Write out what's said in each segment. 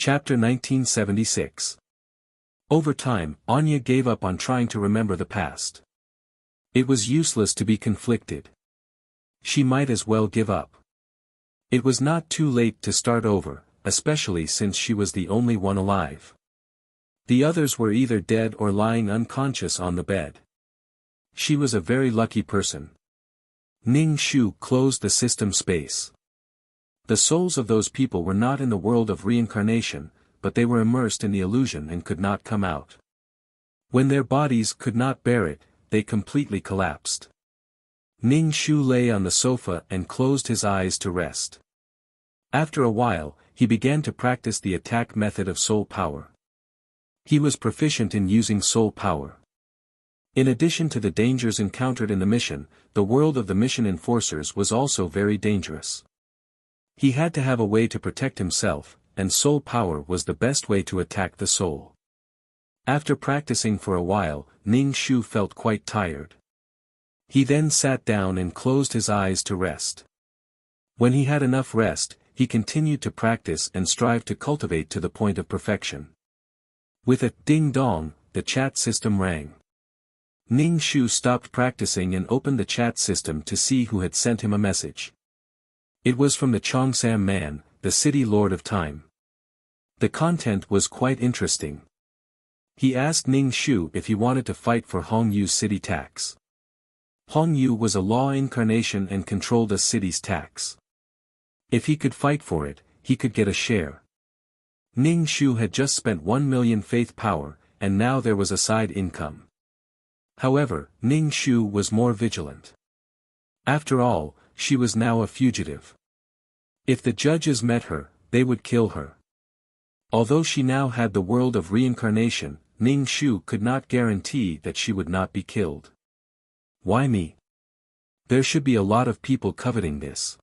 Chapter 1976. Over time, Anya gave up on trying to remember the past. It was useless to be conflicted. She might as well give up. It was not too late to start over, especially since she was the only one alive. The others were either dead or lying unconscious on the bed. She was a very lucky person. Ning Shu closed the system space. The souls of those people were not in the world of reincarnation, but they were immersed in the illusion and could not come out. When their bodies could not bear it, they completely collapsed. Ning Shu lay on the sofa and closed his eyes to rest. After a while, he began to practice the attack method of soul power. He was proficient in using soul power. In addition to the dangers encountered in the mission, the world of the mission enforcers was also very dangerous. He had to have a way to protect himself, and soul power was the best way to attack the soul. After practicing for a while, Ning Shu felt quite tired. He then sat down and closed his eyes to rest. When he had enough rest, he continued to practice and strive to cultivate to the point of perfection. With a ding-dong, the chat system rang. Ning Shu stopped practicing and opened the chat system to see who had sent him a message. It was from the Chongsam man, the city lord of time. The content was quite interesting. He asked Ning Shu if he wanted to fight for Hongyu's city tax. Hongyu was a law incarnation and controlled a city's tax. If he could fight for it, he could get a share. Ning Shu had just spent 1 million faith power, and now there was a side income. However, Ning Shu was more vigilant. After all, she was now a fugitive. If the judges met her, they would kill her. Although she now had the world of reincarnation, Ning Shu could not guarantee that she would not be killed. Why me? There should be a lot of people coveting this.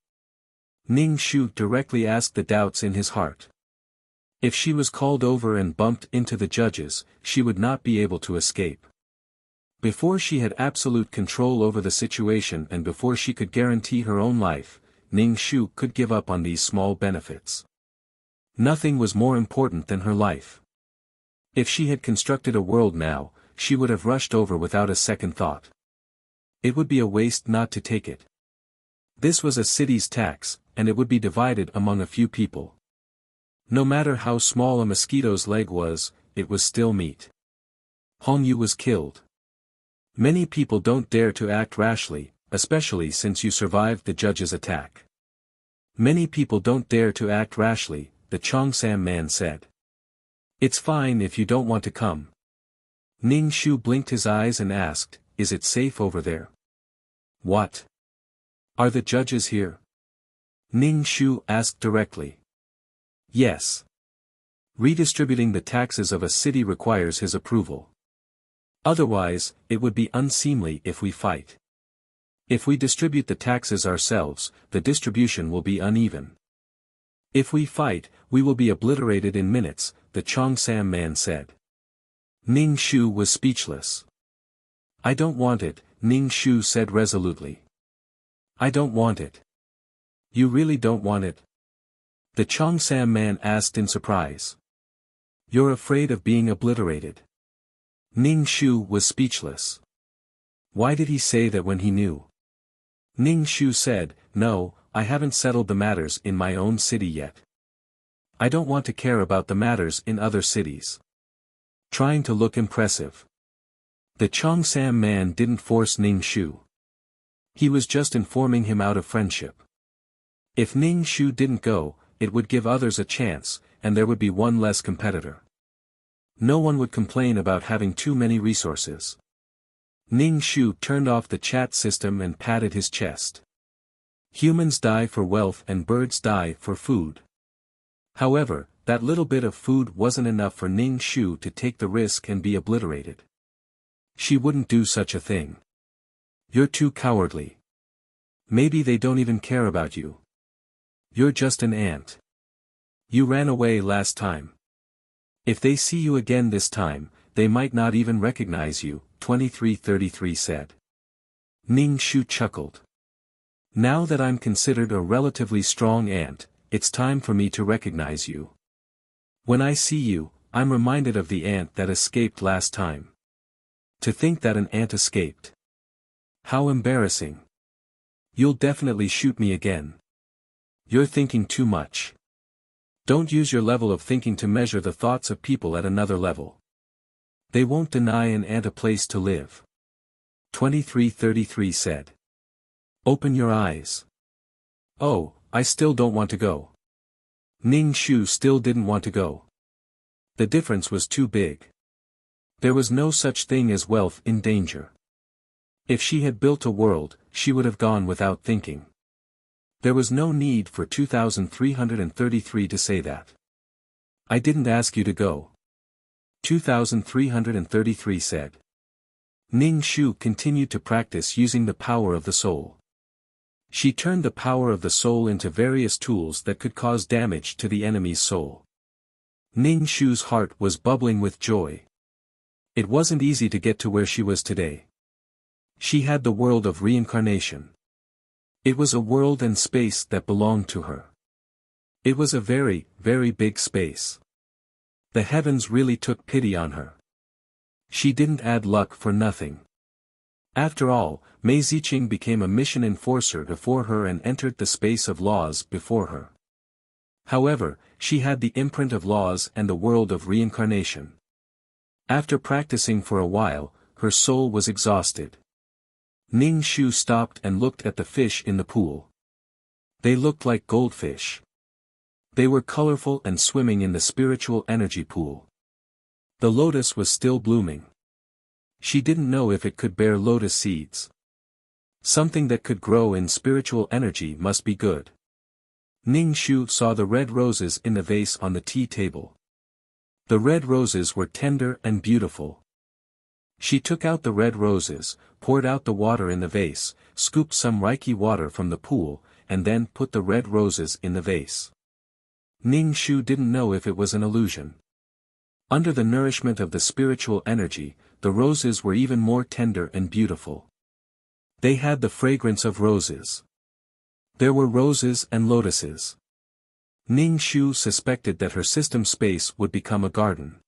Ning Shu directly asked the doubts in his heart. If she was called over and bumped into the judges, she would not be able to escape. Before she had absolute control over the situation and before she could guarantee her own life, Ning Shu could give up on these small benefits. Nothing was more important than her life. If she had constructed a world now, she would have rushed over without a second thought. It would be a waste not to take it. This was a city's tax, and it would be divided among a few people. No matter how small a mosquito's leg was, it was still meat. Hongyu was killed. Many people don't dare to act rashly, especially since you survived the judge's attack. Many people don't dare to act rashly, the Chongsam man said. It's fine if you don't want to come. Ning Shu blinked his eyes and asked, is it safe over there? What? Are the judges here? Ning Shu asked directly. Yes. Redistributing the taxes of a city requires his approval. Otherwise, it would be unseemly if we fight. If we distribute the taxes ourselves, the distribution will be uneven. If we fight, we will be obliterated in minutes, the Chongsam man said. Ning Shu was speechless. I don't want it, Ning Shu said resolutely. I don't want it. You really don't want it? The Chongsam man asked in surprise. You're afraid of being obliterated. Ning Shu was speechless. Why did he say that when he knew? Ning Shu said, no, I haven't settled the matters in my own city yet. I don't want to care about the matters in other cities. Trying to look impressive. The Chongsam man didn't force Ning Shu. He was just informing him out of friendship. If Ning Shu didn't go, it would give others a chance, and there would be one less competitor. No one would complain about having too many resources. Ning Shu turned off the chat system and patted his chest. Humans die for wealth and birds die for food. However, that little bit of food wasn't enough for Ning Shu to take the risk and be obliterated. She wouldn't do such a thing. You're too cowardly. Maybe they don't even care about you. You're just an ant. You ran away last time. If they see you again this time, they might not even recognize you, 2333 said. Ning Shu chuckled. Now that I'm considered a relatively strong ant, it's time for me to recognize you. When I see you, I'm reminded of the ant that escaped last time. To think that an ant escaped. How embarrassing. You'll definitely shoot me again. You're thinking too much. Don't use your level of thinking to measure the thoughts of people at another level. They won't deny an ant a place to live. 2333 said. Open your eyes. Oh, I still don't want to go. Ning Shu still didn't want to go. The difference was too big. There was no such thing as wealth in danger. If she had built a world, she would have gone without thinking. There was no need for 2333 to say that. I didn't ask you to go. 2333 said. Ning Shu continued to practice using the power of the soul. She turned the power of the soul into various tools that could cause damage to the enemy's soul. Ning Shu's heart was bubbling with joy. It wasn't easy to get to where she was today. She had the world of reincarnation. It was a world and space that belonged to her. It was a very, very big space. The heavens really took pity on her. She didn't add luck for nothing. After all, Mei Ziqing became a mission enforcer before her and entered the space of laws before her. However, she had the imprint of laws and the world of reincarnation. After practicing for a while, her soul was exhausted. Ning Shu stopped and looked at the fish in the pool. They looked like goldfish. They were colorful and swimming in the spiritual energy pool. The lotus was still blooming. She didn't know if it could bear lotus seeds. Something that could grow in spiritual energy must be good. Ning Shu saw the red roses in the vase on the tea table. The red roses were tender and beautiful. She took out the red roses, poured out the water in the vase, scooped some Reiki water from the pool, and then put the red roses in the vase. Ning Shu didn't know if it was an illusion. Under the nourishment of the spiritual energy, the roses were even more tender and beautiful. They had the fragrance of roses. There were roses and lotuses. Ning Shu suspected that her system space would become a garden.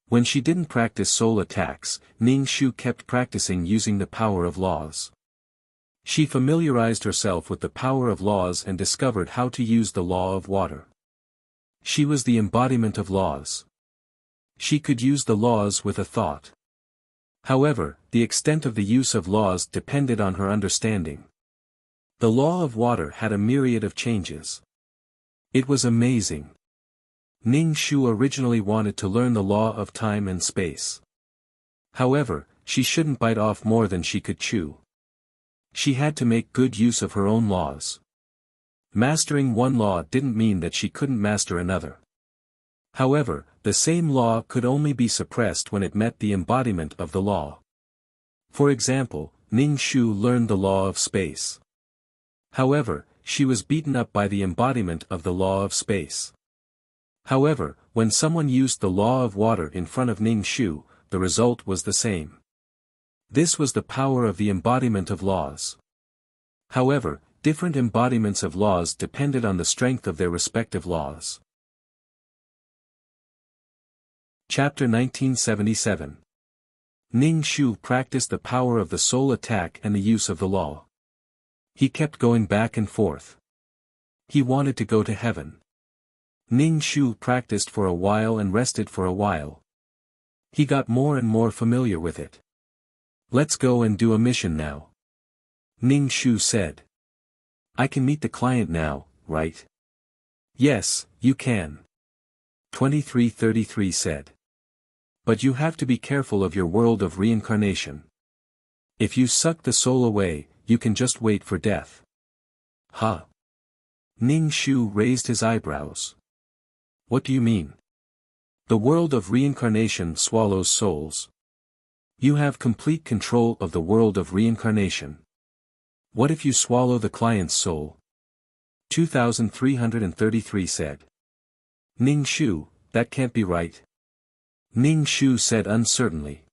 When she didn't practice soul attacks, Ning Shu kept practicing using the power of laws. She familiarized herself with the power of laws and discovered how to use the law of water. She was the embodiment of laws. She could use the laws with a thought. However, the extent of the use of laws depended on her understanding. The law of water had a myriad of changes. It was amazing. Ning Shu originally wanted to learn the law of time and space. However, she shouldn't bite off more than she could chew. She had to make good use of her own laws. Mastering one law didn't mean that she couldn't master another. However, the same law could only be suppressed when it met the embodiment of the law. For example, Ning Shu learned the law of space. However, she was beaten up by the embodiment of the law of space. However, when someone used the law of water in front of Ning Shu, the result was the same. This was the power of the embodiment of laws. However, different embodiments of laws depended on the strength of their respective laws. Chapter 1977. Ning Shu practiced the power of the soul attack and the use of the law. He kept going back and forth. He wanted to go to heaven. Ning Shu practiced for a while and rested for a while. He got more and more familiar with it. Let's go and do a mission now. Ning Shu said. I can meet the client now, right? Yes, you can. 2333 said. But you have to be careful of your world of reincarnation. If you suck the soul away, you can just wait for death. Huh? Ning Shu raised his eyebrows. What do you mean? The world of reincarnation swallows souls. You have complete control of the world of reincarnation. What if you swallow the client's soul? 2333 said. Ning Shu, that can't be right. Ning Shu said uncertainly.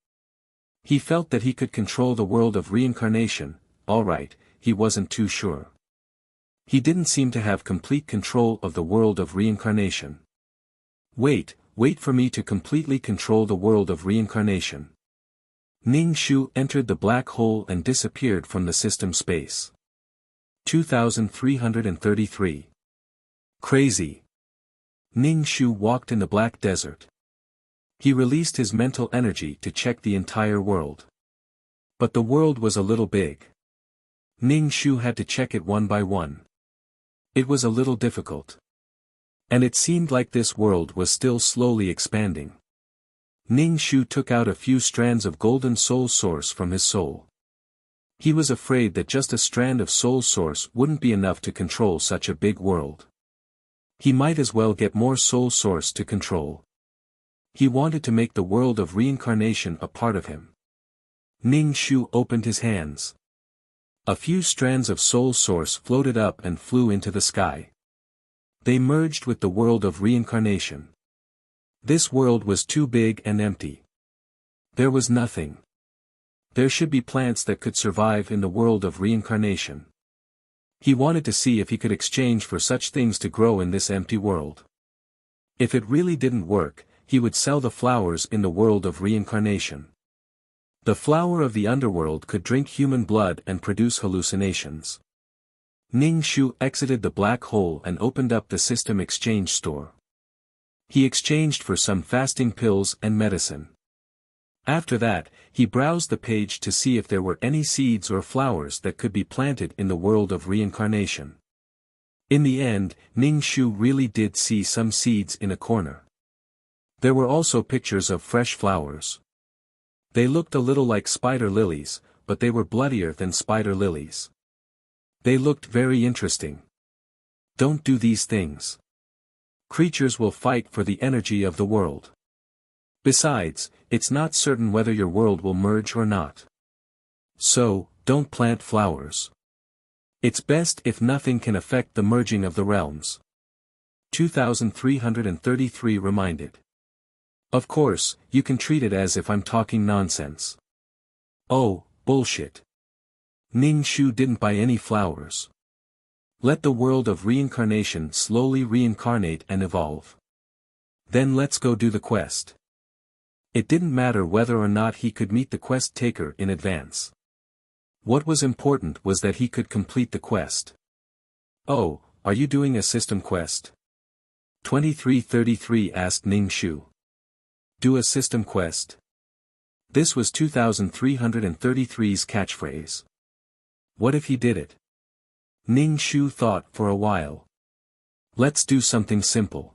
He felt that he could control the world of reincarnation, alright, he wasn't too sure. He didn't seem to have complete control of the world of reincarnation. Wait for me to completely control the world of reincarnation. Ning Shu entered the black hole and disappeared from the system space. 2333. Crazy. Ning Shu walked in the black desert. He released his mental energy to check the entire world. But the world was a little big. Ning Shu had to check it one by one. It was a little difficult. And it seemed like this world was still slowly expanding. Ning Shu took out a few strands of golden soul source from his soul. He was afraid that just a strand of soul source wouldn't be enough to control such a big world. He might as well get more soul source to control. He wanted to make the world of reincarnation a part of him. Ning Shu opened his hands. A few strands of soul source floated up and flew into the sky. They merged with the world of reincarnation. This world was too big and empty. There was nothing. There should be plants that could survive in the world of reincarnation. He wanted to see if he could exchange for such things to grow in this empty world. If it really didn't work, he would sell the flowers in the world of reincarnation. The flower of the underworld could drink human blood and produce hallucinations. Ning Shu exited the black hole and opened up the system exchange store. He exchanged for some fasting pills and medicine. After that, he browsed the page to see if there were any seeds or flowers that could be planted in the world of reincarnation. In the end, Ning Shu really did see some seeds in a corner. There were also pictures of fresh flowers. They looked a little like spider lilies, but they were bloodier than spider lilies. They looked very interesting. Don't do these things. Creatures will fight for the energy of the world. Besides, it's not certain whether your world will merge or not. So, don't plant flowers. It's best if nothing can affect the merging of the realms. 2333 reminded. Of course, you can treat it as if I'm talking nonsense. Oh, bullshit. Ning Shu didn't buy any flowers. Let the world of reincarnation slowly reincarnate and evolve. Then let's go do the quest. It didn't matter whether or not he could meet the quest taker in advance. What was important was that he could complete the quest. Oh, are you doing a system quest? 2333 asked Ning Shu. Do a system quest? This was 2333's catchphrase. What if he did it? Ning Shu thought for a while. Let's do something simple.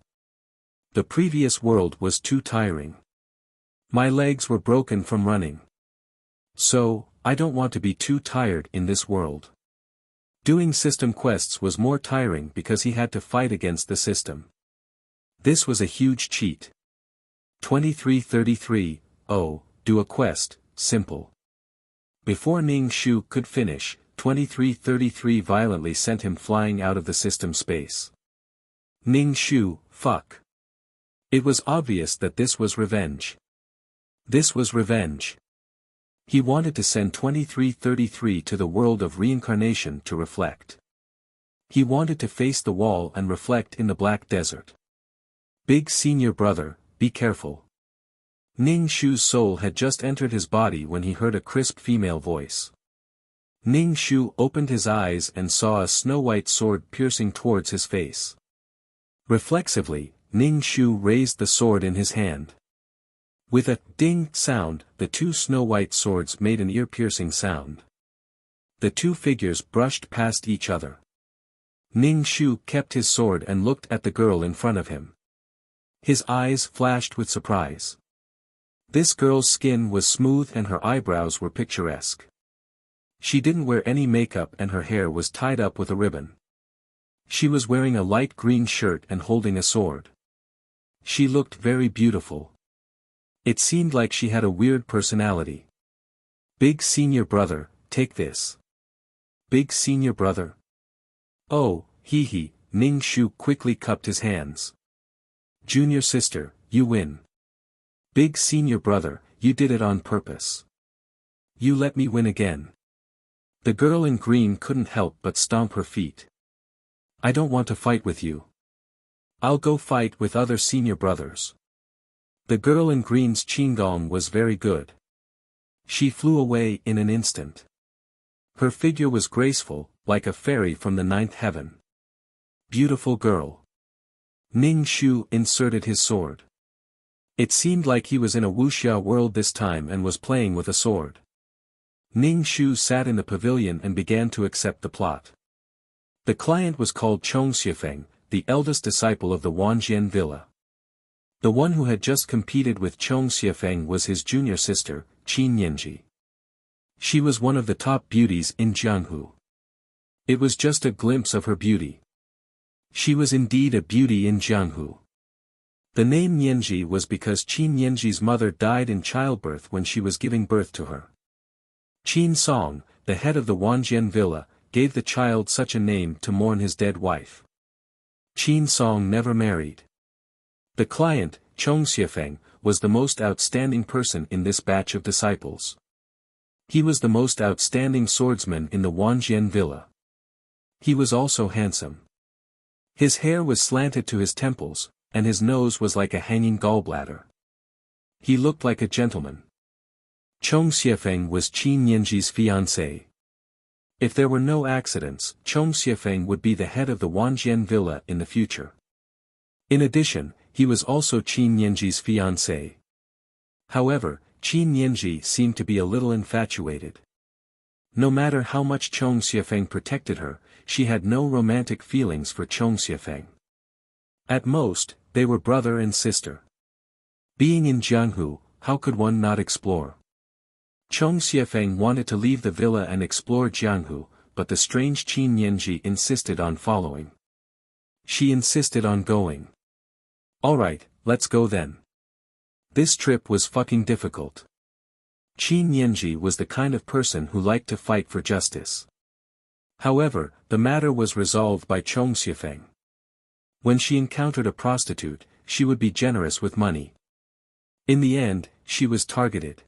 The previous world was too tiring. My legs were broken from running. So, I don't want to be too tired in this world. Doing system quests was more tiring because he had to fight against the system. This was a huge cheat. 2333, oh, do a quest, simple. Before Ning Shu could finish, 2333 violently sent him flying out of the system space. Ning Shu, fuck. It was obvious that this was revenge. This was revenge. He wanted to send 2333 to the world of reincarnation to reflect. He wanted to face the wall and reflect in the black desert. Big senior brother, be careful. Ning Shu's soul had just entered his body when he heard a crisp female voice. Ning Shu opened his eyes and saw a snow-white sword piercing towards his face. Reflexively, Ning Shu raised the sword in his hand. With a ding sound, the two snow-white swords made an ear-piercing sound. The two figures brushed past each other. Ning Shu kept his sword and looked at the girl in front of him. His eyes flashed with surprise. This girl's skin was smooth and her eyebrows were picturesque. She didn't wear any makeup and her hair was tied up with a ribbon. She was wearing a light green shirt and holding a sword. She looked very beautiful. It seemed like she had a weird personality. Big senior brother, take this. Big senior brother. Oh, hee, Ning Shu quickly cupped his hands. Junior sister, you win. Big senior brother, you did it on purpose. You let me win again. The girl in green couldn't help but stomp her feet. I don't want to fight with you. I'll go fight with other senior brothers. The girl in green's qigong was very good. She flew away in an instant. Her figure was graceful, like a fairy from the ninth heaven. Beautiful girl. Ning Shu inserted his sword. It seemed like he was in a Wuxia world this time and was playing with a sword. Ning Shu sat in the pavilion and began to accept the plot. The client was called Chong Xiefeng, the eldest disciple of the Wanjian villa. The one who had just competed with Chong Xiefeng was his junior sister, Qin Yanji. She was one of the top beauties in Jianghu. It was just a glimpse of her beauty. She was indeed a beauty in Jianghu. The name Yanji was because Qin Yanji's mother died in childbirth when she was giving birth to her. Qin Song, the head of the Wanjian villa, gave the child such a name to mourn his dead wife. Qin Song never married. The client, Chong Xiefeng, was the most outstanding person in this batch of disciples. He was the most outstanding swordsman in the Wanjian villa. He was also handsome. His hair was slanted to his temples, and his nose was like a hanging gallbladder. He looked like a gentleman. Chong Xiefeng was Qin Yanji's fiancé. If there were no accidents, Chong Xiefeng would be the head of the Wanjian villa in the future. In addition, he was also Qin Yanji's fiancé. However, Qin Yanji seemed to be a little infatuated. No matter how much Chong Xiefeng protected her, she had no romantic feelings for Chong Xiefeng. At most, they were brother and sister. Being in Jianghu, how could one not explore? Chong Xiefeng wanted to leave the villa and explore Jianghu, but the strange Qin Yanji insisted on following. She insisted on going. Alright, let's go then. This trip was fucking difficult. Qin Yanji was the kind of person who liked to fight for justice. However, the matter was resolved by Chong Xiefeng. When she encountered a prostitute, she would be generous with money. In the end, she was targeted.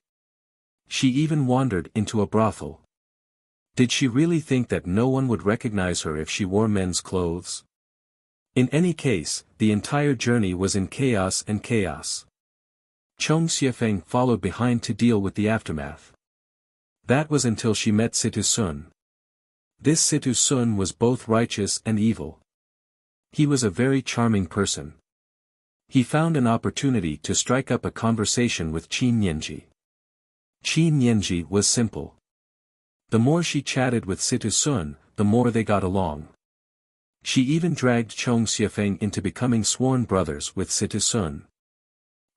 She even wandered into a brothel. Did she really think that no one would recognize her if she wore men's clothes? In any case, the entire journey was in chaos and chaos. Chong Xiefeng followed behind to deal with the aftermath. That was until she met Situ Sun. This Situ Sun was both righteous and evil. He was a very charming person. He found an opportunity to strike up a conversation with Qin Yanji. Qin Yanji was simple. The more she chatted with Situ Sun, the more they got along. She even dragged Chong Xiefeng into becoming sworn brothers with Situ Sun.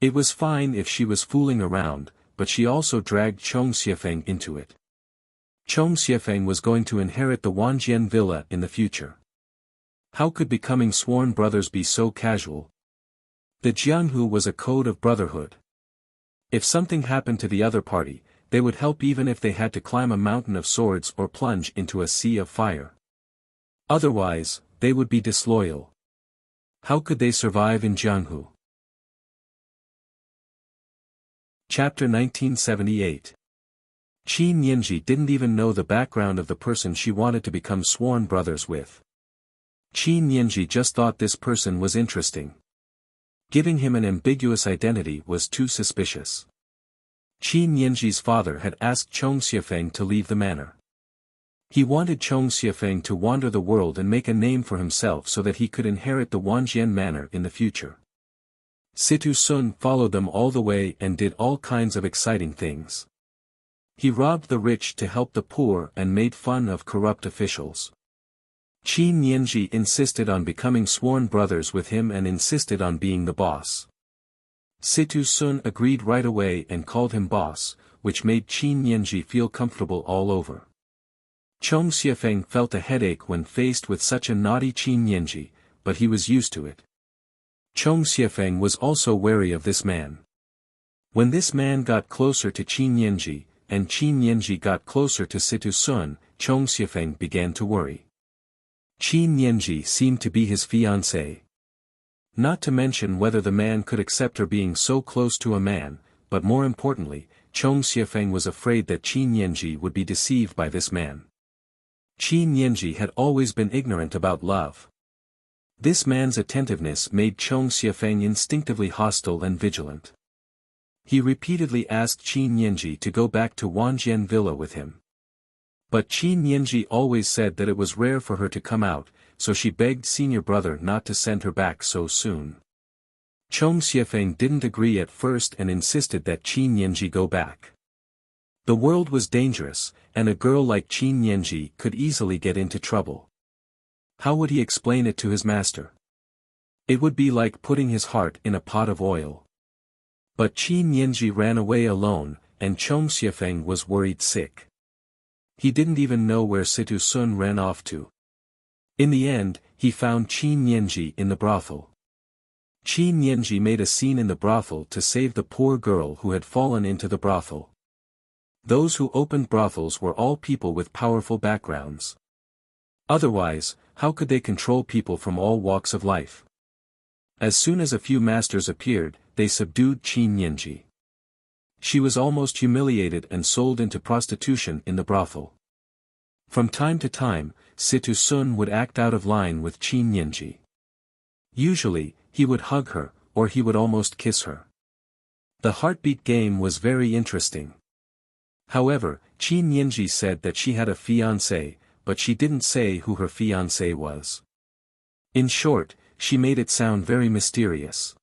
It was fine if she was fooling around, but she also dragged Chong Xiefeng into it. Chong Xiefeng was going to inherit the Wanjian villa in the future. How could becoming sworn brothers be so casual? The Jianghu was a code of brotherhood. If something happened to the other party, they would help even if they had to climb a mountain of swords or plunge into a sea of fire. Otherwise, they would be disloyal. How could they survive in Jianghu? Chapter 1978. Qin Yanji didn't even know the background of the person she wanted to become sworn brothers with. Qin Yanji just thought this person was interesting. Giving him an ambiguous identity was too suspicious. Qin Yanji's father had asked Chong Xiefeng to leave the manor. He wanted Chong Xiefeng to wander the world and make a name for himself so that he could inherit the Wanjian manor in the future. Situ Sun followed them all the way and did all kinds of exciting things. He robbed the rich to help the poor and made fun of corrupt officials. Qin Yanji insisted on becoming sworn brothers with him and insisted on being the boss. Situ Sun agreed right away and called him boss, which made Qin Yanji feel comfortable all over. Chong Xiefeng felt a headache when faced with such a naughty Qin Yanji, but he was used to it. Chong Xiefeng was also wary of this man. When this man got closer to Qin Yanji, and Qin Yanji got closer to Situ Sun, Chong Xiefeng began to worry. Qin Yanji seemed to be his fiancé. Not to mention whether the man could accept her being so close to a man, but more importantly, Chong Xiefeng was afraid that Qin Yanji would be deceived by this man. Qin Yanji had always been ignorant about love. This man's attentiveness made Chong Xiefeng instinctively hostile and vigilant. He repeatedly asked Qin Yanji to go back to Wanjian Villa with him. But Qin Yanji always said that it was rare for her to come out, so she begged senior brother not to send her back so soon. Chong Xiefeng didn't agree at first and insisted that Qin Yanji go back. The world was dangerous, and a girl like Qin Yanji could easily get into trouble. How would he explain it to his master? It would be like putting his heart in a pot of oil. But Qin Yanji ran away alone, and Chong Xiefeng was worried sick. He didn't even know where Situ Sun ran off to. In the end, he found Qin Yanji in the brothel. Qin Yanji made a scene in the brothel to save the poor girl who had fallen into the brothel. Those who opened brothels were all people with powerful backgrounds. Otherwise, how could they control people from all walks of life? As soon as a few masters appeared, they subdued Qin Yanji. She was almost humiliated and sold into prostitution in the brothel. From time to time, Situ Sun would act out of line with Qin Yanji. Usually, he would hug her, or he would almost kiss her. The heartbeat game was very interesting. However, Qin Yanji said that she had a fiancé, but she didn't say who her fiancé was. In short, she made it sound very mysterious.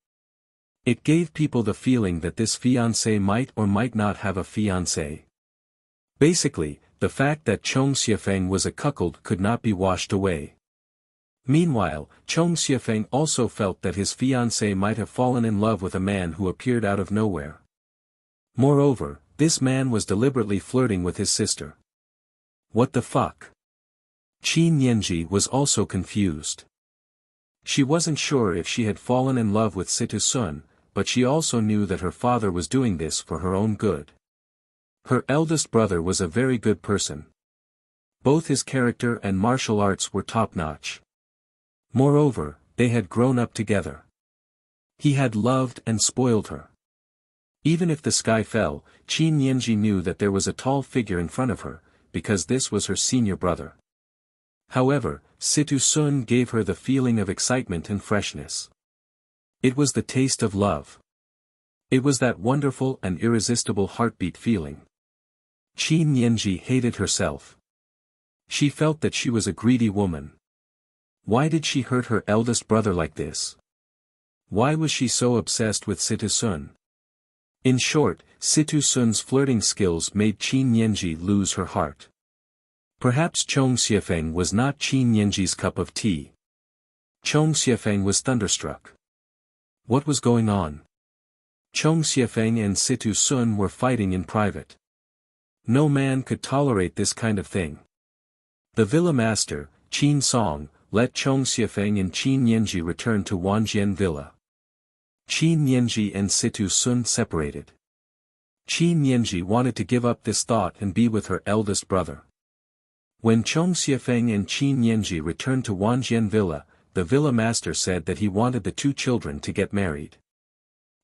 It gave people the feeling that this fiancé might or might not have a fiancé. Basically, the fact that Chong Xiefeng was a cuckold could not be washed away. Meanwhile, Chong Xiefeng also felt that his fiancé might have fallen in love with a man who appeared out of nowhere. Moreover, this man was deliberately flirting with his sister. What the fuck? Qin Yanji was also confused. She wasn't sure if she had fallen in love with Situ Sun, but she also knew that her father was doing this for her own good. Her eldest brother was a very good person. Both his character and martial arts were top-notch. Moreover, they had grown up together. He had loved and spoiled her. Even if the sky fell, Qin Yanji knew that there was a tall figure in front of her, because this was her senior brother. However, Situ Sun gave her the feeling of excitement and freshness. It was the taste of love. It was that wonderful and irresistible heartbeat feeling. Qin Yanji hated herself. She felt that she was a greedy woman. Why did she hurt her eldest brother like this? Why was she so obsessed with Situ Sun? In short, Situ Sun's flirting skills made Qin Yanji lose her heart. Perhaps Chong Xiefeng was not Qin Yanji's cup of tea. Chong Xiefeng was thunderstruck. What was going on? Chong Xiefeng and Situ Sun were fighting in private. No man could tolerate this kind of thing. The villa master, Qin Song, let Chong Xiefeng and Qin Yanji return to Wanjian Villa. Qin Yanji and Situ Sun separated. Qin Yanji wanted to give up this thought and be with her eldest brother. When Chong Xiefeng and Qin Yanji returned to Wanjian Villa, the villa master said that he wanted the two children to get married.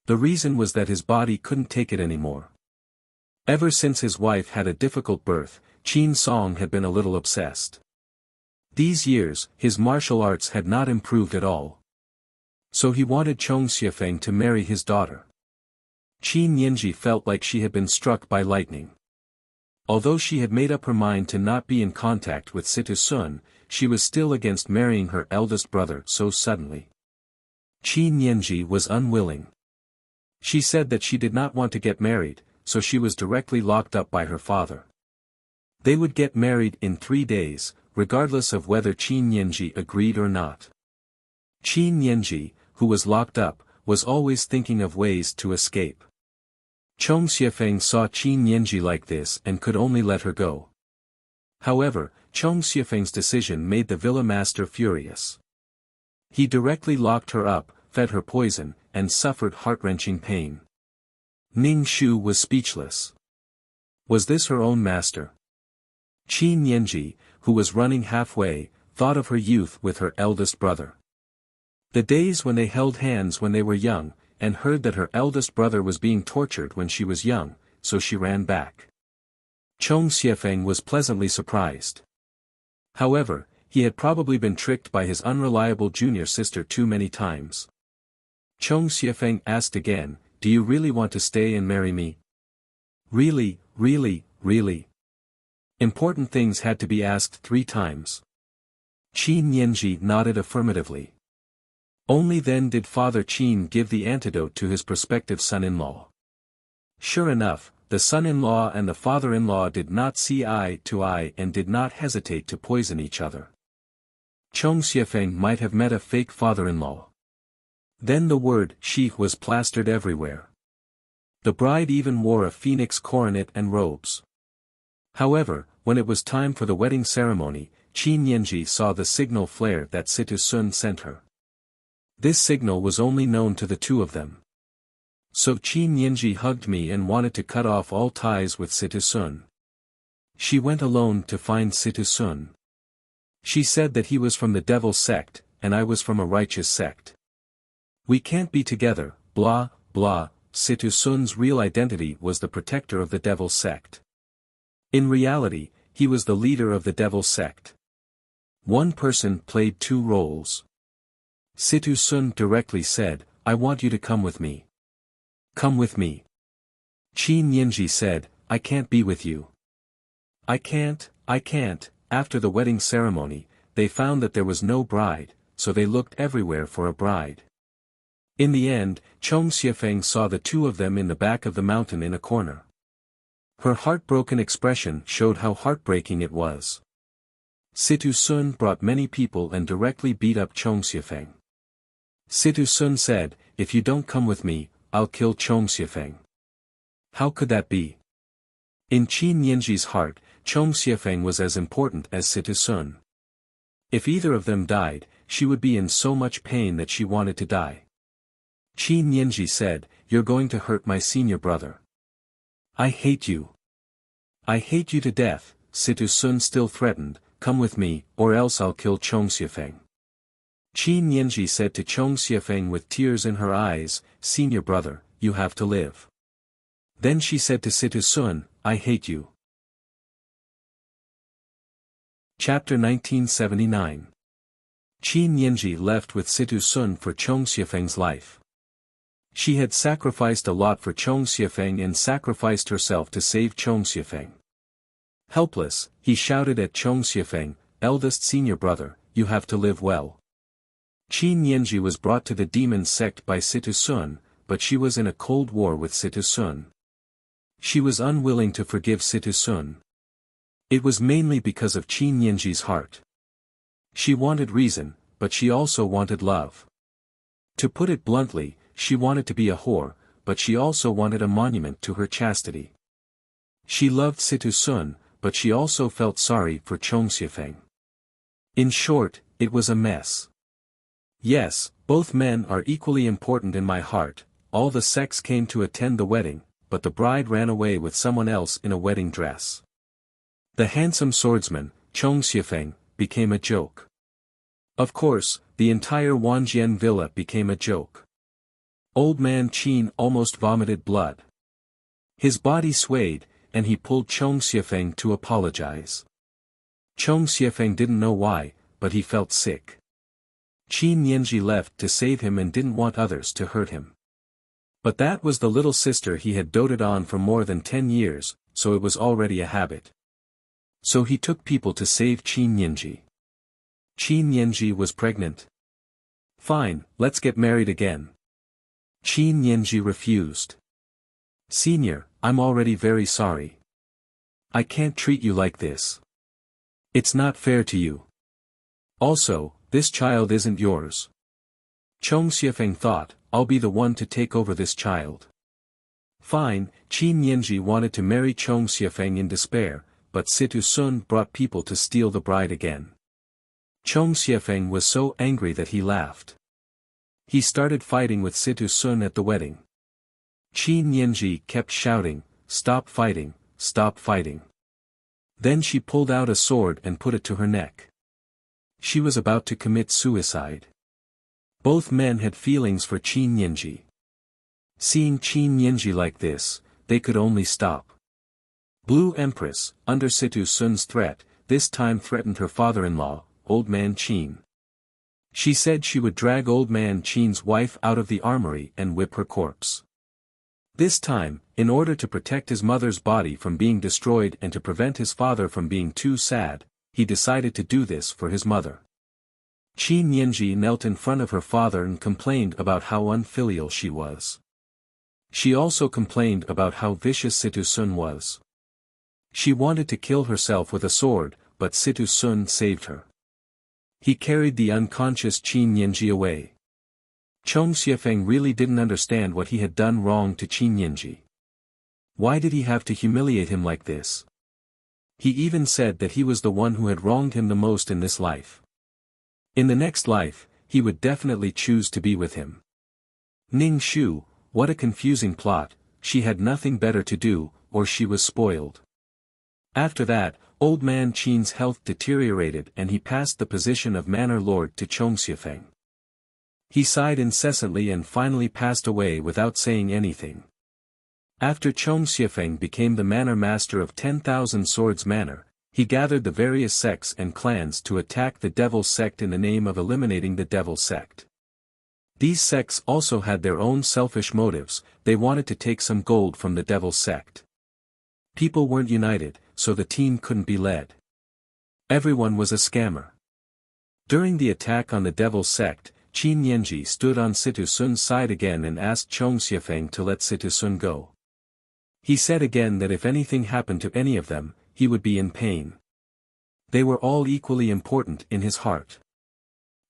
The reason was that his body couldn't take it anymore. Ever since his wife had a difficult birth, Qin Song had been a little obsessed. These years, his martial arts had not improved at all. So he wanted Chong Xiefeng to marry his daughter. Qin Yanji felt like she had been struck by lightning. Although she had made up her mind to not be in contact with Situ Sun, she was still against marrying her eldest brother so suddenly. Qin Yanji was unwilling. She said that she did not want to get married, so she was directly locked up by her father. They would get married in 3 days, regardless of whether Qin Yanji agreed or not. Qin Yanji, who was locked up, was always thinking of ways to escape. Chong Xiefeng saw Qin Yanji like this and could only let her go. However, Chong Xiefeng's decision made the villa master furious. He directly locked her up, fed her poison, and suffered heart-wrenching pain. Ning Shu was speechless. Was this her own master? Qin Yanji, who was running halfway, thought of her youth with her eldest brother. The days when they held hands when they were young, and heard that her eldest brother was being tortured when she was young, so she ran back. Chong Xiefeng was pleasantly surprised. However, he had probably been tricked by his unreliable junior sister too many times. Chong Xiefeng asked again, "Do you really want to stay and marry me?" "Really, really, really." Important things had to be asked 3 times. Qin Yanji nodded affirmatively. Only then did Father Qin give the antidote to his prospective son-in-law. Sure enough, the son-in-law and the father-in-law did not see eye to eye and did not hesitate to poison each other. Chong Xiefeng might have met a fake father-in-law. Then the word "sheikh" was plastered everywhere. The bride even wore a phoenix coronet and robes. However, when it was time for the wedding ceremony, Qin Yanji saw the signal flare that Situ Sun sent her. This signal was only known to the 2 of them. So Qin Yanji hugged me and wanted to cut off all ties with Situ Sun. She went alone to find Situ Sun. She said that he was from the devil sect, and I was from a righteous sect. We can't be together, blah, blah. Situ Sun's real identity was the protector of the devil sect. In reality, he was the leader of the devil sect. One person played 2 roles. Situ Sun directly said, "I want you to come with me." "Come with me." Qin Yanji said, "I can't be with you." I can't. After the wedding ceremony, they found that there was no bride, so they looked everywhere for a bride. In the end, Chong Xiefeng saw the 2 of them in the back of the mountain in a corner. Her heartbroken expression showed how heartbreaking it was. Situ Sun brought many people and directly beat up Chong Xiefeng. Situ Sun said, "If you don't come with me, I'll kill Chong Xiefeng." How could that be? In Qin Yanji's heart, Chong Xiefeng was as important as Situ Sun. If either of them died, she would be in so much pain that she wanted to die. Qin Yanji said, "You're going to hurt my senior brother. I hate you. I hate you to death." Situ Sun still threatened, "Come with me, or else I'll kill Chong Xiefeng." Qin Yanji said to Chong Xiefeng with tears in her eyes, "Senior brother, you have to live." Then she said to Situ Sun, "I hate you." Chapter 1979. Qin Yanji left with Situ Sun for Chong Xiefeng's life. She had sacrificed a lot for Chong Xiefeng and sacrificed herself to save Chong Xiefeng. Helpless, he shouted at Chong Xiefeng, "Eldest senior brother, you have to live well." Qin Yanji was brought to the demon sect by Situ Sun, but she was in a cold war with Situ Sun. She was unwilling to forgive Situ Sun. It was mainly because of Qin Yanji's heart. She wanted reason, but she also wanted love. To put it bluntly, she wanted to be a whore, but she also wanted a monument to her chastity. She loved Situ Sun, but she also felt sorry for Chong Xiefeng. In short, it was a mess. Yes, both men are equally important in my heart. All the sects came to attend the wedding, but the bride ran away with someone else in a wedding dress. The handsome swordsman, Chong Xiefeng, became a joke. Of course, the entire Wanjian villa became a joke. Old man Qin almost vomited blood. His body swayed, and he pulled Chong Xiefeng to apologize. Chong Xiefeng didn't know why, but he felt sick. Qin Yanji left to save him and didn't want others to hurt him. But that was the little sister he had doted on for more than 10 years, so it was already a habit. So he took people to save Qin Yanji. Qin Yanji was pregnant. "Fine, let's get married again." Qin Yanji refused. "Senior, I'm already very sorry. I can't treat you like this. It's not fair to you. Also, this child isn't yours." Chong Xiefeng thought, "I'll be the one to take over this child." Fine, Qin Yanji wanted to marry Chong Xiefeng in despair, but Situ Sun brought people to steal the bride again. Chong Xiefeng was so angry that he laughed. He started fighting with Situ Sun at the wedding. Qin Yanji kept shouting, "Stop fighting, stop fighting." Then she pulled out a sword and put it to her neck. She was about to commit suicide. Both men had feelings for Qin Yanji. Seeing Qin Yanji like this, they could only stop. Blue Empress, under Situ Sun's threat, this time threatened her father-in-law, Old Man Qin. She said she would drag Old Man Qin's wife out of the armory and whip her corpse. This time, in order to protect his mother's body from being destroyed and to prevent his father from being too sad, he decided to do this for his mother. Qin Nianji knelt in front of her father and complained about how unfilial she was. She also complained about how vicious Situ Sun was. She wanted to kill herself with a sword, but Situ Sun saved her. He carried the unconscious Qin Nianji away. Chong Xiefeng really didn't understand what he had done wrong to Qin Nianji. Why did he have to humiliate him like this? He even said that he was the one who had wronged him the most in this life. In the next life, he would definitely choose to be with him. Ning Shu, what a confusing plot, she had nothing better to do, or she was spoiled. After that, Old Man Qin's health deteriorated and he passed the position of Manor Lord to Chong Xiefeng. He sighed incessantly and finally passed away without saying anything. After Chong Xiefeng became the manor master of 10,000 Swords Manor, he gathered the various sects and clans to attack the Devil Sect in the name of eliminating the Devil Sect. These sects also had their own selfish motives, they wanted to take some gold from the Devil Sect. People weren't united, so the team couldn't be led. Everyone was a scammer. During the attack on the Devil Sect, Qin Nianji stood on Situ Sun's side again and asked Chong Xiefeng to let Situ Sun go. He said again that if anything happened to any of them, he would be in pain. They were all equally important in his heart.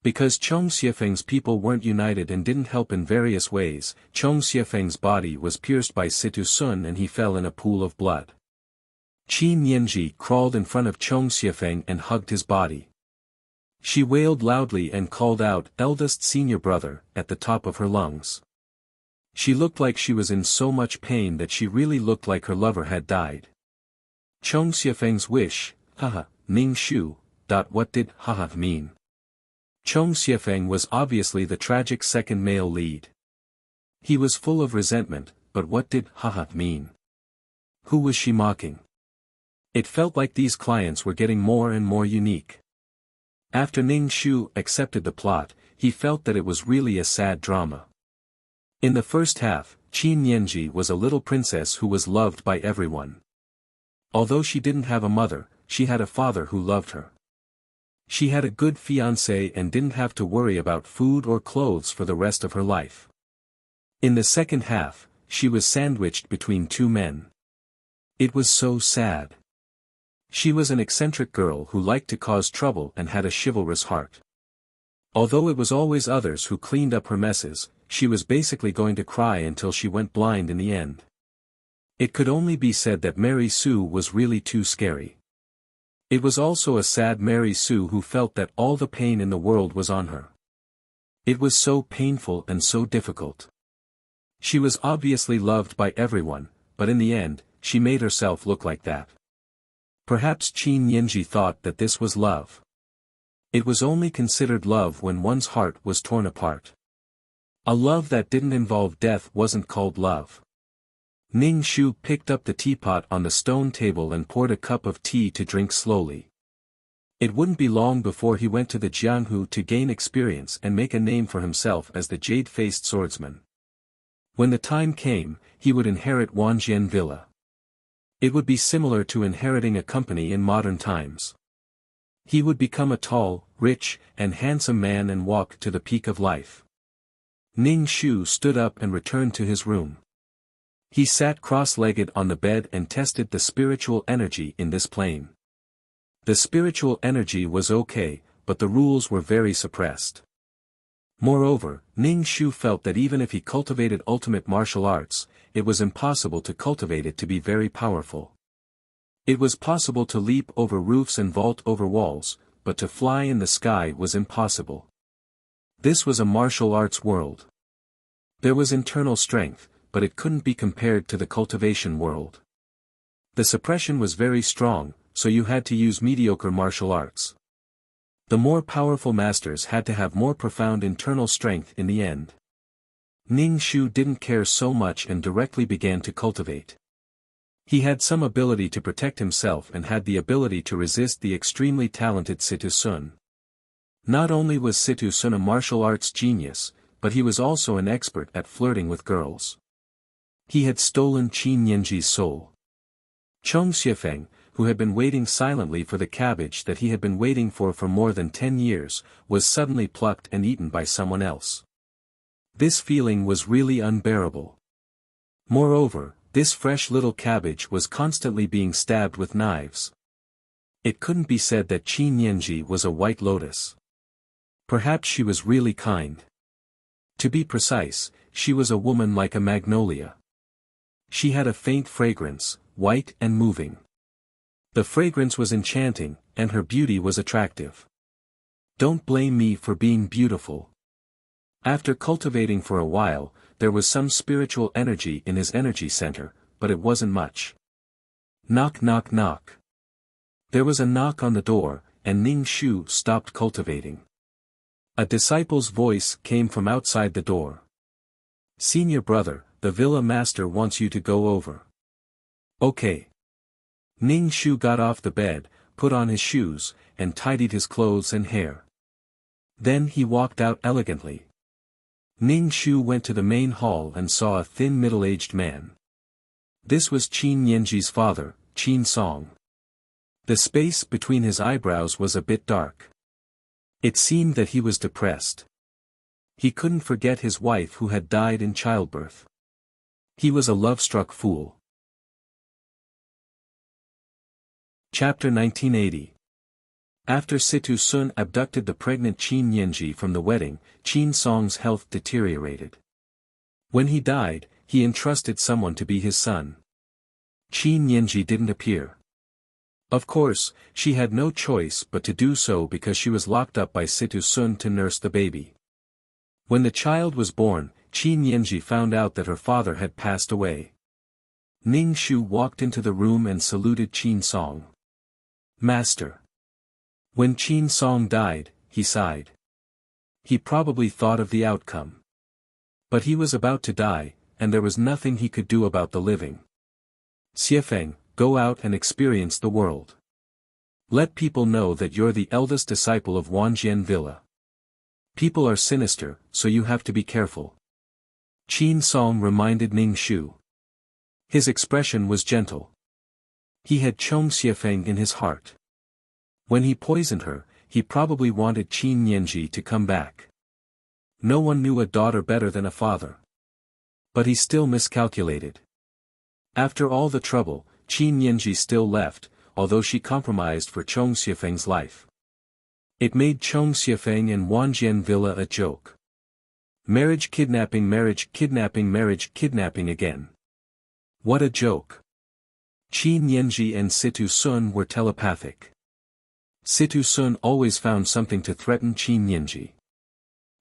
Because Chong Xiefeng's people weren't united and didn't help in various ways, Chong Xiefeng's body was pierced by Situ Sun and he fell in a pool of blood. Qin Nianji crawled in front of Chong Xiefeng and hugged his body. She wailed loudly and called out, "Eldest senior brother," at the top of her lungs. She looked like she was in so much pain that she really looked like her lover had died. Chong Xiefeng's wish, haha, Ning Shu, what did haha mean? Chong Xiefeng was obviously the tragic second male lead. He was full of resentment, but what did haha mean? Who was she mocking? It felt like these clients were getting more and more unique. After Ning Shu accepted the plot, he felt that it was really a sad drama. In the first half, Qin Nianji was a little princess who was loved by everyone. Although she didn't have a mother, she had a father who loved her. She had a good fiancé and didn't have to worry about food or clothes for the rest of her life. In the second half, she was sandwiched between two men. It was so sad. She was an eccentric girl who liked to cause trouble and had a chivalrous heart. Although it was always others who cleaned up her messes, she was basically going to cry until she went blind in the end. It could only be said that Mary Sue was really too scary. It was also a sad Mary Sue who felt that all the pain in the world was on her. It was so painful and so difficult. She was obviously loved by everyone, but in the end, she made herself look like that. Perhaps Qin Nianji thought that this was love. It was only considered love when one's heart was torn apart. A love that didn't involve death wasn't called love. Ning Shu picked up the teapot on the stone table and poured a cup of tea to drink slowly. It wouldn't be long before he went to the Jianghu to gain experience and make a name for himself as the jade-faced swordsman. When the time came, he would inherit Wanjian Villa. It would be similar to inheriting a company in modern times. He would become a tall, rich, and handsome man and walk to the peak of life. Ning Shu stood up and returned to his room. He sat cross-legged on the bed and tested the spiritual energy in this plane. The spiritual energy was okay, but the rules were very suppressed. Moreover, Ning Shu felt that even if he cultivated ultimate martial arts, it was impossible to cultivate it to be very powerful. It was possible to leap over roofs and vault over walls, but to fly in the sky was impossible. This was a martial arts world. There was internal strength, but it couldn't be compared to the cultivation world. The suppression was very strong, so you had to use mediocre martial arts. The more powerful masters had to have more profound internal strength in the end. Ning Shu didn't care so much and directly began to cultivate. He had some ability to protect himself and had the ability to resist the extremely talented Situ Sun. Not only was Situ Sun a martial arts genius, but he was also an expert at flirting with girls. He had stolen Qin Yanji's soul. Chong Xiefeng, who had been waiting silently for the cabbage that he had been waiting for more than 10 years, was suddenly plucked and eaten by someone else. This feeling was really unbearable. Moreover, this fresh little cabbage was constantly being stabbed with knives. It couldn't be said that Qin Yanji was a white lotus. Perhaps she was really kind. To be precise, she was a woman like a magnolia. She had a faint fragrance, white and moving. The fragrance was enchanting, and her beauty was attractive. Don't blame me for being beautiful. After cultivating for a while, there was some spiritual energy in his energy center, but it wasn't much. Knock knock knock. There was a knock on the door, and Ning Shu stopped cultivating. A disciple's voice came from outside the door. Senior brother, the villa master wants you to go over. Okay. Ning Shu got off the bed, put on his shoes, and tidied his clothes and hair. Then he walked out elegantly. Ning Shu went to the main hall and saw a thin middle-aged man. This was Qin Yanji's father, Qin Song. The space between his eyebrows was a bit dark. It seemed that he was depressed. He couldn't forget his wife who had died in childbirth. He was a love-struck fool. Chapter 1980. After Situ Sun abducted the pregnant Qin Yanji from the wedding, Qin Song's health deteriorated. When he died, he entrusted someone to be his son. Qin Yanji didn't appear. Of course, she had no choice but to do so because she was locked up by Situ Sun to nurse the baby. When the child was born, Qin Yanji found out that her father had passed away. Ning Shu walked into the room and saluted Qin Song. Master. When Qin Song died, he sighed. He probably thought of the outcome. But he was about to die, and there was nothing he could do about the living. Xiefeng, go out and experience the world. Let people know that you're the eldest disciple of Wanjian Villa. People are sinister, so you have to be careful. Qin Song reminded Ning Shu. His expression was gentle. He had Chong Xiefeng in his heart. When he poisoned her, he probably wanted Qin Yanji to come back. No one knew a daughter better than a father. But he still miscalculated. After all the trouble, Qin Yanji still left, although she compromised for Chong Xiefeng's life. It made Chong Xiefeng and Wanjian Villa a joke. Marriage kidnapping again. What a joke. Qin Yanji and Situ Sun were telepathic. Situ Sun always found something to threaten Qin Yanji.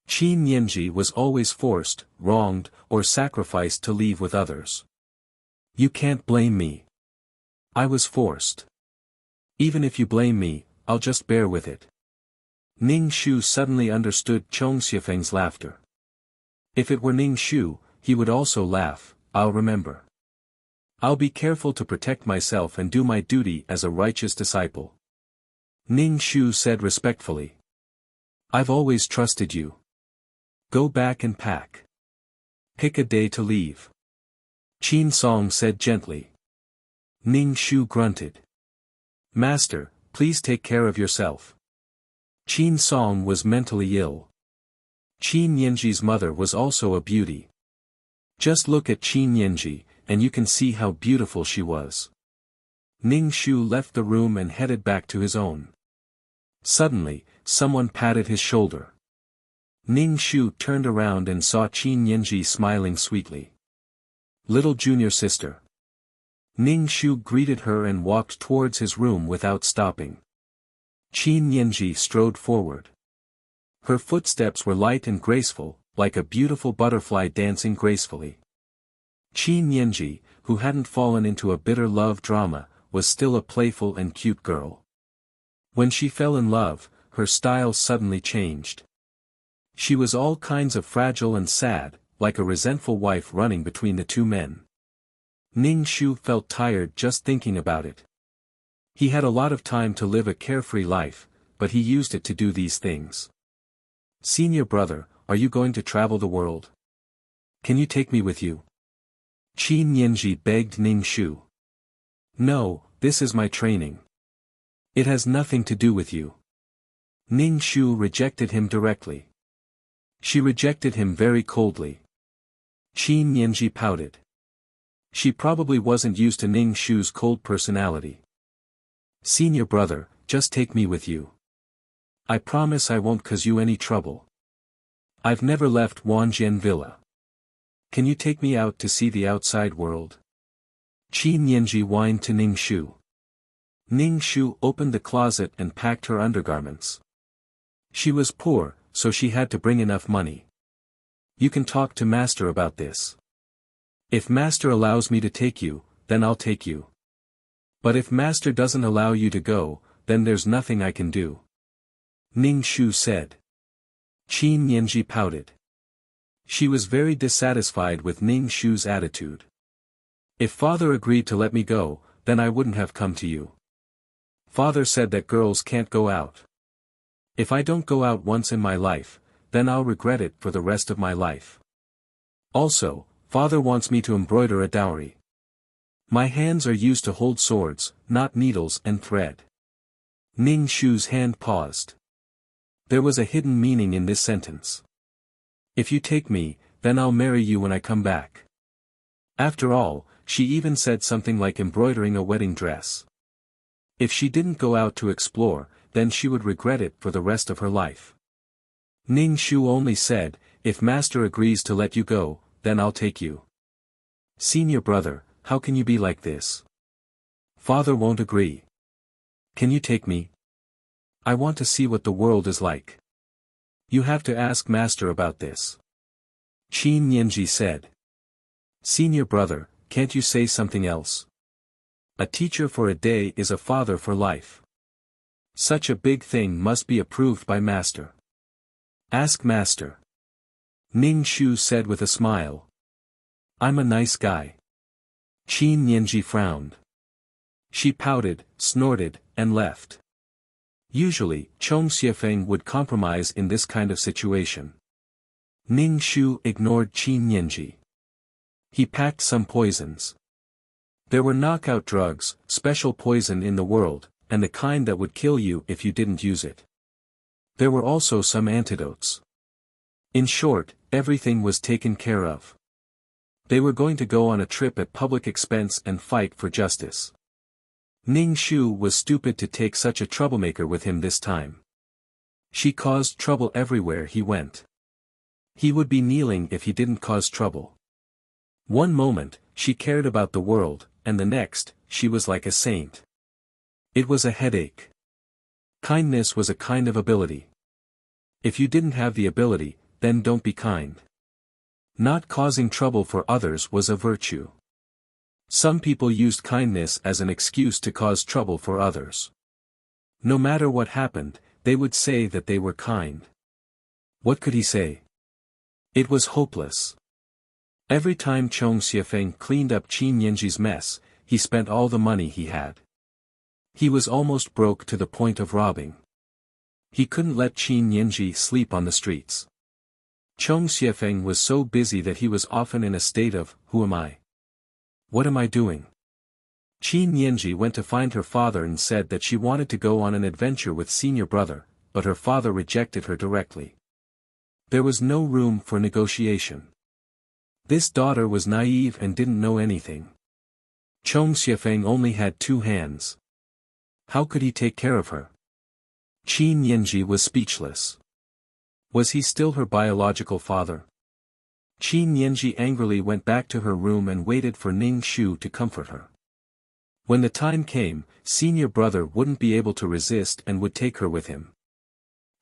Qin Yanji was always forced, wronged, or sacrificed to leave with others. You can't blame me. I was forced. Even if you blame me, I'll just bear with it. Ning Shu suddenly understood Chong Xiefeng's laughter. If it were Ning Shu, he would also laugh. I'll remember. I'll be careful to protect myself and do my duty as a righteous disciple. Ning Shu said respectfully. I've always trusted you. Go back and pack. Pick a day to leave. Qin Song said gently. Ning Shu grunted. Master, please take care of yourself. Qin Song was mentally ill. Qin Yanji's mother was also a beauty. Just look at Qin Yanji, and you can see how beautiful she was. Ning Shu left the room and headed back to his own. Suddenly, someone patted his shoulder. Ning Shu turned around and saw Qin Yanji smiling sweetly. Little junior sister. Ning Shu greeted her and walked towards his room without stopping. Qin Yanji strode forward. Her footsteps were light and graceful, like a beautiful butterfly dancing gracefully. Qin Yanji, who hadn't fallen into a bitter love drama, was still a playful and cute girl. When she fell in love, her style suddenly changed. She was all kinds of fragile and sad, like a resentful wife running between the two men. Ning Shu felt tired just thinking about it. He had a lot of time to live a carefree life, but he used it to do these things. Senior brother, are you going to travel the world? Can you take me with you? Qin Yanji begged Ning Shu. No, this is my training. It has nothing to do with you. Ning Shu rejected him directly. She rejected him very coldly. Qin Yanji pouted. She probably wasn't used to Ning Shu's cold personality. Senior brother, just take me with you. I promise I won't cause you any trouble. I've never left Wanjian Villa. Can you take me out to see the outside world? Qin Yanji whined to Ning Shu. Ning Shu opened the closet and packed her undergarments. She was poor, so she had to bring enough money. You can talk to Master about this. If Master allows me to take you, then I'll take you. But if Master doesn't allow you to go, then there's nothing I can do. Ning Shu said. Qin Yanji pouted. She was very dissatisfied with Ning Shu's attitude. If Father agreed to let me go, then I wouldn't have come to you. Father said that girls can't go out. If I don't go out once in my life, then I'll regret it for the rest of my life. Also, Father wants me to embroider a dowry. My hands are used to hold swords, not needles and thread. Ning Shu's hand paused. There was a hidden meaning in this sentence. If you take me, then I'll marry you when I come back. After all, she even said something like embroidering a wedding dress. If she didn't go out to explore, then she would regret it for the rest of her life. Ning Shu only said, if Master agrees to let you go, then I'll take you. Senior brother, how can you be like this? Father won't agree. Can you take me? I want to see what the world is like. You have to ask Master about this. Qin Yanji said. Senior brother, can't you say something else? A teacher for a day is a father for life. Such a big thing must be approved by Master. Ask Master. Ning Shu said with a smile. I'm a nice guy. Qin Yanji frowned. She pouted, snorted, and left. Usually, Chong Xiefeng would compromise in this kind of situation. Ning Shu ignored Qin Yanji. He packed some poisons. There were knockout drugs, special poison in the world, and the kind that would kill you if you didn't use it. There were also some antidotes. In short, everything was taken care of. They were going to go on a trip at public expense and fight for justice. Ning Shu was stupid to take such a troublemaker with him this time. She caused trouble everywhere he went. He would be kneeling if he didn't cause trouble. One moment, she cared about the world, and the next, she was like a saint. It was a headache. Kindness was a kind of ability. If you didn't have the ability, then don't be kind. Not causing trouble for others was a virtue. Some people used kindness as an excuse to cause trouble for others. No matter what happened, they would say that they were kind. What could he say? It was hopeless. Every time Chong Xiefeng cleaned up Qin Yanji's mess, he spent all the money he had. He was almost broke to the point of robbing. He couldn't let Qin Yanji sleep on the streets. Chong Xiefeng was so busy that he was often in a state of, who am I? What am I doing? Qin Yanji went to find her father and said that she wanted to go on an adventure with senior brother, but her father rejected her directly. There was no room for negotiation. This daughter was naive and didn't know anything. Chong Xiefeng only had 2 hands. How could he take care of her? Qin Yanji was speechless. Was he still her biological father? Qin Yanji angrily went back to her room and waited for Ning Shu to comfort her. When the time came, senior brother wouldn't be able to resist and would take her with him.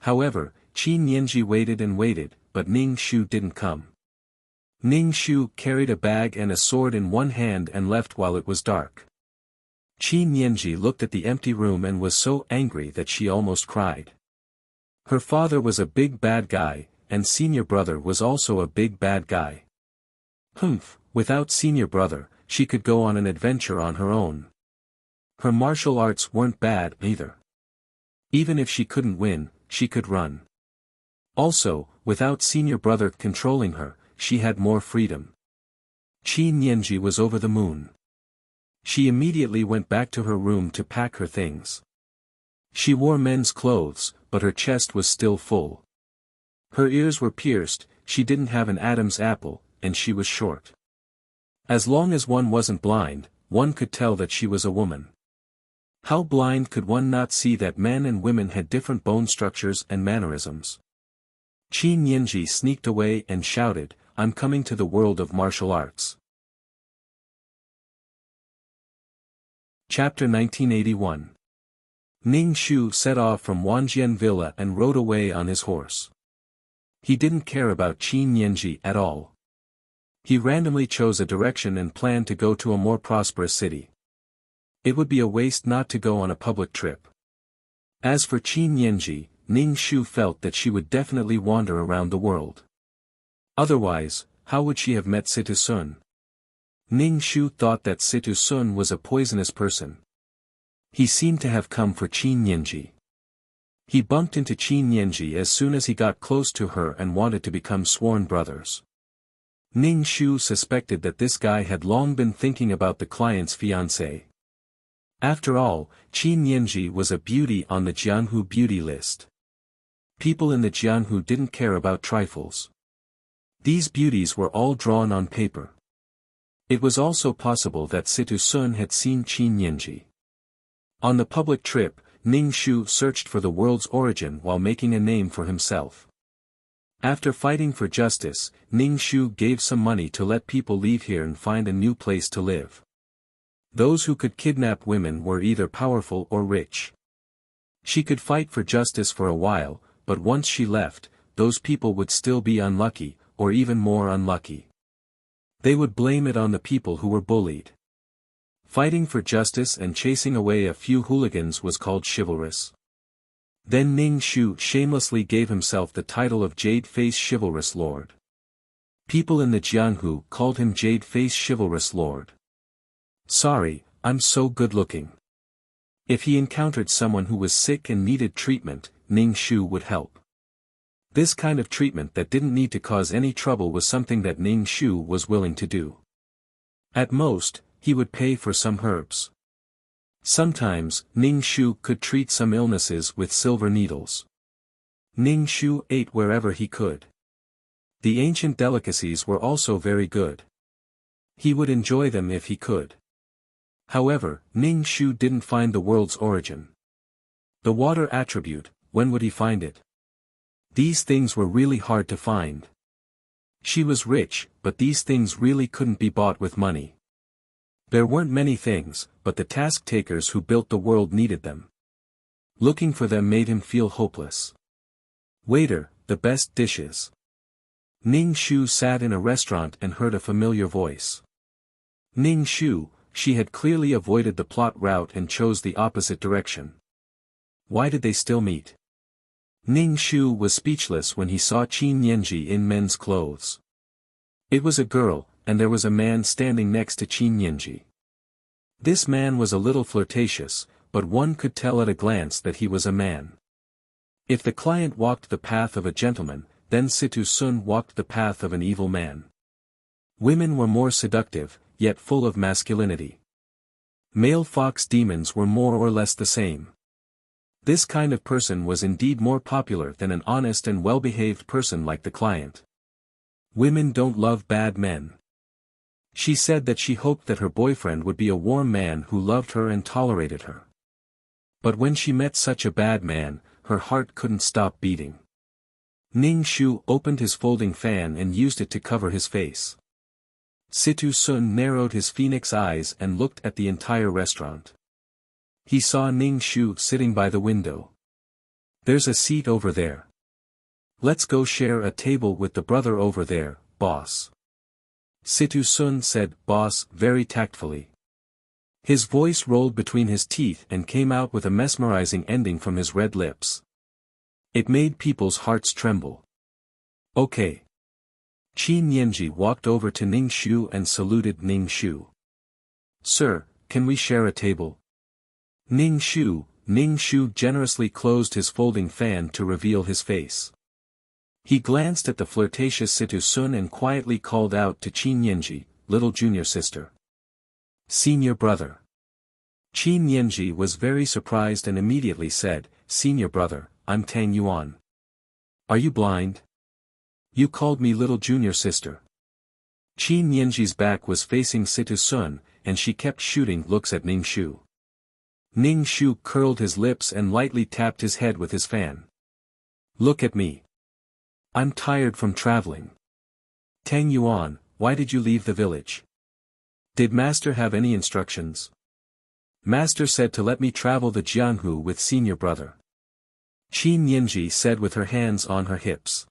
However, Qin Yanji waited and waited, but Ning Shu didn't come. Ning Shu carried a bag and a sword in one hand and left while it was dark. Qin Yanji looked at the empty room and was so angry that she almost cried. Her father was a big bad guy, and senior brother was also a big bad guy. Without senior brother, she could go on an adventure on her own. Her martial arts weren't bad either. Even if she couldn't win, she could run. Also, without senior brother controlling her, she had more freedom. Qi Nianji was over the moon. She immediately went back to her room to pack her things. She wore men's clothes, but her chest was still full. Her ears were pierced, she didn't have an Adam's apple, and she was short. As long as one wasn't blind, one could tell that she was a woman. How blind could one not see that men and women had different bone structures and mannerisms? Qi Nianji sneaked away and shouted, "I'm coming to the world of martial arts." Chapter 1981. Ning Shu set off from Wanjian Villa and rode away on his horse. He didn't care about Qi Nianji at all. He randomly chose a direction and planned to go to a more prosperous city. It would be a waste not to go on a public trip. As for Qi Nianji, Ning Shu felt that she would definitely wander around the world. Otherwise, how would she have met Situ Sun? Ning Shu thought that Situ Sun was a poisonous person. He seemed to have come for Qi Nianji. He bumped into Qi Nianji as soon as he got close to her and wanted to become sworn brothers. Ning Shu suspected that this guy had long been thinking about the client's fiancée. After all, Qi Nianji was a beauty on the Jianhu beauty list. People in the Jianhu didn't care about trifles. These beauties were all drawn on paper. It was also possible that Situ Sun had seen Qi Nianji. On the public trip, Ning Shu searched for the world's origin while making a name for himself. After fighting for justice, Ning Shu gave some money to let people leave here and find a new place to live. Those who could kidnap women were either powerful or rich. She could fight for justice for a while, but once she left, those people would still be unlucky, or even more unlucky. They would blame it on the people who were bullied. Fighting for justice and chasing away a few hooligans was called chivalrous. Then Ning Shu shamelessly gave himself the title of Jade-Face Chivalrous Lord. People in the Jianhu called him Jade-Face Chivalrous Lord. Sorry, I'm so good-looking. If he encountered someone who was sick and needed treatment, Ning Shu would help. This kind of treatment that didn't need to cause any trouble was something that Ning Shu was willing to do. At most, he would pay for some herbs. Sometimes, Ning Shu could treat some illnesses with silver needles. Ning Shu ate wherever he could. The ancient delicacies were also very good. He would enjoy them if he could. However, Ning Shu didn't find the world's origin. The water attribute, when would he find it? These things were really hard to find. She was rich, but these things really couldn't be bought with money. There weren't many things, but the task-takers who built the world needed them. Looking for them made him feel hopeless. Waiter, the best dishes. Ning Shu sat in a restaurant and heard a familiar voice. Ning Shu, she had clearly avoided the plot route and chose the opposite direction. Why did they still meet? Ning Shu was speechless when he saw Qi Nianji in men's clothes. It was a girl, and there was a man standing next to Qi Nianji. This man was a little flirtatious, but one could tell at a glance that he was a man. If the client walked the path of a gentleman, then Situ Sun walked the path of an evil man. Women were more seductive, yet full of masculinity. Male fox demons were more or less the same. This kind of person was indeed more popular than an honest and well-behaved person like the client. Women don't love bad men. She said that she hoped that her boyfriend would be a warm man who loved her and tolerated her. But when she met such a bad man, her heart couldn't stop beating. Ning Shu opened his folding fan and used it to cover his face. Situ Sun narrowed his phoenix eyes and looked at the entire restaurant. He saw Ning Shu sitting by the window. There's a seat over there. Let's go share a table with the brother over there, boss. Situ Sun said, boss, very tactfully. His voice rolled between his teeth and came out with a mesmerizing ending from his red lips. It made people's hearts tremble. Okay. Qi Nianji walked over to Ning Shu and saluted Ning Shu. Sir, can we share a table? Ning Shu generously closed his folding fan to reveal his face. He glanced at the flirtatious Situ Sun and quietly called out to Qin Yanji, little junior sister. Senior brother. Qin Yanji was very surprised and immediately said, Senior brother, I'm Tang Yuan. Are you blind? You called me little junior sister. Qin Yanji's back was facing Situ Sun, and she kept shooting looks at Ning Shu. Ning Shu curled his lips and lightly tapped his head with his fan. Look at me. I'm tired from traveling. Tang Yuan, why did you leave the village? Did Master have any instructions? Master said to let me travel the Jianghu with senior brother. Qin Yanji said with her hands on her hips.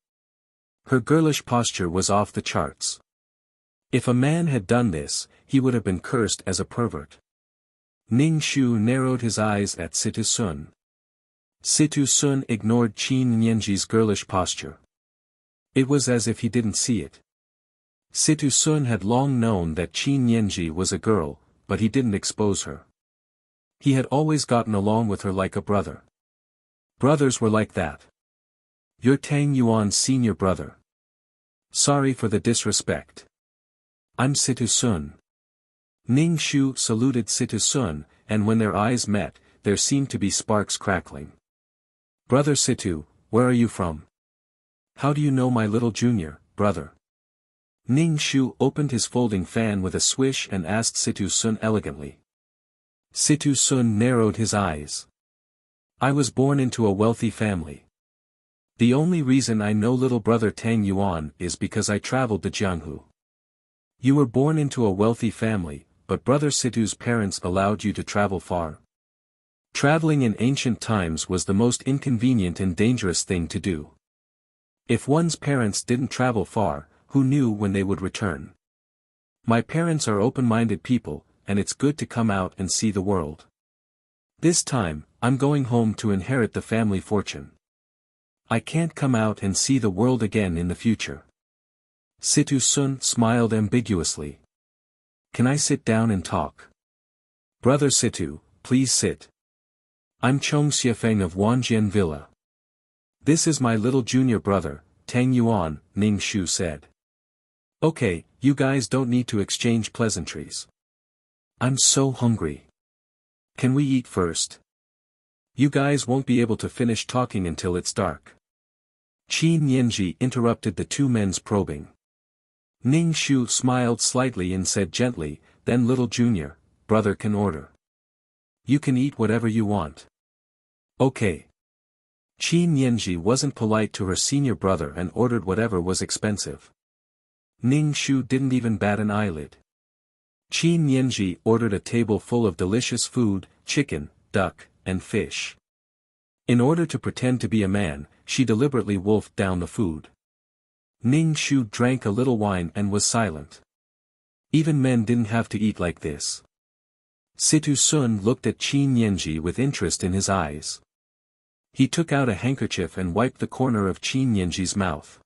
Her girlish posture was off the charts. If a man had done this, he would have been cursed as a pervert. Ning Shu narrowed his eyes at Situ Sun. Situ Sun ignored Qin Yanji's girlish posture. It was as if he didn't see it. Situ Sun had long known that Qin Yanji was a girl, but he didn't expose her. He had always gotten along with her like a brother. Brothers were like that. You're Tang Yuan's senior brother. Sorry for the disrespect. I'm Situ Sun. Ning Shu saluted Situ Sun, and when their eyes met, there seemed to be sparks crackling. Brother Situ, where are you from? How do you know my little junior, brother? Ning Shu opened his folding fan with a swish and asked Situ Sun elegantly. Situ Sun narrowed his eyes. I was born into a wealthy family. The only reason I know little brother Tang Yuan is because I traveled to Jianghu. You were born into a wealthy family, but brother Situ's parents allowed you to travel far. Traveling in ancient times was the most inconvenient and dangerous thing to do. If one's parents didn't travel far, who knew when they would return? My parents are open-minded people, and it's good to come out and see the world. This time, I'm going home to inherit the family fortune. I can't come out and see the world again in the future. Situ Sun smiled ambiguously. Can I sit down and talk? Brother Situ, please sit. I'm Chong Xiafeng of Wanjian Villa. This is my little junior brother, Tang Yuan, Ning Shu said. Okay, you guys don't need to exchange pleasantries. I'm so hungry. Can we eat first? You guys won't be able to finish talking until it's dark. Qin Yanji interrupted the two men's probing. Ning Shu smiled slightly and said gently, then little junior, brother can order. You can eat whatever you want. Okay. Qin Yanji wasn't polite to her senior brother and ordered whatever was expensive. Ning Shu didn't even bat an eyelid. Qin Yanji ordered a table full of delicious food, chicken, duck, and fish. In order to pretend to be a man, she deliberately wolfed down the food. Ning Shu drank a little wine and was silent. Even men didn't have to eat like this. Situ Sun looked at Qin Yanji with interest in his eyes. He took out a handkerchief and wiped the corner of Qin Yanji's mouth.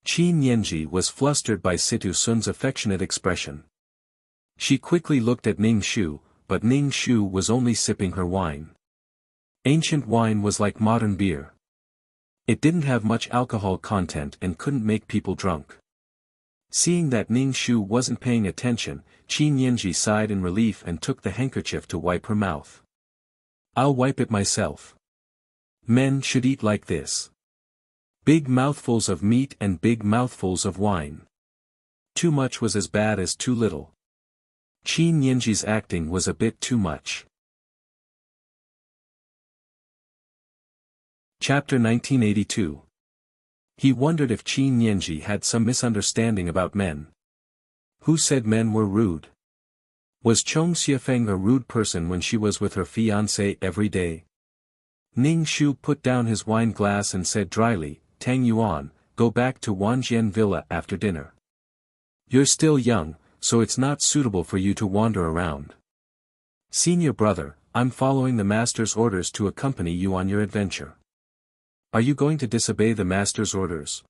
Qin Yanji was flustered by Situ Sun's affectionate expression. She quickly looked at Ning Shu, but Ning Shu was only sipping her wine. Ancient wine was like modern beer. It didn't have much alcohol content and couldn't make people drunk. Seeing that Ning Shu wasn't paying attention, Qin Yanji sighed in relief and took the handkerchief to wipe her mouth. I'll wipe it myself. Men should eat like this. Big mouthfuls of meat and big mouthfuls of wine. Too much was as bad as too little. Qin Yanji's acting was a bit too much. Chapter 1982. He wondered if Qin Yanji had some misunderstanding about men. Who said men were rude? Was Chong Xiafeng a rude person when she was with her fiancé every day? Ning Shu put down his wine glass and said dryly, Tang Yuan, go back to Wanjian Villa after dinner. You're still young, so it's not suitable for you to wander around. Senior brother, I'm following the master's orders to accompany you on your adventure. Are you going to disobey the master's orders?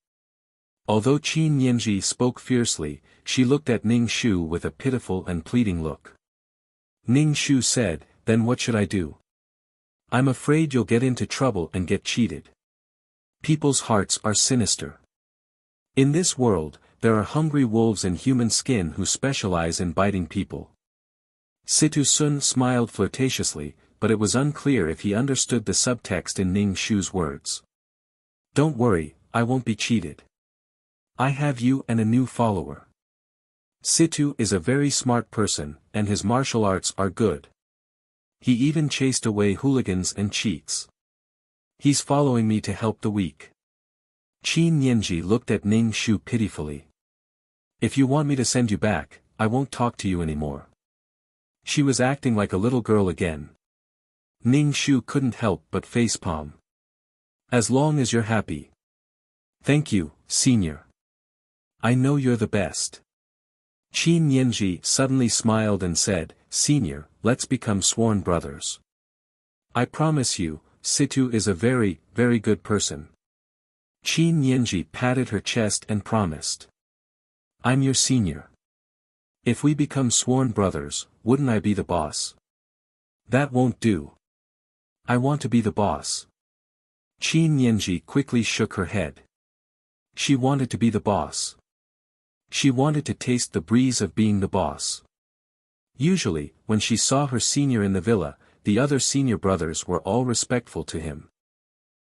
Although Qin Yanji spoke fiercely, she looked at Ning Shu with a pitiful and pleading look. Ning Shu said, then what should I do? I'm afraid you'll get into trouble and get cheated. People's hearts are sinister. In this world, there are hungry wolves in human skin who specialize in biting people. Situ Sun smiled flirtatiously, but it was unclear if he understood the subtext in Ning Shu's words. Don't worry, I won't be cheated. I have you and a new follower. Situ is a very smart person, and his martial arts are good. He even chased away hooligans and cheats. He's following me to help the weak. Qin Yanji looked at Ning Shu pitifully. If you want me to send you back, I won't talk to you anymore. She was acting like a little girl again. Ning Shu couldn't help but facepalm. As long as you're happy. Thank you, senior. I know you're the best. Qin Yanji suddenly smiled and said, Senior, let's become sworn brothers. I promise you, Situ is a very, very good person. Qin Yanji patted her chest and promised. I'm your senior. If we become sworn brothers, wouldn't I be the boss? That won't do. I want to be the boss. Qin Yanji quickly shook her head. She wanted to be the boss. She wanted to taste the breeze of being the boss. Usually, when she saw her senior in the villa, the other senior brothers were all respectful to him.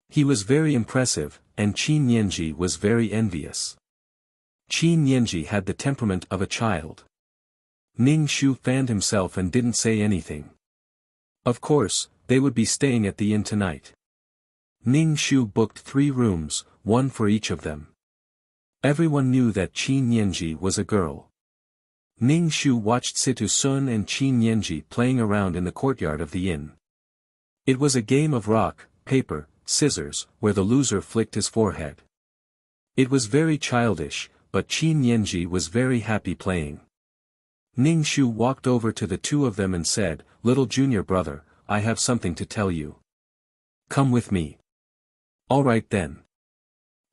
He was very impressive, and Qin Yanji was very envious. Qin Yanji had the temperament of a child. Ning Shu fanned himself and didn't say anything. Of course, they would be staying at the inn tonight. Ning Shu booked 3 rooms, one for each of them. Everyone knew that Qin Yanji was a girl. Ning Shu watched Situ Sun and Qin Yanji playing around in the courtyard of the inn. It was a game of rock, paper, scissors, where the loser flicked his forehead. It was very childish, but Qin Yanji was very happy playing. Ning Shu walked over to the two of them and said, Little junior brother, I have something to tell you. Come with me. All right then.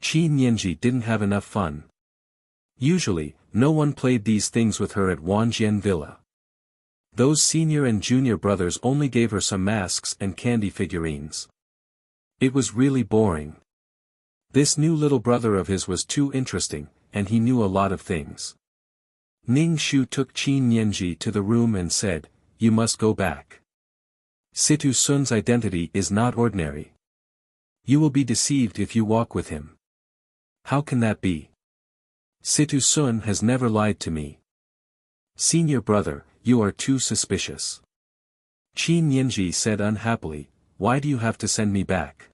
Qin Yanji didn't have enough fun. Usually, no one played these things with her at Wanjian Villa. Those senior and junior brothers only gave her some masks and candy figurines. It was really boring. This new little brother of his was too interesting, and he knew a lot of things. Ning Shu took Qin Yanji to the room and said, You must go back. Situ Sun's identity is not ordinary. You will be deceived if you walk with him. How can that be? Situ Sun has never lied to me. Senior brother, you are too suspicious. Qin Yanji said unhappily, Why do you have to send me back?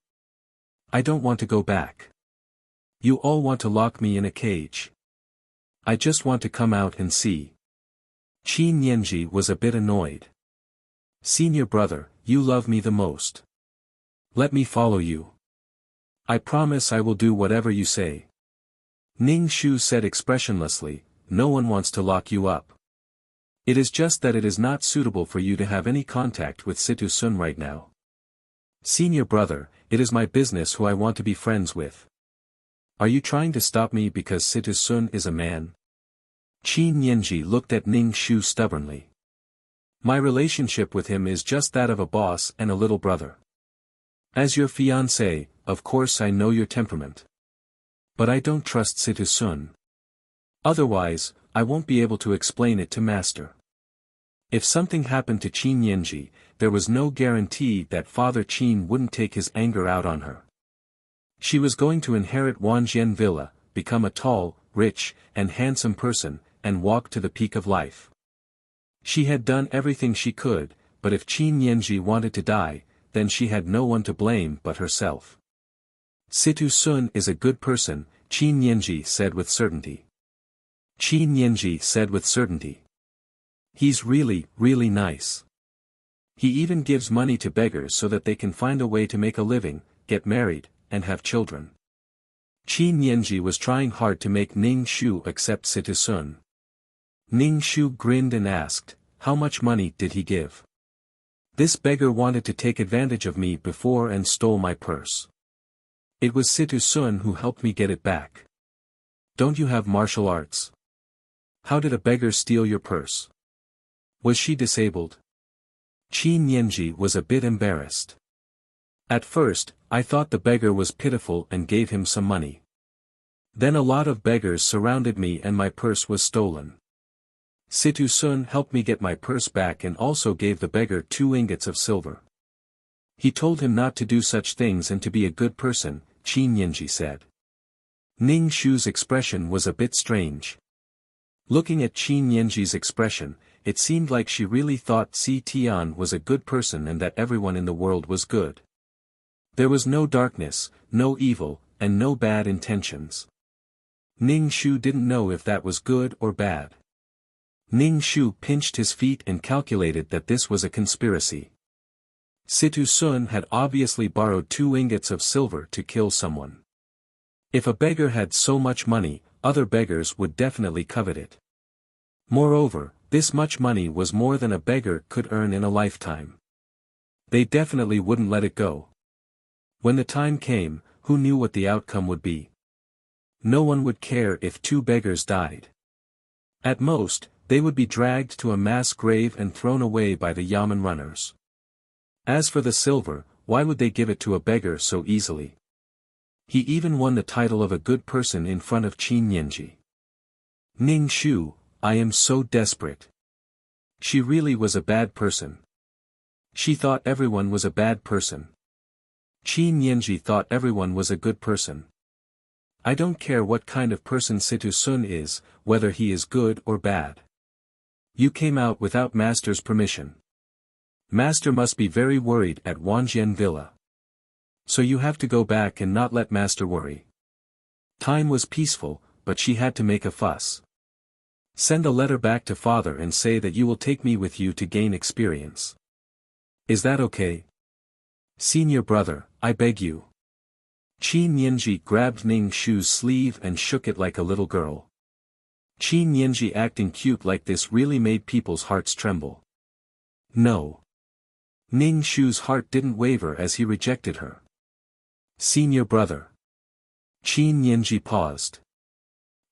I don't want to go back. You all want to lock me in a cage. I just want to come out and see. Qin Yanji was a bit annoyed. Senior brother, you love me the most. Let me follow you. I promise I will do whatever you say. Ning Shu said expressionlessly, No one wants to lock you up. It is just that it is not suitable for you to have any contact with Situ Sun right now. Senior brother, it is my business who I want to be friends with. Are you trying to stop me because Situ Sun is a man? Qin Yanji looked at Ning Shu stubbornly. My relationship with him is just that of a boss and a little brother. As your fiancé, of course I know your temperament. But I don't trust Situ Sun. Otherwise, I won't be able to explain it to master. If something happened to Qin Yanji, there was no guarantee that Father Qin wouldn't take his anger out on her. She was going to inherit Wanjian Villa, become a tall, rich, and handsome person, and walk to the peak of life. She had done everything she could, but if Qin Yanji wanted to die, then she had no one to blame but herself. Situ Sun is a good person, Qin Yanji said with certainty. Qin Yanji said with certainty. He's really, really nice. He even gives money to beggars so that they can find a way to make a living, get married, and have children. Qin Yanji was trying hard to make Ning Shu accept Situ Sun. Ning Shu grinned and asked, How much money did he give? This beggar wanted to take advantage of me before and stole my purse. It was Situ Sun who helped me get it back. Don't you have martial arts? How did a beggar steal your purse? Was she disabled? Qin Yanji was a bit embarrassed. At first, I thought the beggar was pitiful and gave him some money. Then a lot of beggars surrounded me and my purse was stolen. Situ Sun helped me get my purse back and also gave the beggar 2 ingots of silver. He told him not to do such things and to be a good person, Qin Yinji said. Ning Shu's expression was a bit strange. Looking at Qin Yinji's expression, it seemed like she really thought Si Tian was a good person and that everyone in the world was good. There was no darkness, no evil, and no bad intentions. Ning Shu didn't know if that was good or bad. Ning Shu pinched his feet and calculated that this was a conspiracy. Situ Sun had obviously borrowed 2 ingots of silver to kill someone. If a beggar had so much money, other beggars would definitely covet it. Moreover, this much money was more than a beggar could earn in a lifetime. They definitely wouldn't let it go. When the time came, who knew what the outcome would be? No one would care if 2 beggars died. At most, they would be dragged to a mass grave and thrown away by the yamen runners. As for the silver, why would they give it to a beggar so easily? He even won the title of a good person in front of Qin Yinji. Ning Shu, I am so desperate. She really was a bad person. She thought everyone was a bad person. Qin Yinji thought everyone was a good person. I don't care what kind of person Situ Sun is, whether he is good or bad. You came out without Master's permission. Master must be very worried at Wanjian Villa. So you have to go back and not let Master worry. Time was peaceful, but she had to make a fuss. Send a letter back to Father and say that you will take me with you to gain experience. Is that okay? Senior brother, I beg you. Qin Yinji grabbed Ning Shu's sleeve and shook it like a little girl. Qin Yinji acting cute like this really made people's hearts tremble. No. Ning Shu's heart didn't waver as he rejected her. Senior brother. Qin Yinji paused.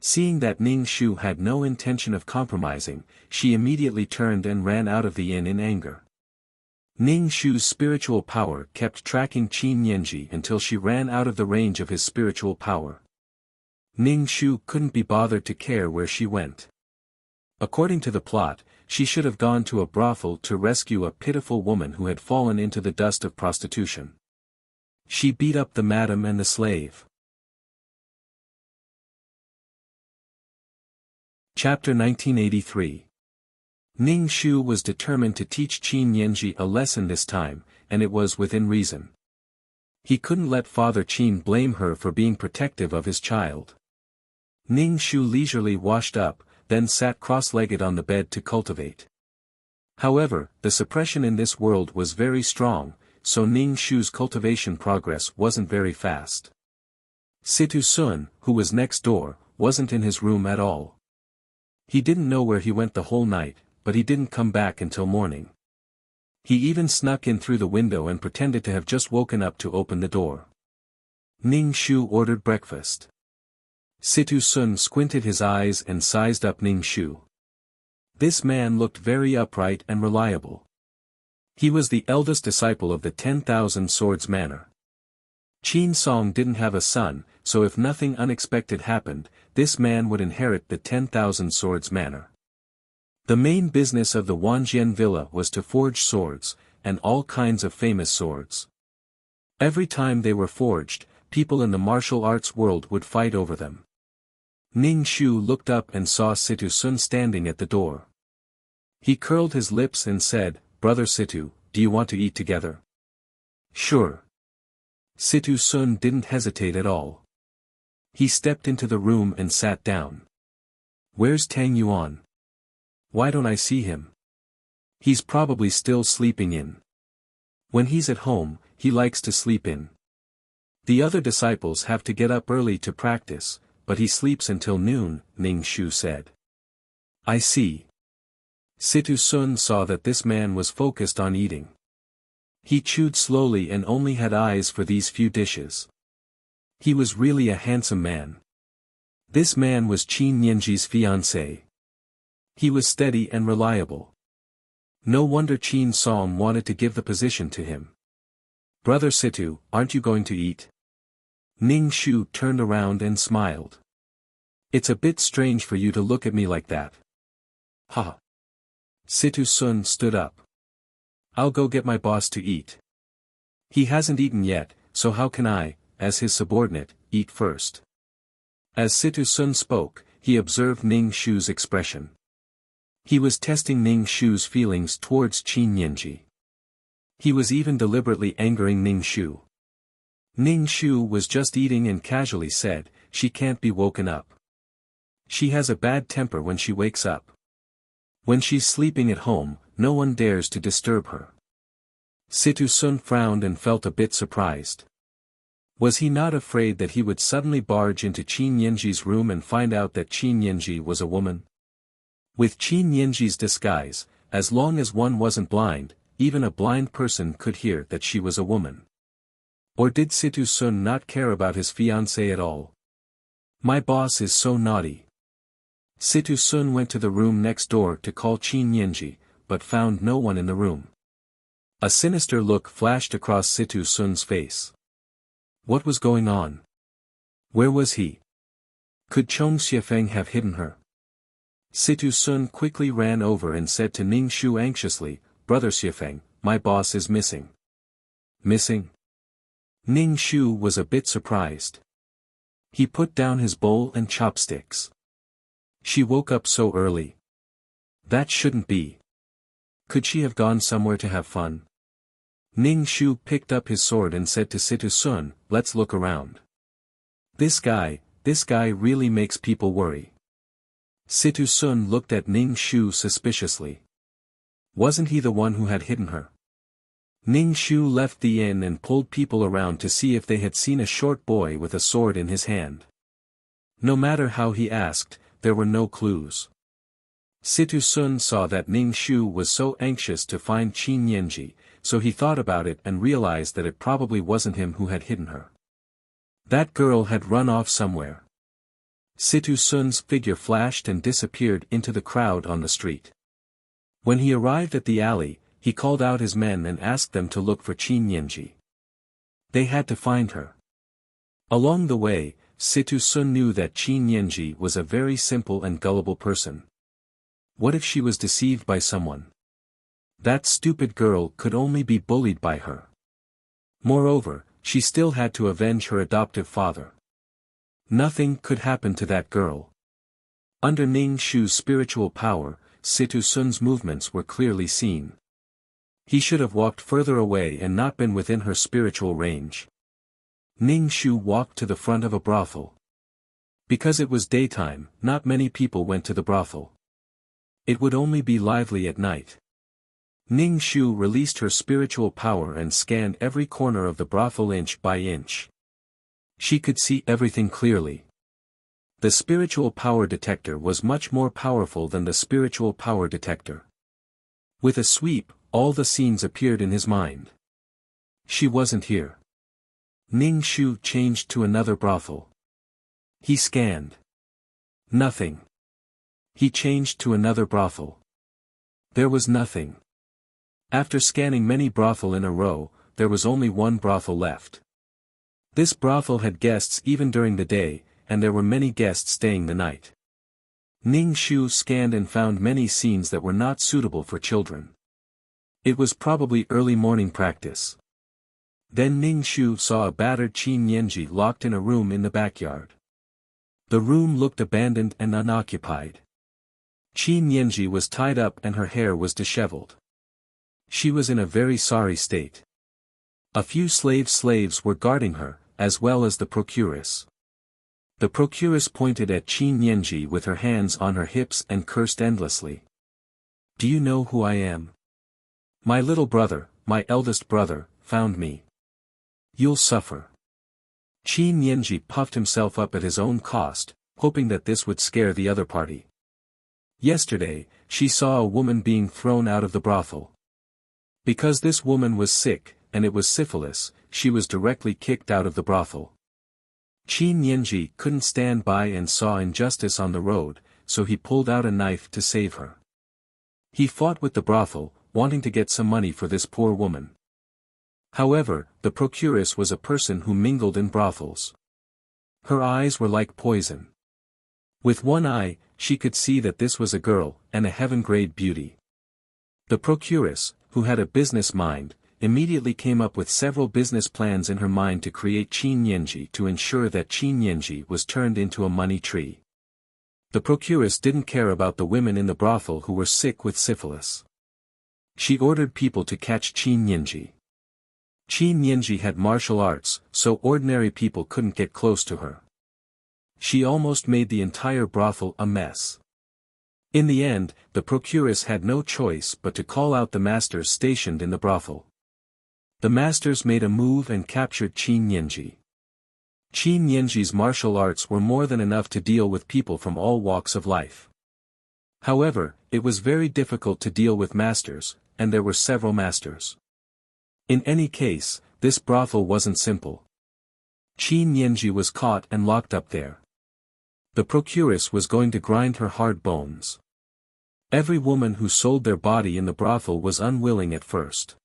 Seeing that Ning Shu had no intention of compromising, she immediately turned and ran out of the inn in anger. Ning Shu's spiritual power kept tracking Qin Yinji until she ran out of the range of his spiritual power. Ning Shu couldn't be bothered to care where she went. According to the plot, she should have gone to a brothel to rescue a pitiful woman who had fallen into the dust of prostitution. She beat up the madam and the slave. Chapter 1983. Ning Shu was determined to teach Qin Yinji a lesson this time, and it was within reason. He couldn't let Father Qin blame her for being protective of his child. Ning Shu leisurely washed up, then sat cross-legged on the bed to cultivate. However, the suppression in this world was very strong, so Ning Shu's cultivation progress wasn't very fast. Situ Sun, who was next door, wasn't in his room at all. He didn't know where he went the whole night, but he didn't come back until morning. He even snuck in through the window and pretended to have just woken up to open the door. Ning Shu ordered breakfast. Situ Sun squinted his eyes and sized up Ning Shu. This man looked very upright and reliable. He was the eldest disciple of the 10,000 Swords Manor. Qin Song didn't have a son, so if nothing unexpected happened, this man would inherit the 10,000 Swords Manor. The main business of the Wanjian Villa was to forge swords, and all kinds of famous swords. Every time they were forged, people in the martial arts world would fight over them. Ning Shu looked up and saw Situ Sun standing at the door. He curled his lips and said, "Brother Situ, do you want to eat together?" "Sure." Situ Sun didn't hesitate at all. He stepped into the room and sat down. "Where's Tang Yuan? Why don't I see him? He's probably still sleeping in. When he's at home, he likes to sleep in. The other disciples have to get up early to practice, but he sleeps until noon," Ning Shu said. "I see." Situ Sun saw that this man was focused on eating. He chewed slowly and only had eyes for these few dishes. He was really a handsome man. This man was Qin Yinji's fiancé. He was steady and reliable. No wonder Qin Song wanted to give the position to him. Brother Situ, aren't you going to eat? Ning Shu turned around and smiled. It's a bit strange for you to look at me like that. Ha! Situ Sun stood up. I'll go get my boss to eat. He hasn't eaten yet, so how can I, as his subordinate, eat first? As Situ Sun spoke, he observed Ning Shu's expression. He was testing Ning Shu's feelings towards Qin Yanji. He was even deliberately angering Ning Shu. Ning Shu was just eating and casually said, "She can't be woken up. She has a bad temper when she wakes up. When she's sleeping at home, no one dares to disturb her." Situ Sun frowned and felt a bit surprised. Was he not afraid that he would suddenly barge into Qin Yanji's room and find out that Qin Yanji was a woman? With Qin Yanji's disguise, as long as one wasn't blind, even a blind person could hear that she was a woman. Or did Situ Sun not care about his fiancée at all? My boss is so naughty. Situ Sun went to the room next door to call Qin Yanji, but found no one in the room. A sinister look flashed across Situ Sun's face. What was going on? Where was he? Could Chong Xiefeng have hidden her? Situ Sun quickly ran over and said to Ning Shu anxiously, "Brother Xiefeng, my boss is missing." Missing? Ning Shu was a bit surprised. He put down his bowl and chopsticks. She woke up so early. That shouldn't be. Could she have gone somewhere to have fun? Ning Shu picked up his sword and said to Situ Sun, "Let's look around. This guy really makes people worry." Situ Sun looked at Ning Shu suspiciously. Wasn't he the one who had hidden her? Ning Shu left the inn and pulled people around to see if they had seen a short boy with a sword in his hand. No matter how he asked, there were no clues. Situ Sun saw that Ning Shu was so anxious to find Qin Yanji, so he thought about it and realized that it probably wasn't him who had hidden her. That girl had run off somewhere. Situ Sun's figure flashed and disappeared into the crowd on the street. When he arrived at the alley, he called out his men and asked them to look for Qin Yanji. They had to find her. Along the way, Situ Sun knew that Qin Yanji was a very simple and gullible person. What if she was deceived by someone? That stupid girl could only be bullied by her. Moreover, she still had to avenge her adoptive father. Nothing could happen to that girl. Under Ning Shu's spiritual power, Situ Sun's movements were clearly seen. He should have walked further away and not been within her spiritual range. Ning Shu walked to the front of a brothel. Because it was daytime, not many people went to the brothel. It would only be lively at night. Ning Shu released her spiritual power and scanned every corner of the brothel inch by inch. She could see everything clearly. The spiritual power detector was much more powerful than the spiritual power detector. With a sweep, all the scenes appeared in his mind. She wasn't here. Ning Shu changed to another brothel. He scanned. Nothing. He changed to another brothel. There was nothing. After scanning many brothels in a row, there was only one brothel left. This brothel had guests even during the day, and there were many guests staying the night. Ning Shu scanned and found many scenes that were not suitable for children. It was probably early morning practice. Then Ning Shu saw a battered Qin Yanji locked in a room in the backyard. The room looked abandoned and unoccupied. Qin Yanji was tied up and her hair was disheveled. She was in a very sorry state. A few slaves were guarding her, as well as the procuress. The procuress pointed at Qin Yanji with her hands on her hips and cursed endlessly. "Do you know who I am? My little brother, my eldest brother, found me. You'll suffer." Qin Yanji puffed himself up at his own cost, hoping that this would scare the other party. Yesterday, she saw a woman being thrown out of the brothel. Because this woman was sick, and it was syphilis, she was directly kicked out of the brothel. Qin Yanji couldn't stand by and saw injustice on the road, so he pulled out a knife to save her. He fought with the brothel, wanting to get some money for this poor woman. However, the procuress was a person who mingled in brothels. Her eyes were like poison. With one eye, she could see that this was a girl, and a heaven-grade beauty. The procuress, who had a business mind, immediately came up with several business plans in her mind to create Qin Yanji to ensure that Qin Yanji was turned into a money tree. The procuress didn't care about the women in the brothel who were sick with syphilis. She ordered people to catch Qin Yanji. Qin Yanji had martial arts, so ordinary people couldn't get close to her. She almost made the entire brothel a mess. In the end, the procuress had no choice but to call out the masters stationed in the brothel. The masters made a move and captured Qin Yanji. Qin Yanji's martial arts were more than enough to deal with people from all walks of life. However, it was very difficult to deal with masters, and there were several masters. In any case, this brothel wasn't simple. Qin Yanji was caught and locked up there. The procuress was going to grind her hard bones. Every woman who sold their body in the brothel was unwilling at first.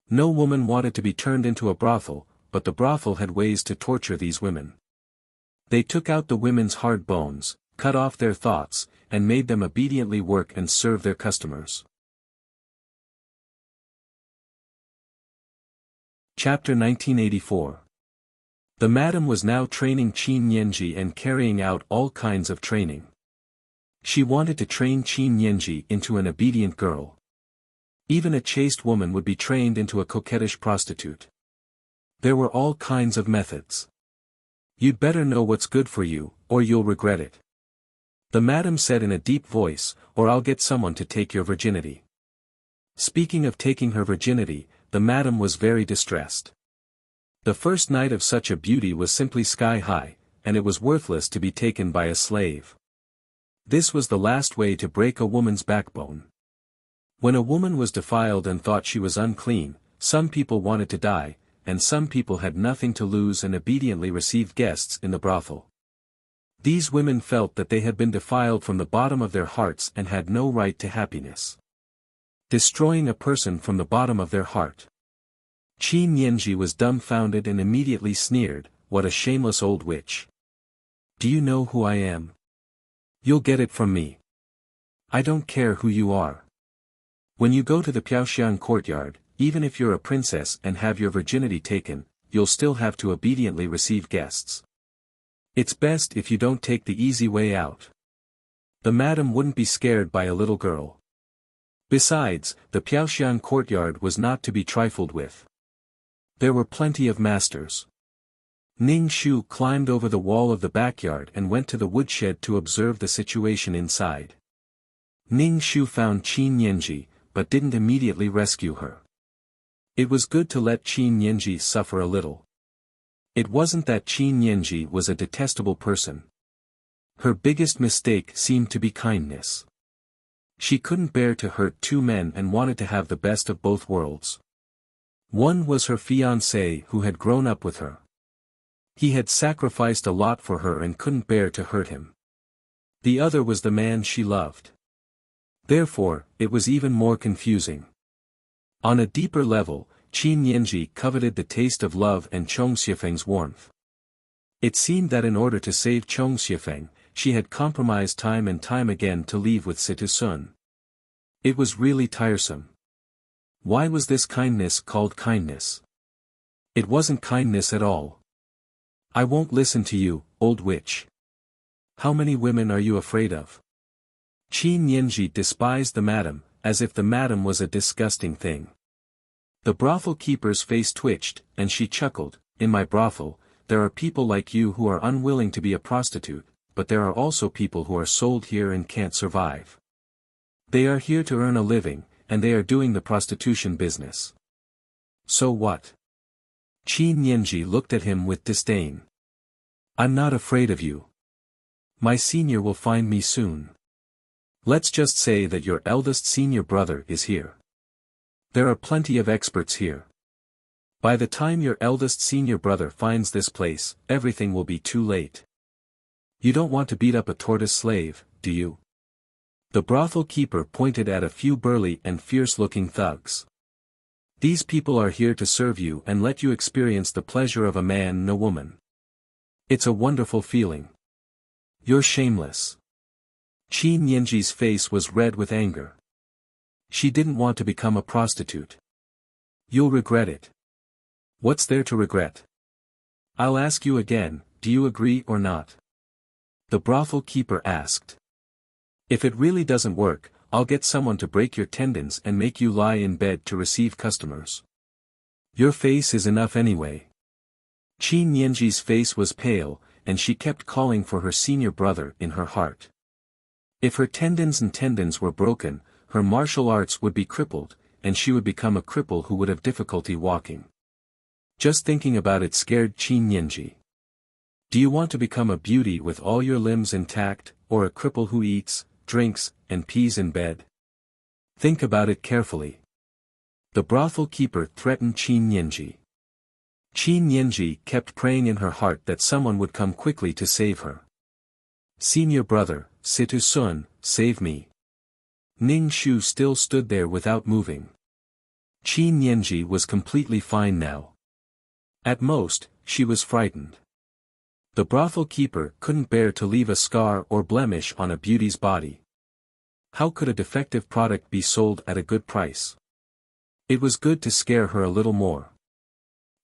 No woman wanted to be turned into a brothel, but the brothel had ways to torture these women. They took out the women's hard bones, cut off their thoughts, and made them obediently work and serve their customers. Chapter 1984. The madam was now training Qin Yanji and carrying out all kinds of training. She wanted to train Qin Yanji into an obedient girl. Even a chaste woman would be trained into a coquettish prostitute. There were all kinds of methods. You'd better know what's good for you, or you'll regret it. The madam said in a deep voice, or I'll get someone to take your virginity. Speaking of taking her virginity, the madam was very distressed. The first night of such a beauty was simply sky high, and it was worthless to be taken by a slave. This was the last way to break a woman's backbone. When a woman was defiled and thought she was unclean, some people wanted to die, and some people had nothing to lose and obediently received guests in the brothel. These women felt that they had been defiled from the bottom of their hearts and had no right to happiness. Destroying a person from the bottom of their heart. Qin Yanji was dumbfounded and immediately sneered, "What a shameless old witch. Do you know who I am? You'll get it from me. I don't care who you are. When you go to the Piaoxiang courtyard, even if you're a princess and have your virginity taken, you'll still have to obediently receive guests. It's best if you don't take the easy way out." The madam wouldn't be scared by a little girl. Besides, the Piaoxiang courtyard was not to be trifled with. There were plenty of masters. Ning Shu climbed over the wall of the backyard and went to the woodshed to observe the situation inside. Ning Shu found Qin Yanji, but didn't immediately rescue her. It was good to let Qin Yanji suffer a little. It wasn't that Qin Yanji was a detestable person. Her biggest mistake seemed to be kindness. She couldn't bear to hurt two men and wanted to have the best of both worlds. One was her fiancé who had grown up with her. He had sacrificed a lot for her and couldn't bear to hurt him. The other was the man she loved. Therefore, it was even more confusing. On a deeper level, Qin Yanji coveted the taste of love and Chong Xiufeng's warmth. It seemed that in order to save Chong Xiufeng, she had compromised time and time again to leave with Situ Sun. It was really tiresome. Why was this kindness called kindness? It wasn't kindness at all. "I won't listen to you, old witch. How many women are you afraid of?" Qin Yanji despised the madam, as if the madam was a disgusting thing. The brothel keeper's face twitched, and she chuckled, "In my brothel, there are people like you who are unwilling to be a prostitute, but there are also people who are sold here and can't survive. They are here to earn a living, and they are doing the prostitution business. So what?" Qin Yanji looked at him with disdain. "I'm not afraid of you. My senior will find me soon. Let's just say that your eldest senior brother is here. There are plenty of experts here. By the time your eldest senior brother finds this place, everything will be too late. You don't want to beat up a tortoise slave, do you?" The brothel keeper pointed at a few burly and fierce-looking thugs. These people are here to serve you and let you experience the pleasure of a man and a woman. It's a wonderful feeling. You're shameless. Qin Yanji's face was red with anger. She didn't want to become a prostitute. You'll regret it. What's there to regret? I'll ask you again, do you agree or not? The brothel keeper asked. If it really doesn't work, I'll get someone to break your tendons and make you lie in bed to receive customers. Your face is enough anyway. Qin Yanji's face was pale, and she kept calling for her senior brother in her heart. If her tendons were broken, her martial arts would be crippled, and she would become a cripple who would have difficulty walking. Just thinking about it scared Qin Yanji. Do you want to become a beauty with all your limbs intact, or a cripple who eats, drinks, and pees in bed? Think about it carefully. The brothel keeper threatened Qin Yanji. Qin Yanji kept praying in her heart that someone would come quickly to save her. Senior brother, Situ Sun, save me. Ning Shu still stood there without moving. Qin Yanji was completely fine now. At most, she was frightened. The brothel keeper couldn't bear to leave a scar or blemish on a beauty's body. How could a defective product be sold at a good price? It was good to scare her a little more.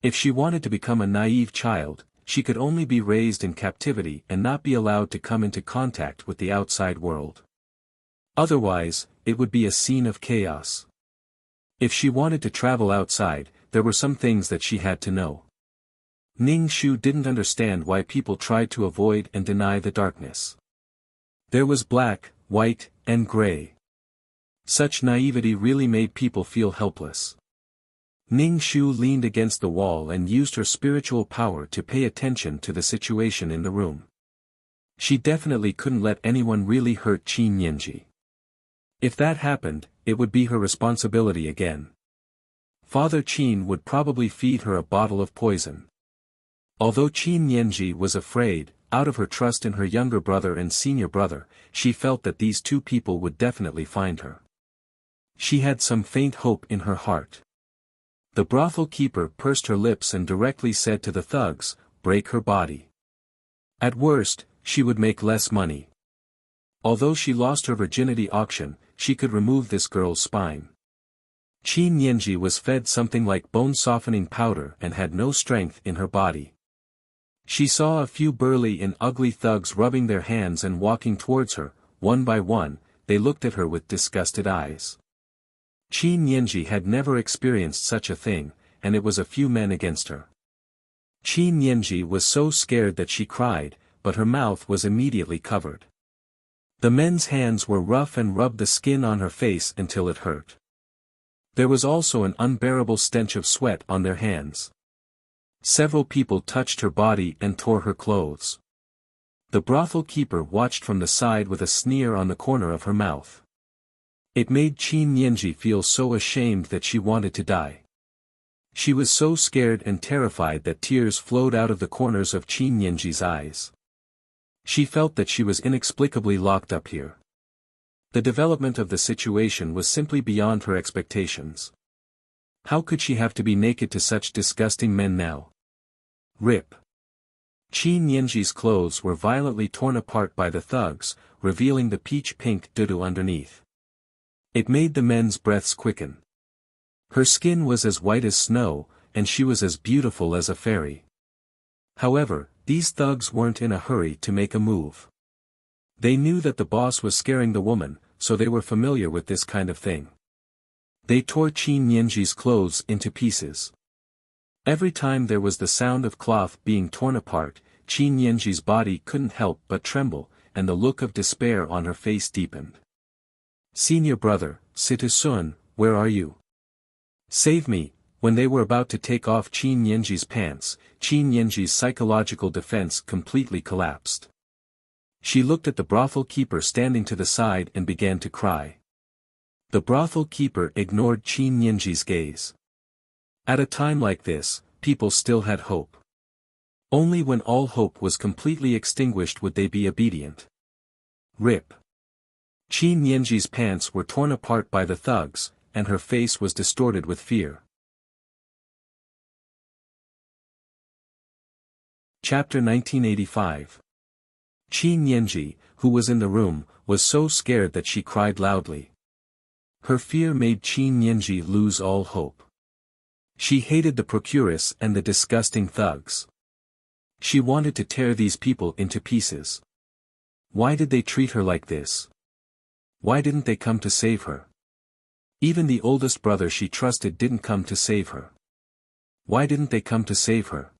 If she wanted to become a naive child, she could only be raised in captivity and not be allowed to come into contact with the outside world. Otherwise, it would be a scene of chaos. If she wanted to travel outside, there were some things that she had to know. Ning Shu didn't understand why people tried to avoid and deny the darkness. There was black, white, and gray. Such naivety really made people feel helpless. Ning Shu leaned against the wall and used her spiritual power to pay attention to the situation in the room. She definitely couldn't let anyone really hurt Qin Yanji. If that happened, it would be her responsibility again. Father Qin would probably feed her a bottle of poison. Although Qin Yanji was afraid, out of her trust in her younger brother and senior brother, she felt that these two people would definitely find her. She had some faint hope in her heart. The brothel keeper pursed her lips and directly said to the thugs, break her body. At worst, she would make less money. Although she lost her virginity auction, she could remove this girl's spine. Qin Yanji was fed something like bone-softening powder and had no strength in her body. She saw a few burly and ugly thugs rubbing their hands and walking towards her. One by one, they looked at her with disgusted eyes. Qin Yanji had never experienced such a thing, and it was a few men against her. Qin Yanji was so scared that she cried, but her mouth was immediately covered. The men's hands were rough and rubbed the skin on her face until it hurt. There was also an unbearable stench of sweat on their hands. Several people touched her body and tore her clothes. The brothel keeper watched from the side with a sneer on the corner of her mouth. It made Qin Yanji feel so ashamed that she wanted to die. She was so scared and terrified that tears flowed out of the corners of Qin Yanji's eyes. She felt that she was inexplicably locked up here. The development of the situation was simply beyond her expectations. How could she have to be naked to such disgusting men now? Rip. Qin Yanji's clothes were violently torn apart by the thugs, revealing the peach-pink doo-doo underneath. It made the men's breaths quicken. Her skin was as white as snow, and she was as beautiful as a fairy. However, these thugs weren't in a hurry to make a move. They knew that the boss was scaring the woman, so they were familiar with this kind of thing. They tore Qin Yanji's clothes into pieces. Every time there was the sound of cloth being torn apart, Qin Yanji's body couldn't help but tremble, and the look of despair on her face deepened. Senior brother, Situ Sun, where are you? Save me. When they were about to take off Qin Yanji's pants, Qin Yanji's psychological defense completely collapsed. She looked at the brothel keeper standing to the side and began to cry. The brothel keeper ignored Qin Yanji's gaze. At a time like this, people still had hope. Only when all hope was completely extinguished would they be obedient. Rip. Qin Yanji's pants were torn apart by the thugs, and her face was distorted with fear. Chapter 1985. Qin Yanji, who was in the room, was so scared that she cried loudly. Her fear made Qin Yanji lose all hope. She hated the procuress and the disgusting thugs. She wanted to tear these people into pieces. Why did they treat her like this? Why didn't they come to save her? Even the oldest brother she trusted didn't come to save her. Why didn't they come to save her?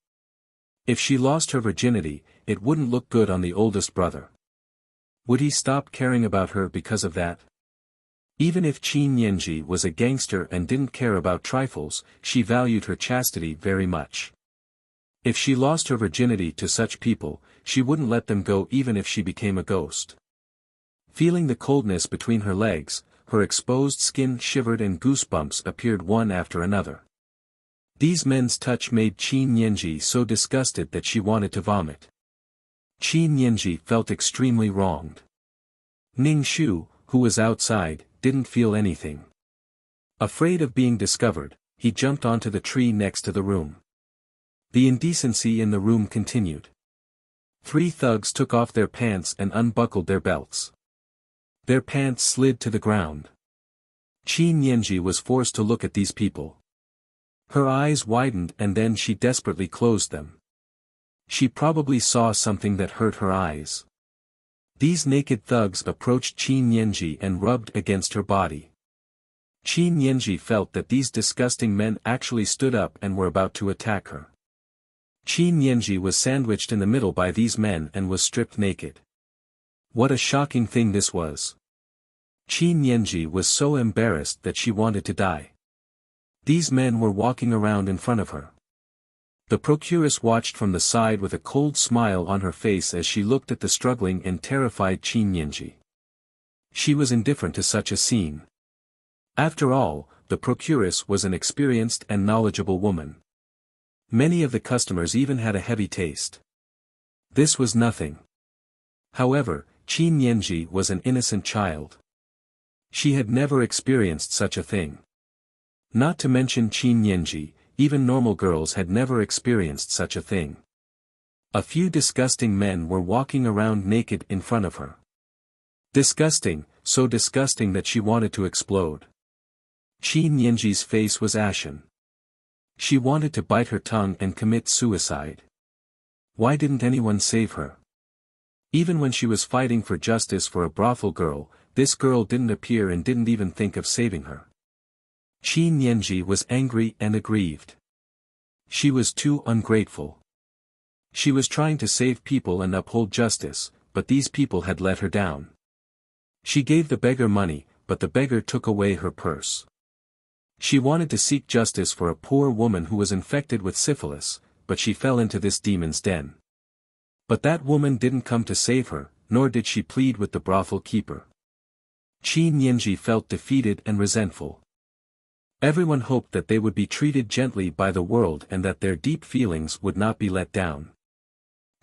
If she lost her virginity, it wouldn't look good on the oldest brother. Would he stop caring about her because of that? Even if Qin Yanji was a gangster and didn't care about trifles, she valued her chastity very much. If she lost her virginity to such people, she wouldn't let them go even if she became a ghost. Feeling the coldness between her legs, her exposed skin shivered and goosebumps appeared one after another. These men's touch made Qin Yanji so disgusted that she wanted to vomit. Qin Yanji felt extremely wronged. Ning Shu, who was outside, didn't feel anything. Afraid of being discovered, he jumped onto the tree next to the room. The indecency in the room continued. 3 thugs took off their pants and unbuckled their belts. Their pants slid to the ground. Qin Yanji was forced to look at these people. Her eyes widened and then she desperately closed them. She probably saw something that hurt her eyes. These naked thugs approached Qin Yanji and rubbed against her body. Qin Yanji felt that these disgusting men actually stood up and were about to attack her. Qin Yanji was sandwiched in the middle by these men and was stripped naked. What a shocking thing this was. Qin Yanji was so embarrassed that she wanted to die. These men were walking around in front of her. The procuress watched from the side with a cold smile on her face as she looked at the struggling and terrified Qin Yanji. She was indifferent to such a scene. After all, the procuress was an experienced and knowledgeable woman. Many of the customers even had a heavy taste. This was nothing. However, Qin Yanji was an innocent child. She had never experienced such a thing. Not to mention Qin Yanji, even normal girls had never experienced such a thing. A few disgusting men were walking around naked in front of her. Disgusting, so disgusting that she wanted to explode. Qin Yanji's face was ashen. She wanted to bite her tongue and commit suicide. Why didn't anyone save her? Even when she was fighting for justice for a brothel girl, this girl didn't appear and didn't even think of saving her. Qin Yanji was angry and aggrieved. She was too ungrateful. She was trying to save people and uphold justice, but these people had let her down. She gave the beggar money, but the beggar took away her purse. She wanted to seek justice for a poor woman who was infected with syphilis, but she fell into this demon's den. But that woman didn't come to save her, nor did she plead with the brothel keeper. Qin Yanji felt defeated and resentful. Everyone hoped that they would be treated gently by the world and that their deep feelings would not be let down.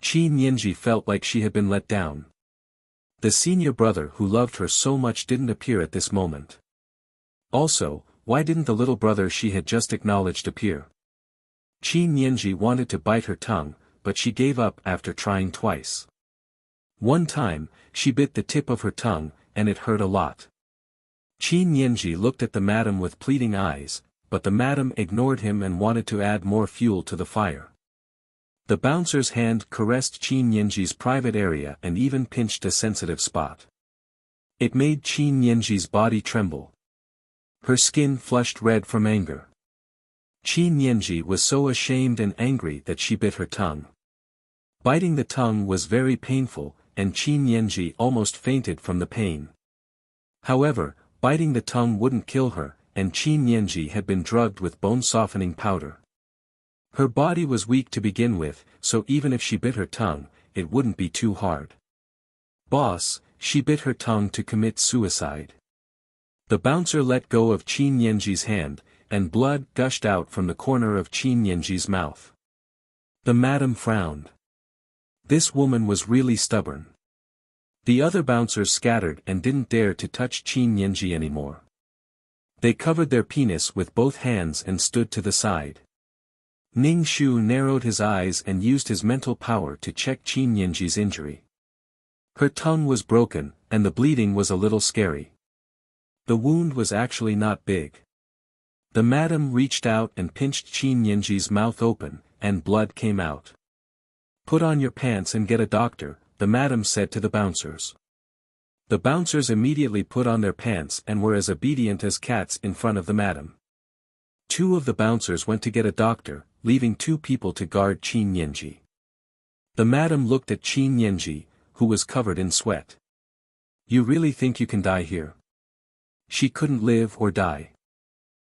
Qin Yanji felt like she had been let down. The senior brother who loved her so much didn't appear at this moment. Also, why didn't the little brother she had just acknowledged appear? Qin Yanji wanted to bite her tongue, but she gave up after trying twice. One time, she bit the tip of her tongue, and it hurt a lot. Qin Yanji looked at the madam with pleading eyes, but the madam ignored him and wanted to add more fuel to the fire. The bouncer's hand caressed Qin Yanji's private area and even pinched a sensitive spot. It made Qin Yanji's body tremble. Her skin flushed red from anger. Qin Yanji was so ashamed and angry that she bit her tongue. Biting the tongue was very painful, and Qin Yanji almost fainted from the pain. However, biting the tongue wouldn't kill her, and Qin Yanji had been drugged with bone-softening powder. Her body was weak to begin with, so even if she bit her tongue, it wouldn't be too hard. Boss, she bit her tongue to commit suicide. The bouncer let go of Qin Yanji's hand, and blood gushed out from the corner of Qin Yanji's mouth. The madam frowned. This woman was really stubborn. The other bouncers scattered and didn't dare to touch Qin Yanji anymore. They covered their penis with both hands and stood to the side. Ning Shu narrowed his eyes and used his mental power to check Qin Yinji's injury. Her tongue was broken, and the bleeding was a little scary. The wound was actually not big. The madam reached out and pinched Qin Yinji's mouth open, and blood came out. "Put on your pants and get a doctor," the madam said to the bouncers. The bouncers immediately put on their pants and were as obedient as cats in front of the madam. Two of the bouncers went to get a doctor, leaving 2 people to guard Qin Yinji. The madam looked at Qin Yinji, who was covered in sweat. "You really think you can die here?" She couldn't live or die.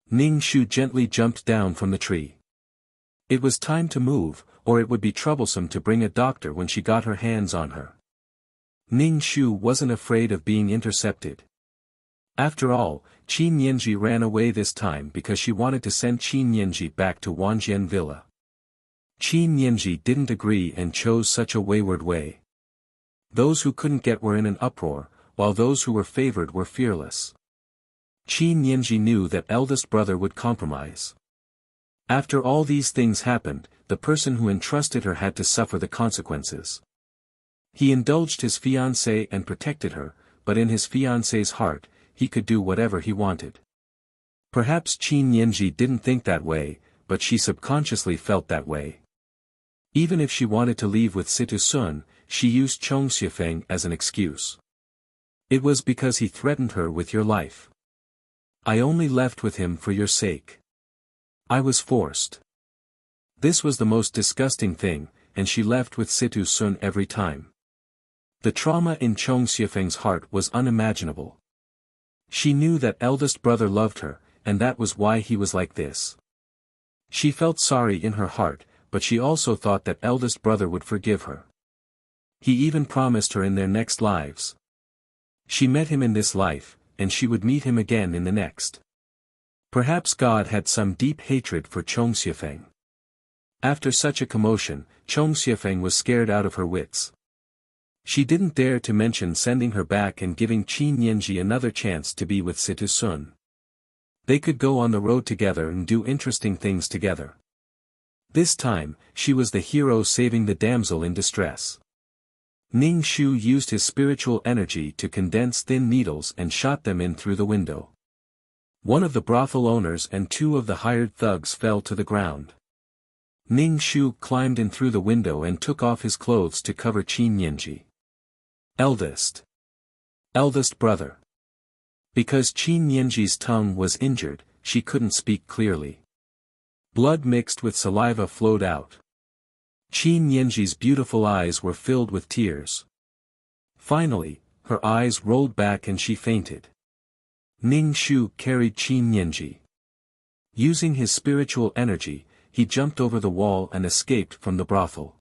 Ning Shu gently jumped down from the tree. It was time to move, or it would be troublesome to bring a doctor when she got her hands on her. Ning Shu wasn't afraid of being intercepted. After all, Qin Yinji ran away this time because she wanted to send Qin Yinji back to Wanjian Villa. Qin Yinji didn't agree and chose such a wayward way. Those who couldn't get were in an uproar, while those who were favored were fearless. Qin Yinji knew that eldest brother would compromise. After all these things happened, the person who entrusted her had to suffer the consequences. He indulged his fiancée and protected her, but in his fiancée's heart, he could do whatever he wanted. Perhaps Qin Yinji didn't think that way, but she subconsciously felt that way. Even if she wanted to leave with Situ Sun, she used Chong Xiufeng as an excuse. It was because he threatened her with your life. "I only left with him for your sake. I was forced." This was the most disgusting thing, and she left with Situ Sun every time. The trauma in Chong Xiufeng's heart was unimaginable. She knew that eldest brother loved her, and that was why he was like this. She felt sorry in her heart, but she also thought that eldest brother would forgive her. He even promised her in their next lives. She met him in this life, and she would meet him again in the next. Perhaps God had some deep hatred for Chong Xiufeng. After such a commotion, Chong Xiufeng was scared out of her wits. She didn't dare to mention sending her back and giving Qin Yinji another chance to be with Situ Sun. They could go on the road together and do interesting things together. This time, she was the hero saving the damsel in distress. Ning Shu used his spiritual energy to condense thin needles and shot them in through the window. One of the brothel owners and 2 of the hired thugs fell to the ground. Ning Shu climbed in through the window and took off his clothes to cover Qin Yinji. Eldest brother. Because Qin Yinji's tongue was injured, she couldn't speak clearly. Blood mixed with saliva flowed out. Qin Yinji's beautiful eyes were filled with tears. Finally, her eyes rolled back and she fainted. Ning Shu carried Qin Yinji. Using his spiritual energy, he jumped over the wall and escaped from the brothel.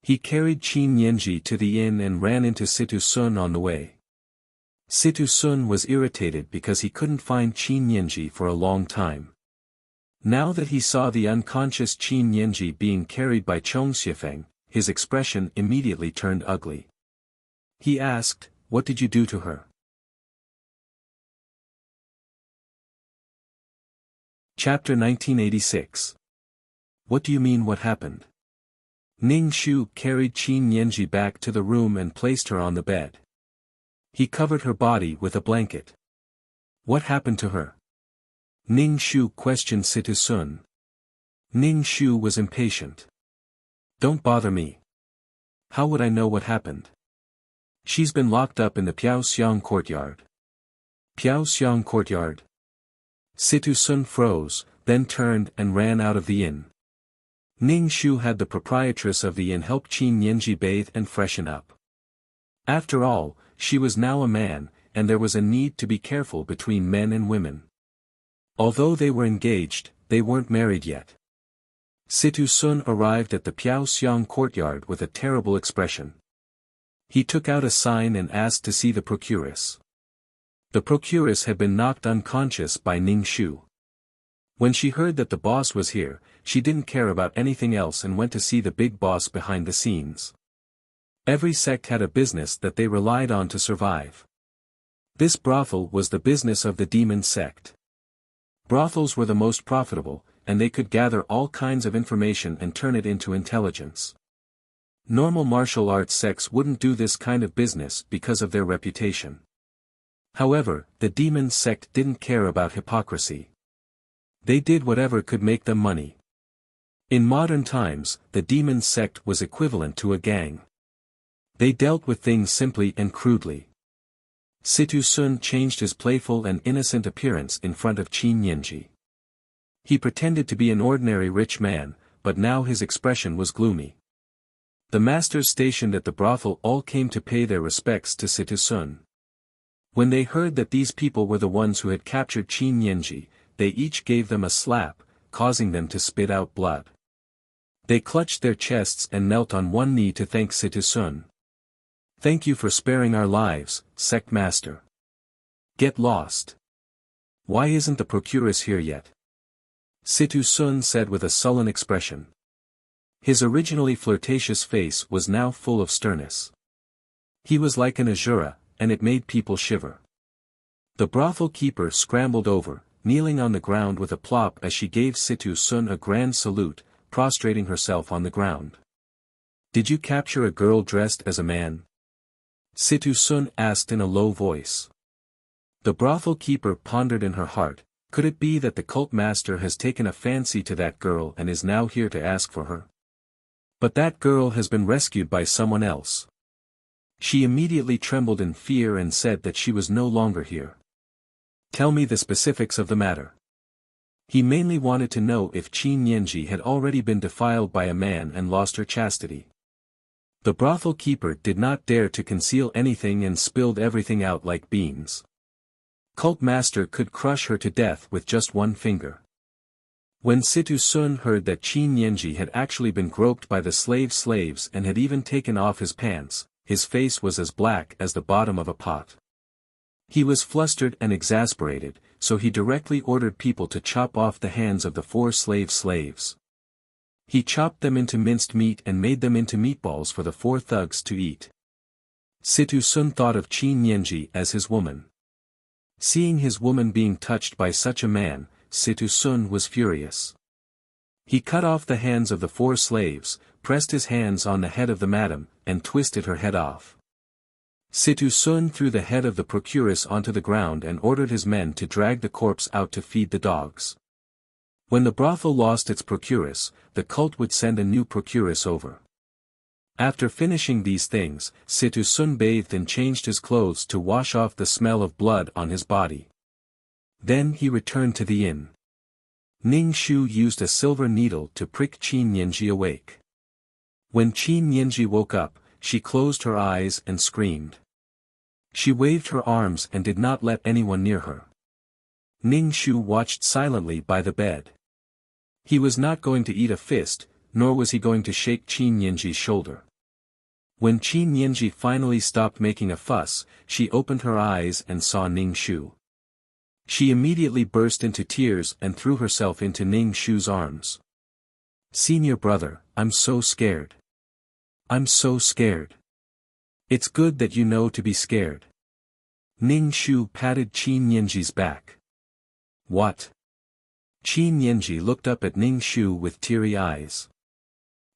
He carried Qin Yinji to the inn and ran into Situ Sun on the way. Situ Sun was irritated because he couldn't find Qin Yinji for a long time. Now that he saw the unconscious Qin Yinji being carried by Chong Xiufeng, his expression immediately turned ugly. He asked, "What did you do to her?" Chapter 1986. What do you mean what happened? Ning Shu carried Qin Yinji back to the room and placed her on the bed. He covered her body with a blanket. What happened to her? Ning Shu questioned Situ Sun. Ning Shu was impatient. Don't bother me. How would I know what happened? She's been locked up in the Piaoxiang courtyard. Piaoxiang courtyard? Situ Sun froze, then turned and ran out of the inn. Ning Shu had the proprietress of the inn help Qin Yinji bathe and freshen up. After all, she was now a man, and there was a need to be careful between men and women. Although they were engaged, they weren't married yet. Situ Sun arrived at the Piaoxiang courtyard with a terrible expression. He took out a sign and asked to see the procuress. The procuress had been knocked unconscious by Ning Shu. When she heard that the boss was here, she didn't care about anything else and went to see the big boss behind the scenes. Every sect had a business that they relied on to survive. This brothel was the business of the demon sect. Brothels were the most profitable, and they could gather all kinds of information and turn it into intelligence. Normal martial arts sects wouldn't do this kind of business because of their reputation. However, the demons sect didn't care about hypocrisy. They did whatever could make them money. In modern times, the demons sect was equivalent to a gang. They dealt with things simply and crudely. Situ Sun changed his playful and innocent appearance in front of Qin Yinji. He pretended to be an ordinary rich man, but now his expression was gloomy. The masters stationed at the brothel all came to pay their respects to Situ Sun. When they heard that these people were the ones who had captured Qin Yinji, they each gave them a slap, causing them to spit out blood. They clutched their chests and knelt on one knee to thank Situ Sun. "Thank you for sparing our lives, sect master. Get lost. Why isn't the procuress here yet?" Situ Sun said with a sullen expression. His originally flirtatious face was now full of sternness. He was like an Asura, and it made people shiver. The brothel keeper scrambled over, kneeling on the ground with a plop as she gave Situ Sun a grand salute, prostrating herself on the ground. "Did you capture a girl dressed as a man?" Situ Sun asked in a low voice. The brothel keeper pondered in her heart, could it be that the cult master has taken a fancy to that girl and is now here to ask for her? But that girl has been rescued by someone else. She immediately trembled in fear and said that she was no longer here. "Tell me the specifics of the matter." He mainly wanted to know if Qin Yinji had already been defiled by a man and lost her chastity. The brothel keeper did not dare to conceal anything and spilled everything out like beans. Cult master could crush her to death with just one finger. When Situ Sun heard that Qin Yinji had actually been groped by the slaves and had even taken off his pants, his face was as black as the bottom of a pot. He was flustered and exasperated, so he directly ordered people to chop off the hands of the 4 slaves. He chopped them into minced meat and made them into meatballs for the 4 thugs to eat. Situ Sun thought of Qin Yinji as his woman. Seeing his woman being touched by such a man, Situ Sun was furious. He cut off the hands of the 4 slaves, pressed his hands on the head of the madam, and twisted her head off. Situ Sun threw the head of the procuress onto the ground and ordered his men to drag the corpse out to feed the dogs. When the brothel lost its procuress, the cult would send a new procuress over. After finishing these things, Situ Sun bathed and changed his clothes to wash off the smell of blood on his body. Then he returned to the inn. Ning Shu used a silver needle to prick Qin Yinji awake. When Qin Yinji woke up, she closed her eyes and screamed. She waved her arms and did not let anyone near her. Ning Shu watched silently by the bed. He was not going to eat a fist, nor was he going to shake Qin Yinji's shoulder. When Qin Yinji finally stopped making a fuss, she opened her eyes and saw Ning Shu. She immediately burst into tears and threw herself into Ning Shu's arms. "Senior brother, I'm so scared. I'm so scared." "It's good that you know to be scared." Ning Shu patted Qin Yinji's back. "What?" Qin Yinji looked up at Ning Shu with teary eyes.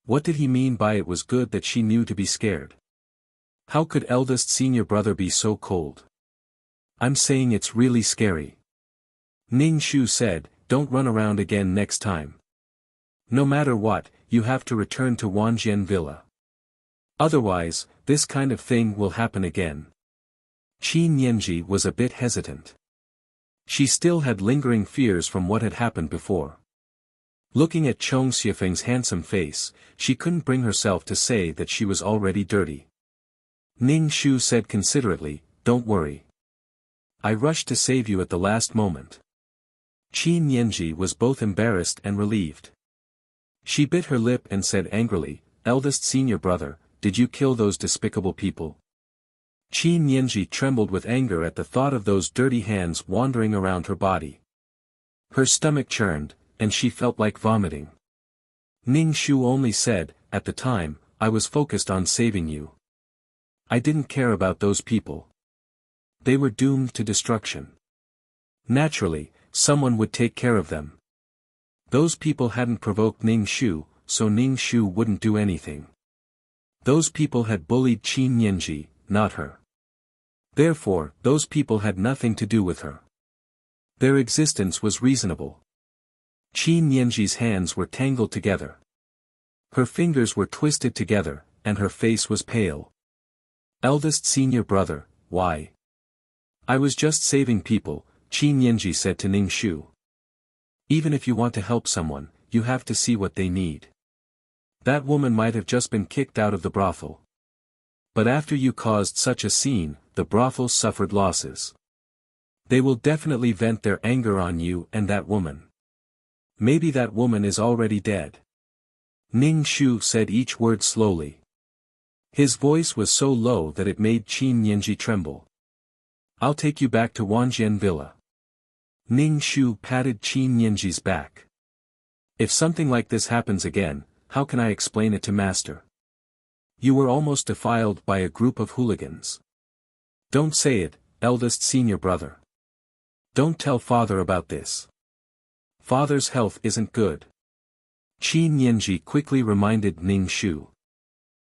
What did he mean by it was good that she knew to be scared? How could eldest senior brother be so cold? "I'm saying it's really scary." Ning Shu said, "Don't run around again next time. No matter what, you have to return to Wanjian Villa. Otherwise, this kind of thing will happen again." Qin Yinji was a bit hesitant. She still had lingering fears from what had happened before. Looking at Chong Xiufeng's handsome face, she couldn't bring herself to say that she was already dirty. Ning Shu said considerately, "Don't worry. I rushed to save you at the last moment." Qin Yinji was both embarrassed and relieved. She bit her lip and said angrily, "Eldest senior brother, did you kill those despicable people?" Qin Yinji trembled with anger at the thought of those dirty hands wandering around her body. Her stomach churned, and she felt like vomiting. Ning Shu only said, "At the time, I was focused on saving you. I didn't care about those people. They were doomed to destruction. Naturally, someone would take care of them." Those people hadn't provoked Ning Shu, so Ning Shu wouldn't do anything. Those people had bullied Qin Yanji, not her. Therefore, those people had nothing to do with her. Their existence was reasonable. Qin Yanji's hands were tangled together. Her fingers were twisted together, and her face was pale. Eldest senior brother, why? I was just saving people, Qin Yanji said to Ning Shu. Even if you want to help someone, you have to see what they need. That woman might have just been kicked out of the brothel. But after you caused such a scene, the brothel suffered losses. They will definitely vent their anger on you and that woman. Maybe that woman is already dead. Ning Shu said each word slowly. His voice was so low that it made Qin Yanji tremble. I'll take you back to Wanjian Villa. Ning Shu patted Qin Yanji's back. If something like this happens again, how can I explain it to Master? You were almost defiled by a group of hooligans. Don't say it, eldest senior brother. Don't tell Father about this. Father's health isn't good. Qin Yanji quickly reminded Ning Shu.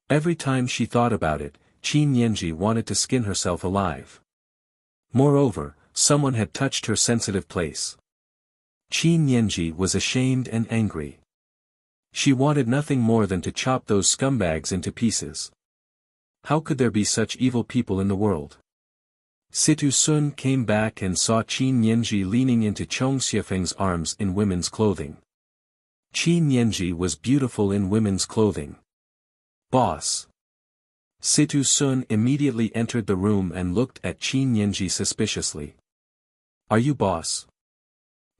Every time she thought about it, Qin Yanji wanted to skin herself alive. Moreover, someone had touched her sensitive place. Qin Yanji was ashamed and angry. She wanted nothing more than to chop those scumbags into pieces. How could there be such evil people in the world? Situ Sun came back and saw Qin Yanji leaning into Chong Xiefeng's arms in women's clothing. Qin Yanji was beautiful in women's clothing. Boss. Situ Sun immediately entered the room and looked at Qin Yanji suspiciously. Are you boss?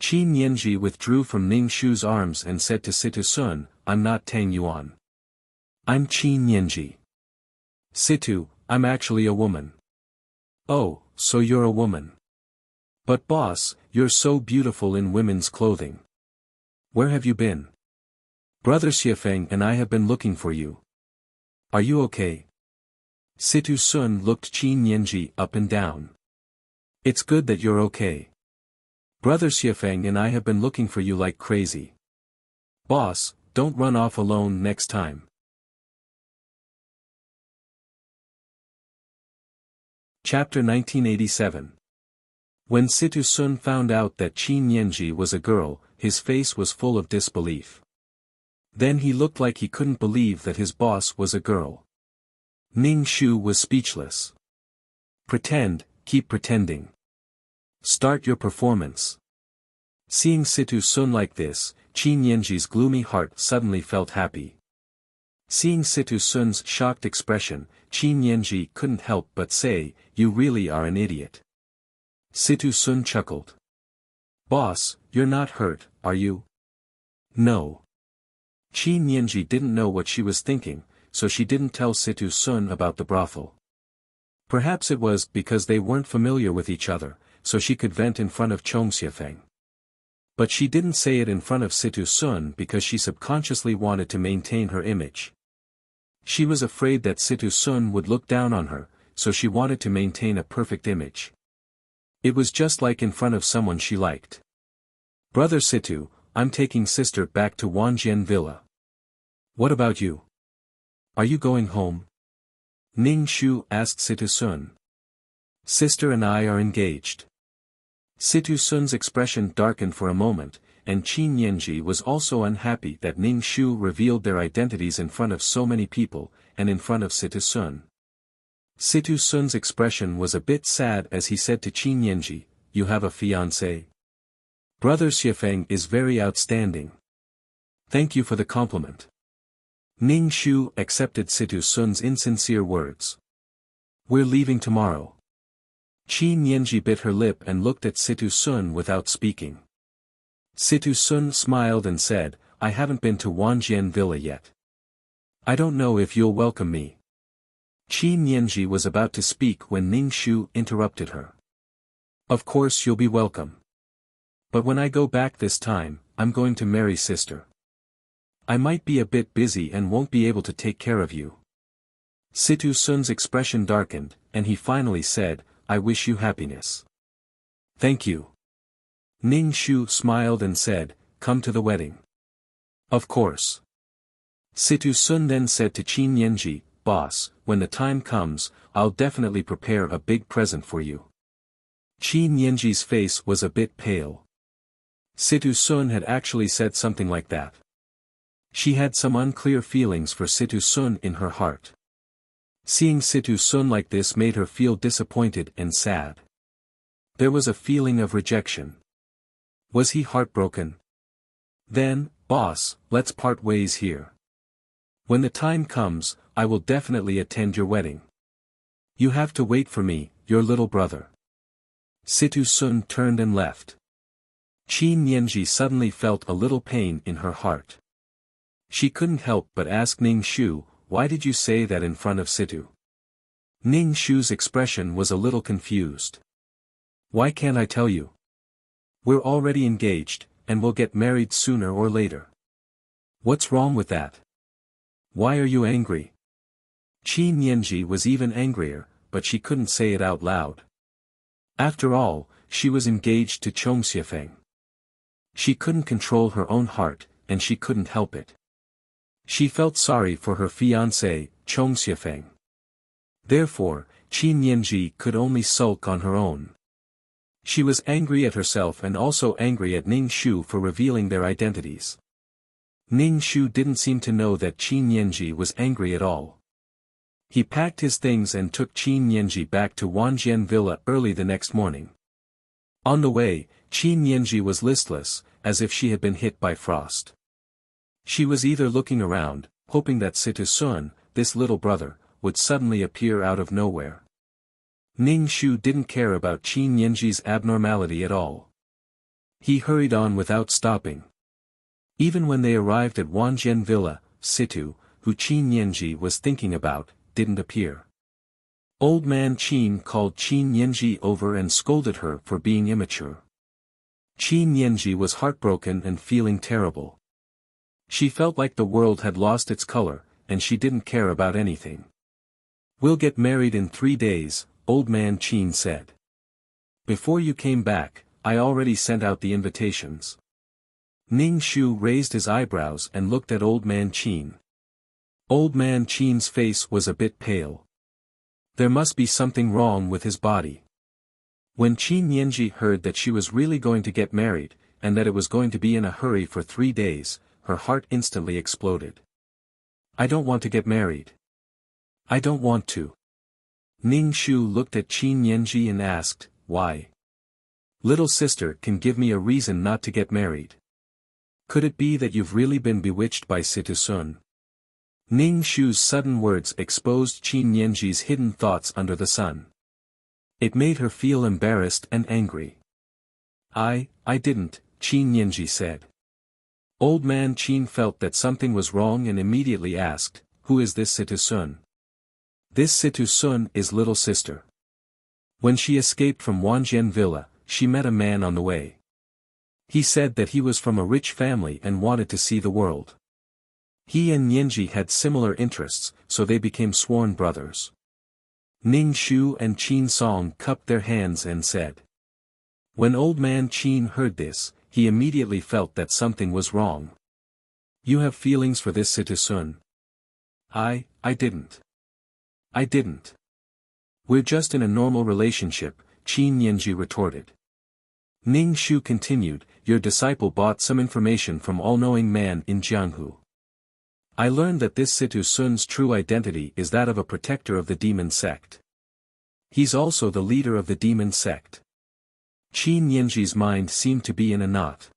Qin Yanji withdrew from Ning Shu's arms and said to Situ Sun, I'm not Tang Yuan. I'm Qin Yanji. Situ, I'm actually a woman. Oh, so you're a woman. But boss, you're so beautiful in women's clothing. Where have you been? Brother Xiefeng and I have been looking for you. Are you okay? Situ Sun looked Qin Yanji up and down. It's good that you're okay. Brother Xiefeng and I have been looking for you like crazy. Boss, don't run off alone next time. Chapter 1987. When Situ Sun found out that Qin Yanji was a girl, his face was full of disbelief. Then he looked like he couldn't believe that his boss was a girl. Ning Shu was speechless. Pretend, keep pretending. Start your performance. Seeing Situ Sun like this, Qin Yanji's gloomy heart suddenly felt happy. Seeing Situ Sun's shocked expression, Qin Yanji couldn't help but say, you really are an idiot. Situ Sun chuckled. Boss, you're not hurt, are you? No. Qin Yanji didn't know what she was thinking, so she didn't tell Situ Sun about the brothel. Perhaps it was because they weren't familiar with each other, so she could vent in front of Chong Xiefeng. But she didn't say it in front of Situ Sun because she subconsciously wanted to maintain her image. She was afraid that Situ Sun would look down on her, so she wanted to maintain a perfect image. It was just like in front of someone she liked. Brother Situ, I'm taking sister back to Wanjian Villa. What about you? Are you going home? Ning Shu asked Situ Sun. Sister and I are engaged. Situ Sun's expression darkened for a moment, and Qin Yanji was also unhappy that Ning Shu revealed their identities in front of so many people, and in front of Situ Sun. Situ Sun's expression was a bit sad as he said to Qin Yanji, you have a fiancé? Brother Xiefeng is very outstanding. Thank you for the compliment. Ning Shu accepted Situ Sun's insincere words. We're leaving tomorrow. Qin Yanji bit her lip and looked at Situ Sun without speaking. Situ Sun smiled and said, I haven't been to Wanjian Villa yet. I don't know if you'll welcome me. Qin Yanji was about to speak when Ning Shu interrupted her. Of course you'll be welcome. But when I go back this time, I'm going to marry sister. I might be a bit busy and won't be able to take care of you. Situ Sun's expression darkened, and he finally said, I wish you happiness. Thank you. Ning Shu smiled and said, come to the wedding. Of course. Situ Sun then said to Qin Yanji, boss, when the time comes, I'll definitely prepare a big present for you. Qin Yanji's face was a bit pale. Situ Sun had actually said something like that. She had some unclear feelings for Situ Sun in her heart. Seeing Situ Sun like this made her feel disappointed and sad. There was a feeling of rejection. Was he heartbroken? Then, boss, let's part ways here. When the time comes, I will definitely attend your wedding. You have to wait for me, your little brother. Situ Sun turned and left. Qin Yanji suddenly felt a little pain in her heart. She couldn't help but ask Ning Shu, why did you say that in front of Situ? Ning Shu's expression was a little confused. Why can't I tell you? We're already engaged, and we'll get married sooner or later. What's wrong with that? Why are you angry? Qin Yanji was even angrier, but she couldn't say it out loud. After all, she was engaged to Chong Xiafeng. She couldn't control her own heart, and she couldn't help it. She felt sorry for her fiancé, Chong Xiafeng. Therefore, Qin Yanji could only sulk on her own. She was angry at herself and also angry at Ning Shu for revealing their identities. Ning Shu didn't seem to know that Qin Yanji was angry at all. He packed his things and took Qin Yanji back to Wanjian Villa early the next morning. On the way, Qin Yanji was listless, as if she had been hit by frost. She was either looking around, hoping that Situ Sun, this little brother, would suddenly appear out of nowhere. Ning Shu didn't care about Qin Yanji's abnormality at all. He hurried on without stopping. Even when they arrived at Wanjian Villa, Situ, who Qin Yanji was thinking about, didn't appear. Old man Qin called Qin Yanji over and scolded her for being immature. Qin Yanji was heartbroken and feeling terrible. She felt like the world had lost its color, and she didn't care about anything. We'll get married in 3 days, old man Qin said. Before you came back, I already sent out the invitations. Ning Shu raised his eyebrows and looked at old man Qin. Old man Qin's face was a bit pale. There must be something wrong with his body. When Qin Yanji heard that she was really going to get married, and that it was going to be in a hurry for 3 days, her heart instantly exploded. I don't want to get married. I don't want to. Ning Shu looked at Qin Yanji and asked, why? Little sister can give me a reason not to get married. Could it be that you've really been bewitched by Situ Sun? Ning Shu's sudden words exposed Qin Yanji's hidden thoughts under the sun. It made her feel embarrassed and angry. I didn't, Qin Yanji said. Old man Qin felt that something was wrong and immediately asked, who is this Situ Sun? This Situ Sun is little sister. When she escaped from Wanjian Villa, she met a man on the way. He said that he was from a rich family and wanted to see the world. He and Yanji had similar interests, so they became sworn brothers. Ning Shu and Qin Song cupped their hands and said. When old man Qin heard this, he immediately felt that something was wrong. You have feelings for this Situ Sun? I didn't. I didn't. We're just in a normal relationship, Qin Yanji retorted. Ning Shu continued, your disciple bought some information from all-knowing man in Jianghu. I learned that this Situ Sun's true identity is that of a protector of the demon sect. He's also the leader of the demon sect. Qin Yanji's mind seemed to be in a knot.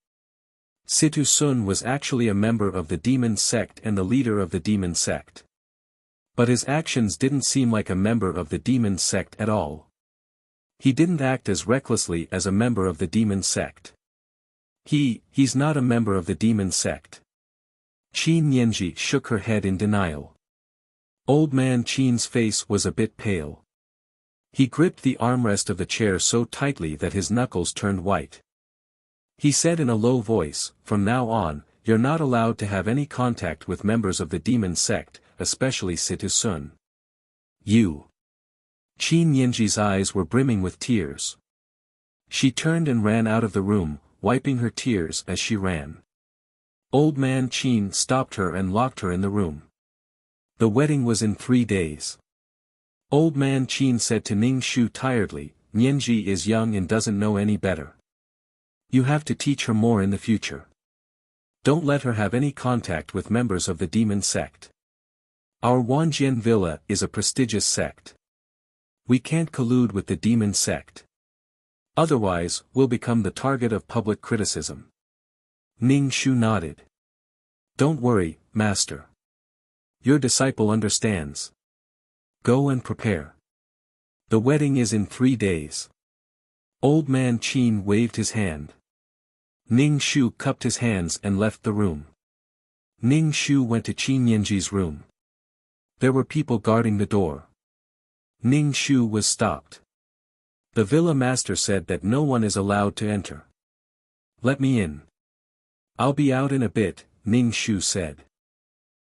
Situ Sun was actually a member of the demon sect and the leader of the demon sect. But his actions didn't seem like a member of the demon sect at all. He didn't act as recklessly as a member of the demon sect. He's not a member of the demon sect. Qin Yanji shook her head in denial. Old man Qin's face was a bit pale. He gripped the armrest of the chair so tightly that his knuckles turned white. He said in a low voice, from now on, you're not allowed to have any contact with members of the demon sect, especially Situ Sun. You. Qin Yanji's eyes were brimming with tears. She turned and ran out of the room, wiping her tears as she ran. Old man Qin stopped her and locked her in the room. The wedding was in 3 days. Old man Qin said to Ning Shu tiredly, Nianji is young and doesn't know any better. You have to teach her more in the future. Don't let her have any contact with members of the demon sect. Our Wanjian villa is a prestigious sect. We can't collude with the demon sect. Otherwise, we'll become the target of public criticism. Ning Shu nodded. Don't worry, master. Your disciple understands. Go and prepare. The wedding is in 3 days. Old man Qin waved his hand. Ning Shu cupped his hands and left the room. Ning Shu went to Qin Yanji's room. There were people guarding the door. Ning Shu was stopped. The villa master said that no one is allowed to enter. Let me in. I'll be out in a bit, Ning Shu said.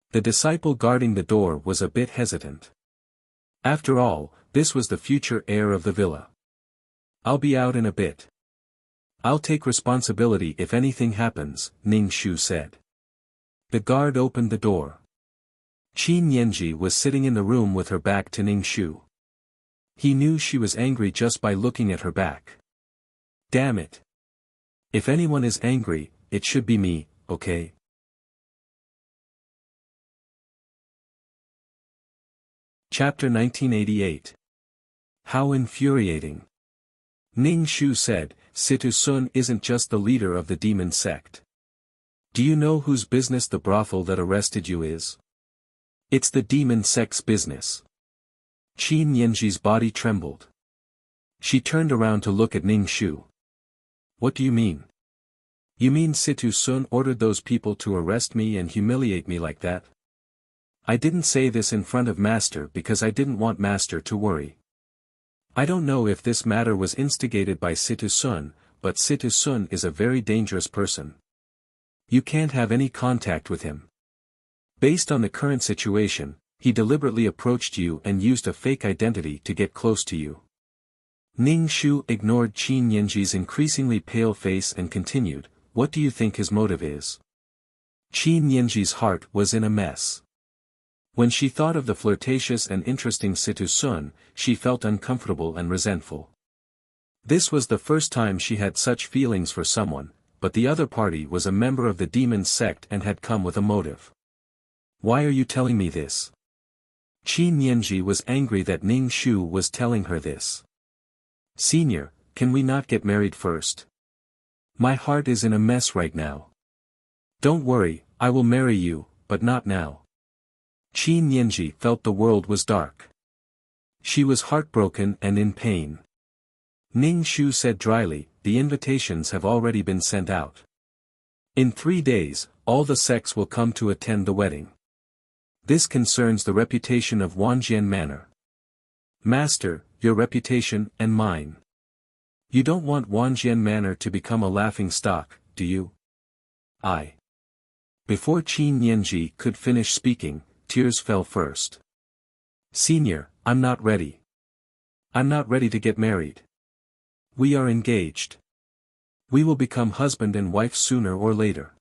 The disciple guarding the door was a bit hesitant. After all, this was the future heir of the villa. I'll be out in a bit. I'll take responsibility if anything happens, Ning Shu said. The guard opened the door. Qin Yanji was sitting in the room with her back to Ning Shu. He knew she was angry just by looking at her back. Damn it. If anyone is angry, it should be me, okay? Chapter 1988. How infuriating. Ning Shu said, Situ Sun isn't just the leader of the demon sect. Do you know whose business the brothel that arrested you is? It's the demon sect's business. Qin Yanji's body trembled. She turned around to look at Ning Shu. What do you mean? You mean Situ Sun ordered those people to arrest me and humiliate me like that? I didn't say this in front of Master because I didn't want Master to worry. I don't know if this matter was instigated by Situ Sun, but Situ Sun is a very dangerous person. You can't have any contact with him. Based on the current situation, he deliberately approached you and used a fake identity to get close to you. Ning Shu ignored Qin Yanji's increasingly pale face and continued, what do you think his motive is? Qin Yanji's heart was in a mess. When she thought of the flirtatious and interesting Situ Sun, she felt uncomfortable and resentful. This was the first time she had such feelings for someone, but the other party was a member of the demon sect and had come with a motive. Why are you telling me this? Qin Yanji was angry that Ning Shu was telling her this. Senior, can we not get married first? My heart is in a mess right now. Don't worry, I will marry you, but not now. Qin Yanji felt the world was dark. She was heartbroken and in pain. Ning Shu said dryly, the invitations have already been sent out. In 3 days, all the sects will come to attend the wedding. This concerns the reputation of Wanjian Manor. Master, your reputation and mine. You don't want Wanjian Manor to become a laughing stock, do you? Before Qin Yanji could finish speaking, tears fell first. Senior, I'm not ready. I'm not ready to get married. We are engaged. We will become husband and wife sooner or later.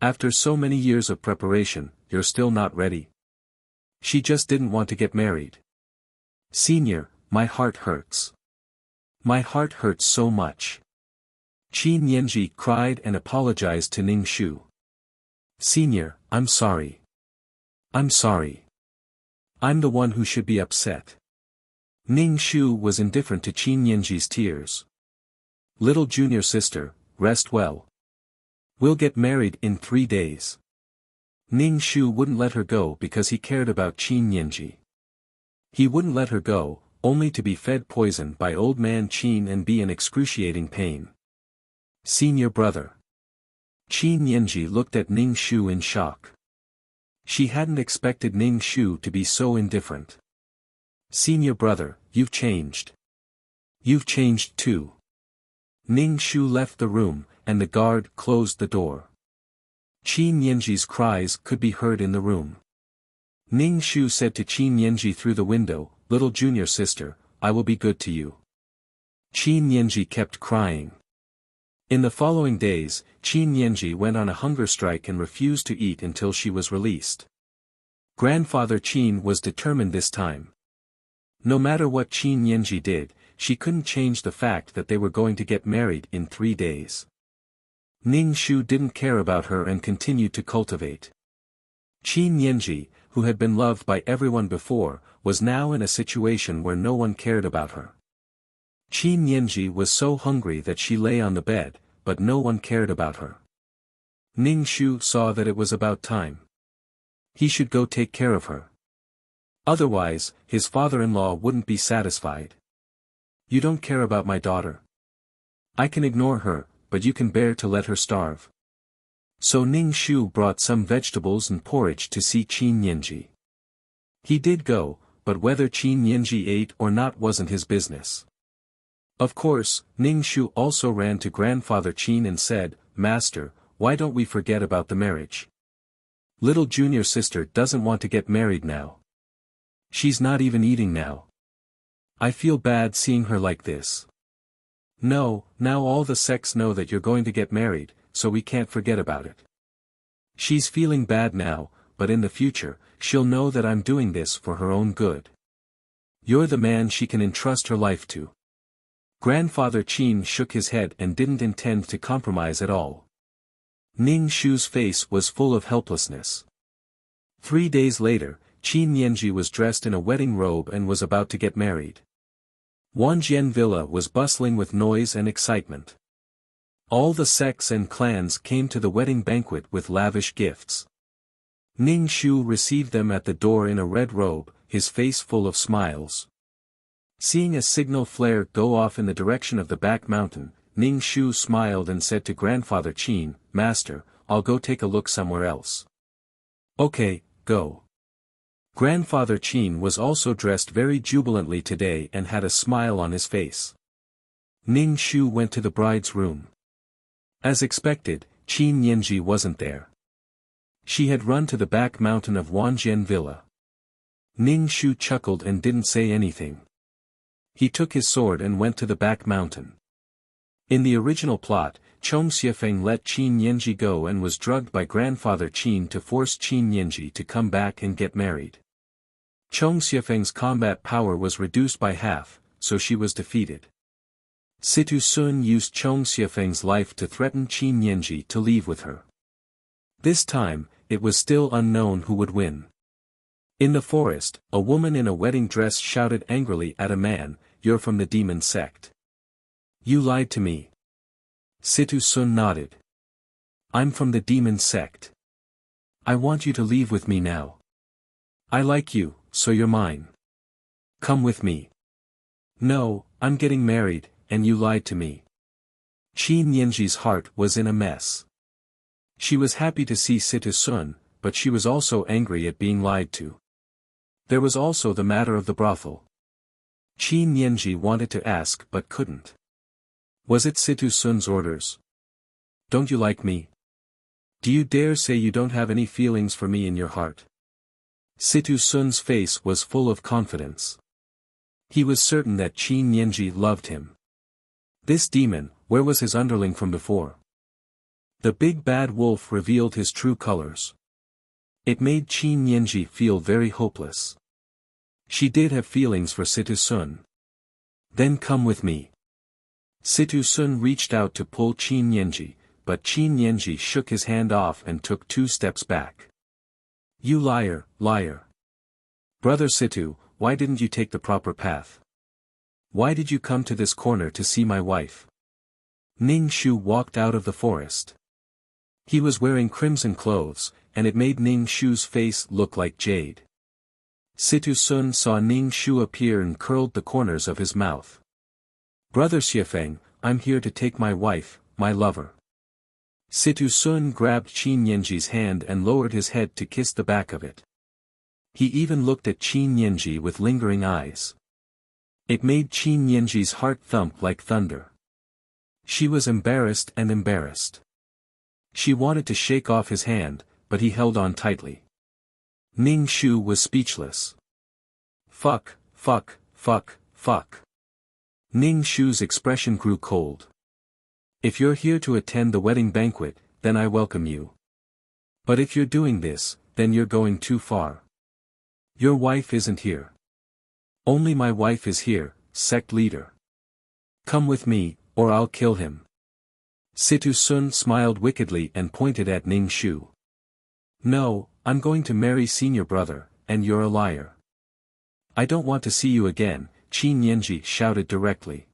After so many years of preparation, you're still not ready? She just didn't want to get married. Senior, my heart hurts. My heart hurts so much. Qin Yanji cried and apologized to Ning Shu. Senior, I'm sorry. I'm sorry. I'm the one who should be upset. Ning Shu was indifferent to Qin Yanji's tears. Little junior sister, rest well. We'll get married in 3 days. Ning Shu wouldn't let her go because he cared about Qin Yanji. He wouldn't let her go, only to be fed poison by old man Qin and be in excruciating pain. Senior brother. Qin Yanji looked at Ning Shu in shock. She hadn't expected Ning Shu to be so indifferent. Senior brother, you've changed. You've changed too. Ning Shu left the room, and the guard closed the door. Qin Yanji's cries could be heard in the room. Ning Shu said to Qin Yanji through the window, little junior sister, I will be good to you. Qin Yanji kept crying. In the following days, Qin Yanji went on a hunger strike and refused to eat until she was released. Grandfather Qin was determined this time. No matter what Qin Yanji did, she couldn't change the fact that they were going to get married in 3 days. Ning Shu didn't care about her and continued to cultivate. Qin Yanji, who had been loved by everyone before, was now in a situation where no one cared about her. Qin Yanji was so hungry that she lay on the bed, but no one cared about her. Ning Shu saw that it was about time. He should go take care of her. Otherwise, his father-in-law wouldn't be satisfied. You don't care about my daughter. I can ignore her, but you can bear to let her starve. So Ning Shu brought some vegetables and porridge to see Qin Yanji. He did go, but whether Qin Yanji ate or not wasn't his business. Of course, Ning Shu also ran to grandfather Qin and said, "Master, why don't we forget about the marriage? Little junior sister doesn't want to get married now. She's not even eating now. I feel bad seeing her like this." "No, now all the sects know that you're going to get married, so we can't forget about it. She's feeling bad now, but in the future, she'll know that I'm doing this for her own good. You're the man she can entrust her life to." Grandfather Qin shook his head and didn't intend to compromise at all. Ning Shu's face was full of helplessness. 3 days later, Qin Yanji was dressed in a wedding robe and was about to get married. Wanjian Villa was bustling with noise and excitement. All the sects and clans came to the wedding banquet with lavish gifts. Ning Shu received them at the door in a red robe, his face full of smiles. Seeing a signal flare go off in the direction of the back mountain, Ning Shu smiled and said to grandfather Qin, "Master, I'll go take a look somewhere else." "Okay, go." Grandfather Qin was also dressed very jubilantly today and had a smile on his face. Ning Shu went to the bride's room. As expected, Qin Yanji wasn't there. She had run to the back mountain of Wanjian Villa. Ning Shu chuckled and didn't say anything. He took his sword and went to the back mountain. In the original plot, Chong Xiefeng let Qin Yanji go and was drugged by grandfather Qin to force Qin Yanji to come back and get married. Chong Xiefeng's combat power was reduced by half, so she was defeated. Situ Sun used Chong Xiefeng's life to threaten Qin Yanji to leave with her. This time, it was still unknown who would win. In the forest, a woman in a wedding dress shouted angrily at a man, "You're from the demon sect. You lied to me." Situ Sun nodded. "I'm from the demon sect. I want you to leave with me now. I like you, so you're mine. Come with me." "No, I'm getting married, and you lied to me." Qin Yanji's heart was in a mess. She was happy to see Situ Sun, but she was also angry at being lied to. There was also the matter of the brothel. Qin Yanji wanted to ask but couldn't. Was it Situ Sun's orders? "Don't you like me? Do you dare say you don't have any feelings for me in your heart?" Situ Sun's face was full of confidence. He was certain that Qin Yanji loved him. This demon, where was his underling from before? The big bad wolf revealed his true colors. It made Qin Yanji feel very hopeless. She did have feelings for Situ Sun. "Then come with me." Situ Sun reached out to pull Qin Yanji, but Qin Yanji shook his hand off and took 2 steps back. "You liar, liar. Brother Situ, why didn't you take the proper path? Why did you come to this corner to see my wife?" Ning Shu walked out of the forest. He was wearing crimson clothes, and it made Ning Shu's face look like jade. Situ Sun saw Ning Shu appear and curled the corners of his mouth. "Brother Xiefeng, I'm here to take my wife, my lover." Situ Sun grabbed Qin Yanji's hand and lowered his head to kiss the back of it. He even looked at Qin Yanji with lingering eyes. It made Qin Yanji's heart thump like thunder. She was embarrassed and embarrassed. She wanted to shake off his hand, but he held on tightly. Ning Shu was speechless. Fuck, fuck, fuck, fuck. Ning Shu's expression grew cold. If you're here to attend the wedding banquet, then I welcome you. But if you're doing this, then you're going too far. Your wife isn't here. Only my wife is here, sect leader. Come with me, or I'll kill him. Situ Sun smiled wickedly and pointed at Ning Shu. No, I'm going to marry senior brother, and you're a liar. I don't want to see you again, Qin Yanji shouted directly.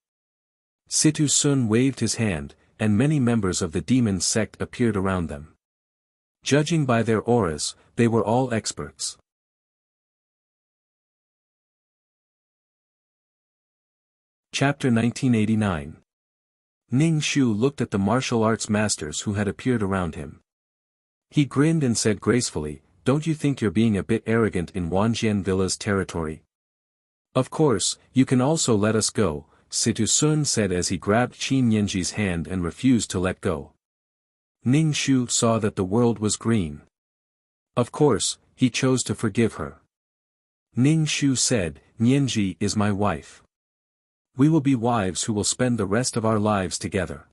Situ Sun waved his hand, and many members of the demon sect appeared around them. Judging by their auras, they were all experts. Chapter 1989. Ning Shu looked at the martial arts masters who had appeared around him. He grinned and said gracefully, "Don't you think you're being a bit arrogant in Wanjian Villa's territory?" "Of course, you can also let us go," Situ Sun said as he grabbed Qin Yanji's hand and refused to let go. Ning Shu saw that the world was green. Of course, he chose to forgive her. Ning Shu said, "Yanji is my wife. We will be wives who will spend the rest of our lives together.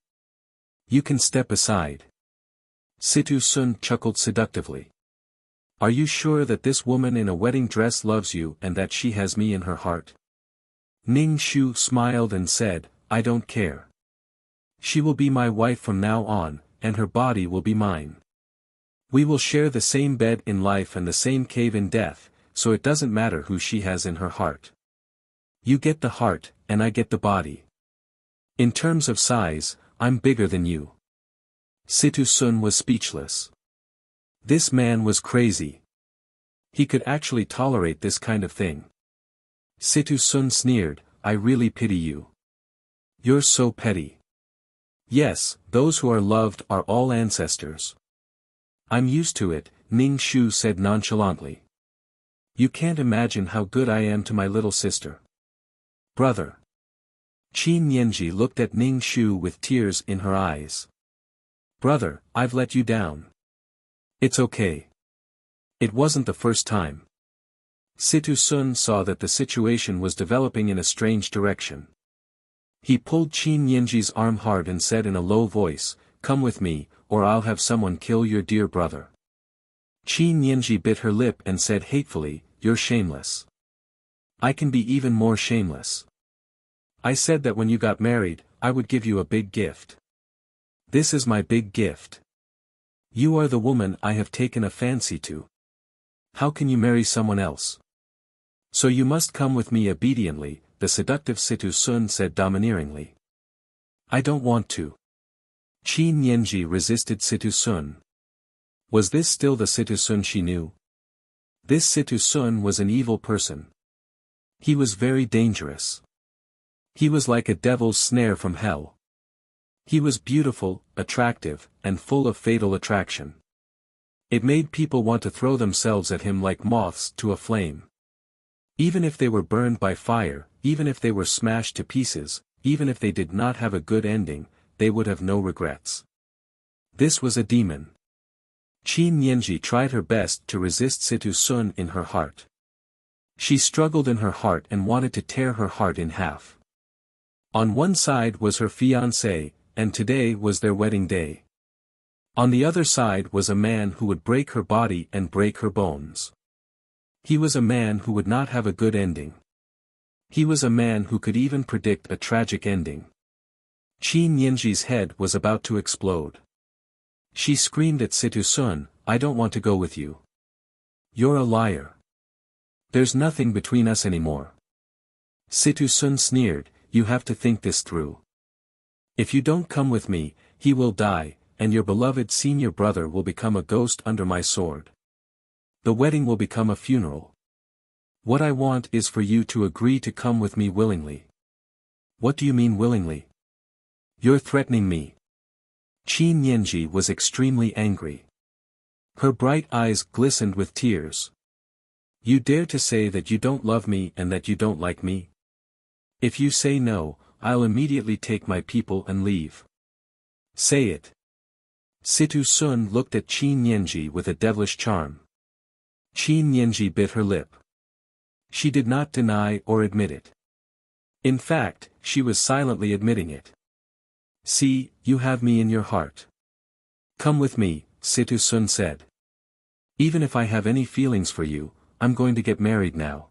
You can step aside." Situ Sun chuckled seductively. "Are you sure that this woman in a wedding dress loves you and that she has me in her heart?" Ning Shu smiled and said, "I don't care. She will be my wife from now on, and her body will be mine. We will share the same bed in life and the same cave in death, so it doesn't matter who she has in her heart. You get the heart, and I get the body. In terms of size, I'm bigger than you." Situ Sun was speechless. This man was crazy. He could actually tolerate this kind of thing. Situ Sun sneered, "I really pity you. You're so petty." "Yes, those who are loved are all ancestors. I'm used to it," Ning Shu said nonchalantly. "You can't imagine how good I am to my little sister." "Brother." Qin Yanji looked at Ning Shu with tears in her eyes. "Brother, I've let you down. It's okay. It wasn't the first time." Situ Sun saw that the situation was developing in a strange direction. He pulled Qin Yanji's arm hard and said in a low voice, "Come with me, or I'll have someone kill your dear brother." Qin Yanji bit her lip and said hatefully, "You're shameless. I can be even more shameless. I said that when you got married, I would give you a big gift. This is my big gift. You are the woman I have taken a fancy to. How can you marry someone else? So you must come with me obediently," the seductive Situ Sun said domineeringly. "I don't want to." Qin Yanji resisted Situ Sun. Was this still the Situ Sun she knew? This Situ Sun was an evil person. He was very dangerous. He was like a devil's snare from hell. He was beautiful, attractive, and full of fatal attraction. It made people want to throw themselves at him like moths to a flame. Even if they were burned by fire, even if they were smashed to pieces, even if they did not have a good ending, they would have no regrets. This was a demon. Qin Yanji tried her best to resist Situ Sun in her heart. She struggled in her heart and wanted to tear her heart in half. On one side was her fiancé, and today was their wedding day. On the other side was a man who would break her body and break her bones. He was a man who would not have a good ending. He was a man who could even predict a tragic ending. Qin Yanji's head was about to explode. She screamed at Situ Sun, "I don't want to go with you. You're a liar. There's nothing between us anymore." Situ Sun sneered, "You have to think this through. If you don't come with me, he will die, and your beloved senior brother will become a ghost under my sword. The wedding will become a funeral. What I want is for you to agree to come with me willingly." "What do you mean willingly? You're threatening me." Qin Yanji was extremely angry. Her bright eyes glistened with tears. "You dare to say that you don't love me and that you don't like me? If you say no, I'll immediately take my people and leave. Say it." Situ Sun looked at Qin Yanji with a devilish charm. Qin Yanji bit her lip. She did not deny or admit it. In fact, she was silently admitting it. See, you have me in your heart. Come with me, Situ Sun said. Even if I have any feelings for you, I'm going to get married now.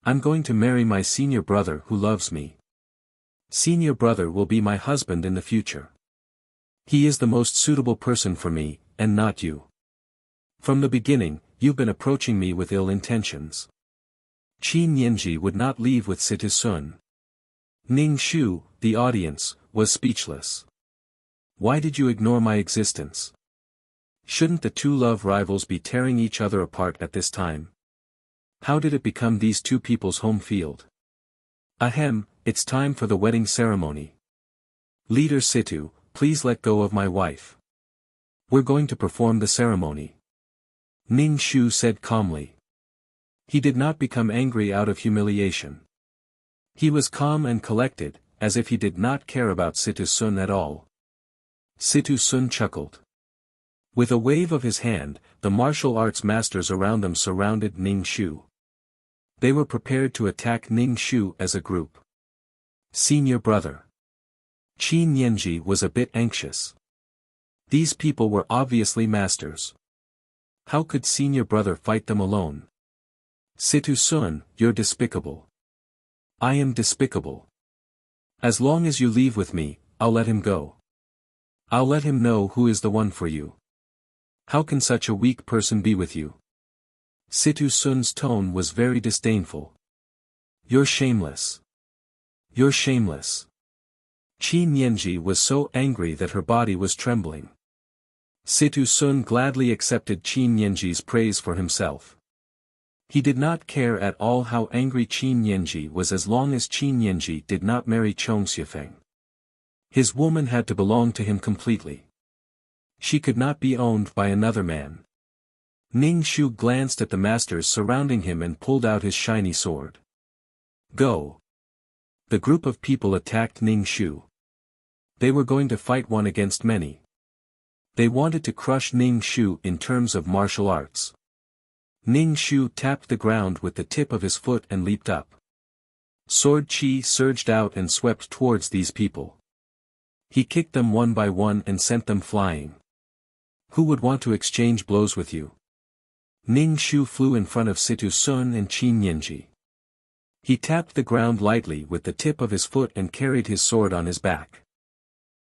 I'm going to marry my senior brother who loves me. Senior brother will be my husband in the future. He is the most suitable person for me, and not you. From the beginning, you've been approaching me with ill intentions. Qin Yanji would not leave with Situ Sun. Ning Shu, the audience, was speechless. Why did you ignore my existence? Shouldn't the two love rivals be tearing each other apart at this time? How did it become these two people's home field? Ahem, it's time for the wedding ceremony. Leader Situ, please let go of my wife. We're going to perform the ceremony. Ning Shu said calmly. He did not become angry out of humiliation. He was calm and collected, as if he did not care about Situ Sun at all. Situ Sun chuckled. With a wave of his hand, the martial arts masters around them surrounded Ning Shu. They were prepared to attack Ning Shu as a group. Senior brother. Qin Yanji was a bit anxious. These people were obviously masters. How could senior brother fight them alone? Situ Sun, you're despicable. I am despicable. As long as you leave with me, I'll let him go. I'll let him know who is the one for you. How can such a weak person be with you? Situ Sun's tone was very disdainful. You're shameless. You're shameless. Qin Yanji was so angry that her body was trembling. Situ Sun gladly accepted Qin Yanji's praise for himself. He did not care at all how angry Qin Yanji was as long as Qin Yanji did not marry Chong Xiufeng. His woman had to belong to him completely. She could not be owned by another man. Ning Shu glanced at the masters surrounding him and pulled out his shiny sword. Go! The group of people attacked Ning Shu. They were going to fight one against many. They wanted to crush Ning Shu in terms of martial arts. Ning Shu tapped the ground with the tip of his foot and leaped up. Sword chi surged out and swept towards these people. He kicked them one by one and sent them flying. Who would want to exchange blows with you? Ning Shu flew in front of Situ Sun and Qin Yanji. He tapped the ground lightly with the tip of his foot and carried his sword on his back.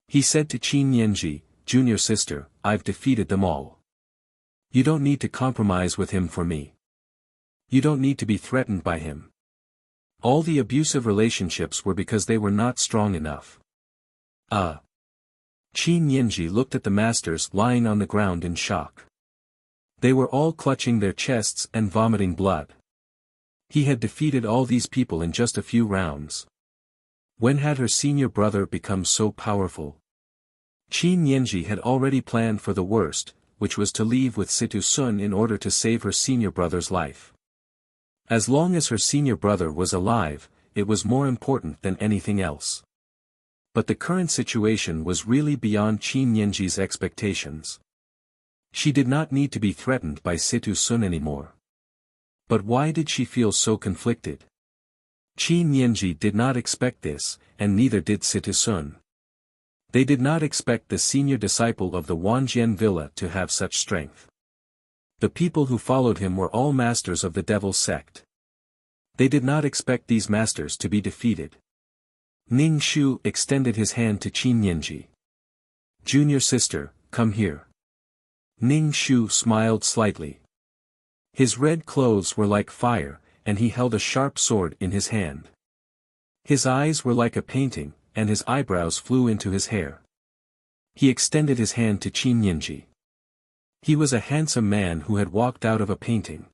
He said to Qin Yanji, Junior sister, I've defeated them all. You don't need to compromise with him for me. You don't need to be threatened by him. All the abusive relationships were because they were not strong enough. Qin Yanji looked at the masters lying on the ground in shock. They were all clutching their chests and vomiting blood. He had defeated all these people in just a few rounds. When had her senior brother become so powerful? Qin Yanji had already planned for the worst, which was to leave with Situ Sun in order to save her senior brother's life. As long as her senior brother was alive, it was more important than anything else. But the current situation was really beyond Qin Yanji's expectations. She did not need to be threatened by Situ Sun anymore. But why did she feel so conflicted? Qin Yanji did not expect this, and neither did Situ Sun. They did not expect the senior disciple of the Wanjian villa to have such strength. The people who followed him were all masters of the Devil's sect. They did not expect these masters to be defeated. Ning Shu extended his hand to Qin Yanji. Junior sister, come here. Ning Shu smiled slightly. His red clothes were like fire, and he held a sharp sword in his hand. His eyes were like a painting, and his eyebrows flew into his hair. He extended his hand to Qin Yanji. He was a handsome man who had walked out of a painting.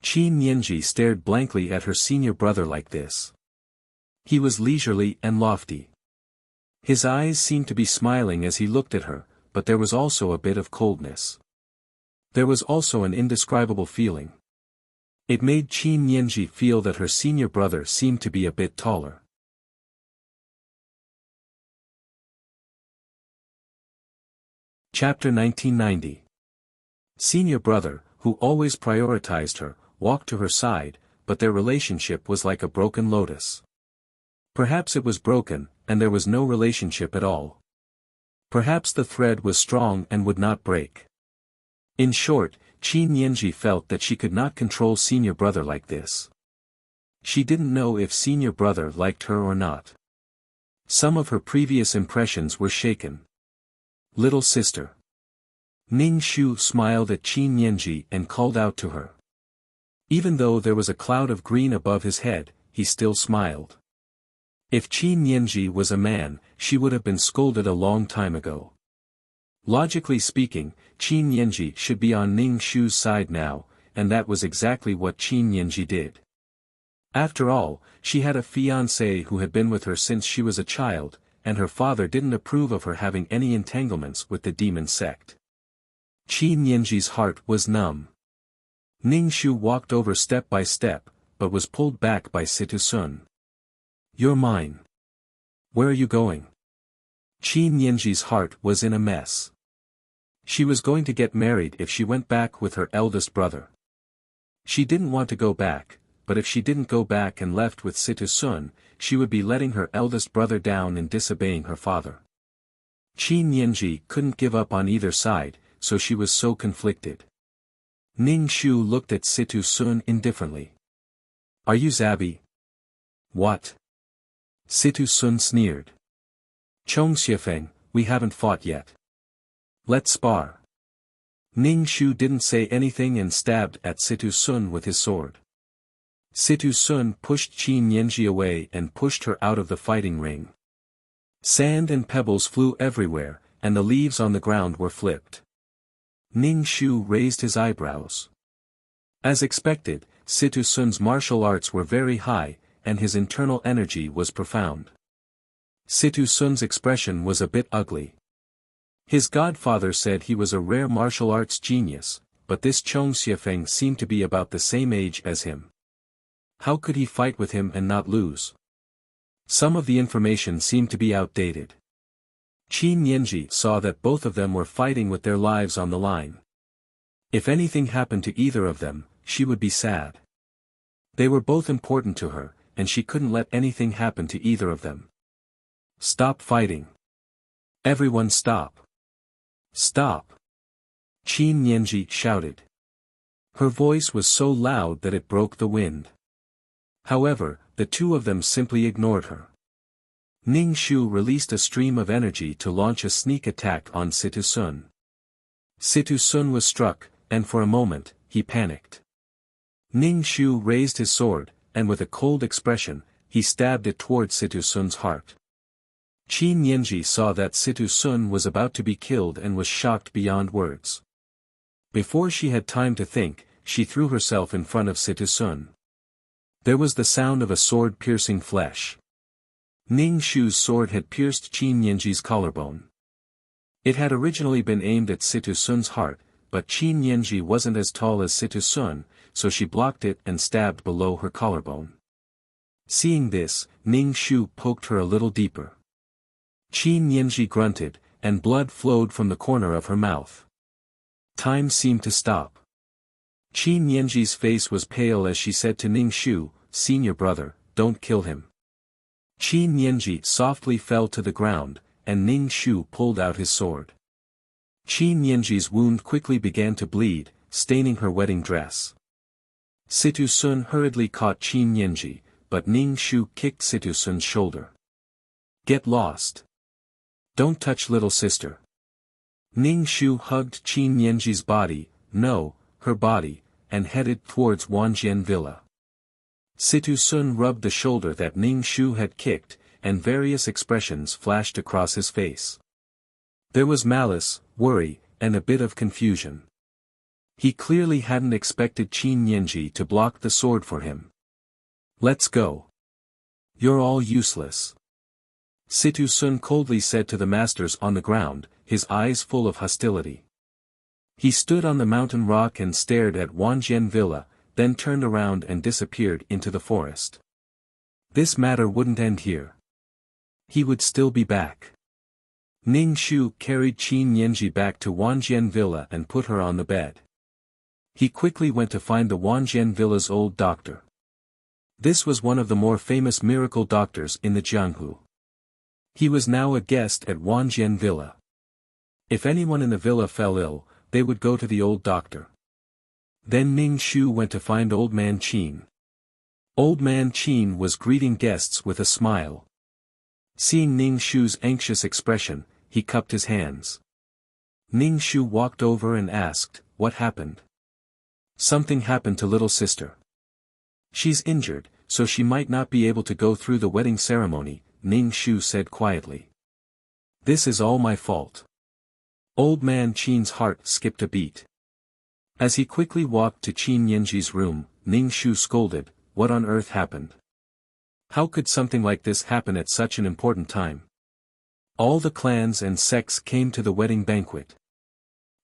Qin Yanji stared blankly at her senior brother like this. He was leisurely and lofty. His eyes seemed to be smiling as he looked at her, but there was also a bit of coldness. There was also an indescribable feeling. It made Qin Yanji feel that her senior brother seemed to be a bit taller. Chapter 1990. Senior brother, who always prioritized her, walked to her side, but their relationship was like a broken lotus. Perhaps it was broken, and there was no relationship at all. Perhaps the thread was strong and would not break. In short, Qin Yanji felt that she could not control senior brother like this. She didn't know if senior brother liked her or not. Some of her previous impressions were shaken. Little sister. Ning Shu smiled at Qin Yanji and called out to her. Even though there was a cloud of green above his head, he still smiled. If Qin Yanji was a man, she would have been scolded a long time ago. Logically speaking, Qin Yanji should be on Ning Shu's side now, and that was exactly what Qin Yanji did. After all, she had a fiancé who had been with her since she was a child, and her father didn't approve of her having any entanglements with the demon sect. Qin Yanji's heart was numb. Ning Shu walked over step by step, but was pulled back by Situ Sun. You're mine. Where are you going? Qin Yanji's heart was in a mess. She was going to get married if she went back with her eldest brother. She didn't want to go back, but if she didn't go back and left with Situ Sun, she would be letting her eldest brother down and disobeying her father. Qin Yanji couldn't give up on either side, so she was so conflicted. Ning Shu looked at Situ Sun indifferently. Are you Zabi? What? Situ Sun sneered. Chong Xiefeng, we haven't fought yet. Let's spar. Ning Shu didn't say anything and stabbed at Situ Sun with his sword. Situ Sun pushed Qin Yanji away and pushed her out of the fighting ring. Sand and pebbles flew everywhere, and the leaves on the ground were flipped. Ning Shu raised his eyebrows. As expected, Situ Sun's martial arts were very high, and his internal energy was profound. Situ Sun's expression was a bit ugly. His godfather said he was a rare martial arts genius, but this Chong Xiefeng seemed to be about the same age as him. How could he fight with him and not lose? Some of the information seemed to be outdated. Qin Yanji saw that both of them were fighting with their lives on the line. If anything happened to either of them, she would be sad. They were both important to her, and she couldn't let anything happen to either of them. Stop fighting. Everyone stop. Stop. Qin Yanji shouted. Her voice was so loud that it broke the wind. However, the two of them simply ignored her. Ning Shu released a stream of energy to launch a sneak attack on Situ Sun. Situ Sun was struck, and for a moment, he panicked. Ning Shu raised his sword, and with a cold expression, he stabbed it toward Situ Sun's heart. Qin Yanji saw that Situ Sun was about to be killed and was shocked beyond words. Before she had time to think, she threw herself in front of Situ Sun. There was the sound of a sword piercing flesh. Ning Shu's sword had pierced Qin Yanji's collarbone. It had originally been aimed at Situ Sun's heart, but Qin Yanji wasn't as tall as Situ Sun, so she blocked it and stabbed below her collarbone. Seeing this, Ning Shu poked her a little deeper. Qin Yanji grunted, and blood flowed from the corner of her mouth. Time seemed to stop. Qin Yanji's face was pale as she said to Ning Shu, "Senior brother, don't kill him." Qin Yanji softly fell to the ground, and Ning Shu pulled out his sword. Qin Yanji's wound quickly began to bleed, staining her wedding dress. Situ Sun hurriedly caught Qin Yanji, but Ning Shu kicked Situ Sun's shoulder. Get lost. Don't touch little sister. Ning Shu hugged Qin Yanji's body, no, her body, and headed towards Wanjian Villa. Situ Sun rubbed the shoulder that Ning Shu had kicked, and various expressions flashed across his face. There was malice, worry, and a bit of confusion. He clearly hadn't expected Qin Yanji to block the sword for him. Let's go. You're all useless. Situ Sun coldly said to the masters on the ground, his eyes full of hostility. He stood on the mountain rock and stared at Wanjian Villa, then turned around and disappeared into the forest. This matter wouldn't end here. He would still be back. Ning Shu carried Qin Yanji back to Wanjian Villa and put her on the bed. He quickly went to find the Wanjian Villa's old doctor. This was one of the more famous miracle doctors in the Jianghu. He was now a guest at Wanjian Villa. If anyone in the villa fell ill, they would go to the old doctor. Then Ning Shu went to find Old Man Qin. Old Man Qin was greeting guests with a smile. Seeing Ning Shu's anxious expression, he cupped his hands. Ning Shu walked over and asked, "What happened?" "Something happened to little sister. She's injured, so she might not be able to go through the wedding ceremony," Ning Shu said quietly. "This is all my fault." Old Man Qin's heart skipped a beat. As he quickly walked to Qin Yanji's room, Ning Shu scolded, "What on earth happened? How could something like this happen at such an important time? All the clans and sects came to the wedding banquet.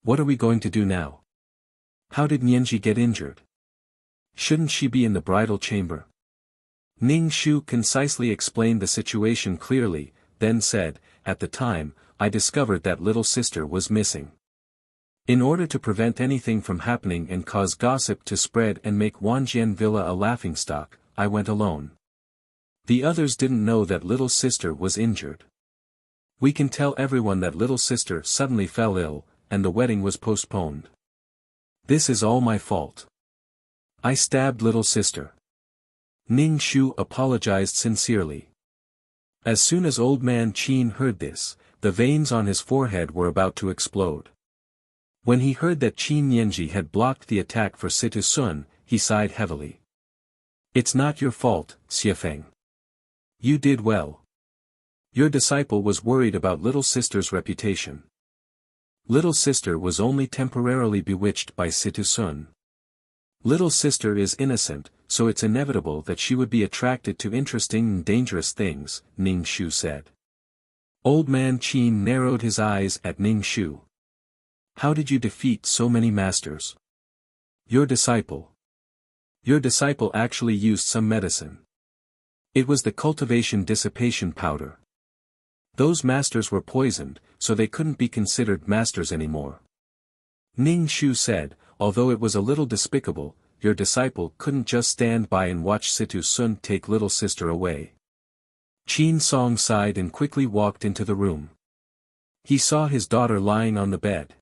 What are we going to do now? How did Nianji get injured? Shouldn't she be in the bridal chamber?" Ning Shu concisely explained the situation clearly, then said, "At the time, I discovered that little sister was missing. In order to prevent anything from happening and cause gossip to spread and make Wanjian Villa a laughingstock, I went alone. The others didn't know that little sister was injured. We can tell everyone that little sister suddenly fell ill, and the wedding was postponed. This is all my fault. I stabbed little sister." Ning Shu apologized sincerely. As soon as Old Man Qin heard this, the veins on his forehead were about to explode. When he heard that Qin Yanji had blocked the attack for Situ Sun, he sighed heavily. "It's not your fault, Xiafeng. You did well. Your disciple was worried about little sister's reputation. Little sister was only temporarily bewitched by Situ Sun. Little sister is innocent, so it's inevitable that she would be attracted to interesting and dangerous things," Ning Shu said. Old Man Qin narrowed his eyes at Ning Shu. "How did you defeat so many masters? Your disciple actually used some medicine. It was the cultivation dissipation powder. Those masters were poisoned, so they couldn't be considered masters anymore." Ning Shu said, "Although it was a little despicable, your disciple couldn't just stand by and watch Situ Sun take little sister away." Qin Song sighed and quickly walked into the room. He saw his daughter lying on the bed.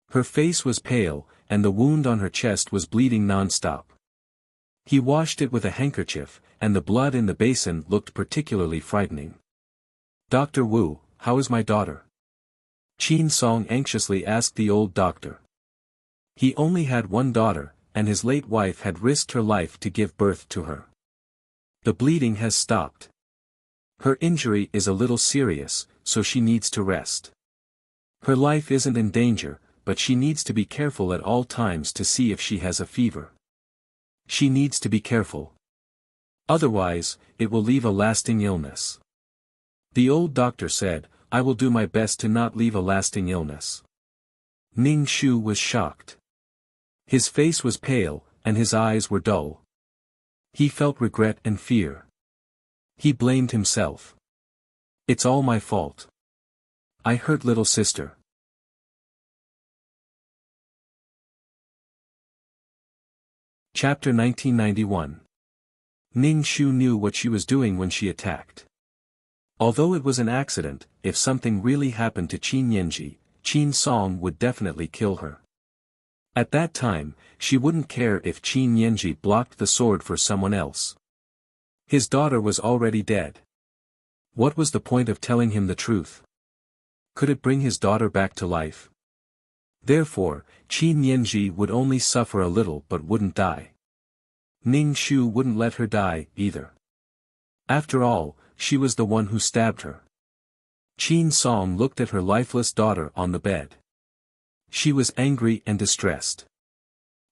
Her face was pale, and the wound on her chest was bleeding non-stop. He washed it with a handkerchief, and the blood in the basin looked particularly frightening. "Dr. Wu, how is my daughter?" Qin Song anxiously asked the old doctor. He only had one daughter, and his late wife had risked her life to give birth to her. "The bleeding has stopped. Her injury is a little serious, so she needs to rest. Her life isn't in danger, but she needs to be careful at all times to see if she has a fever. She needs to be careful. Otherwise, it will leave a lasting illness." The old doctor said, "I will do my best to not leave a lasting illness." Ning Shu was shocked. His face was pale, and his eyes were dull. He felt regret and fear. He blamed himself. "It's all my fault. I hurt little sister." Chapter 1991. Ning Shu knew what she was doing when she attacked. Although it was an accident, if something really happened to Qin Yanji, Qin Song would definitely kill her. At that time, she wouldn't care if Qin Yanji blocked the sword for someone else. His daughter was already dead. What was the point of telling him the truth? Could it bring his daughter back to life? Therefore, Qin Yanji would only suffer a little but wouldn't die. Ning Shu wouldn't let her die, either. After all, she was the one who stabbed her. Qin Song looked at her lifeless daughter on the bed. She was angry and distressed.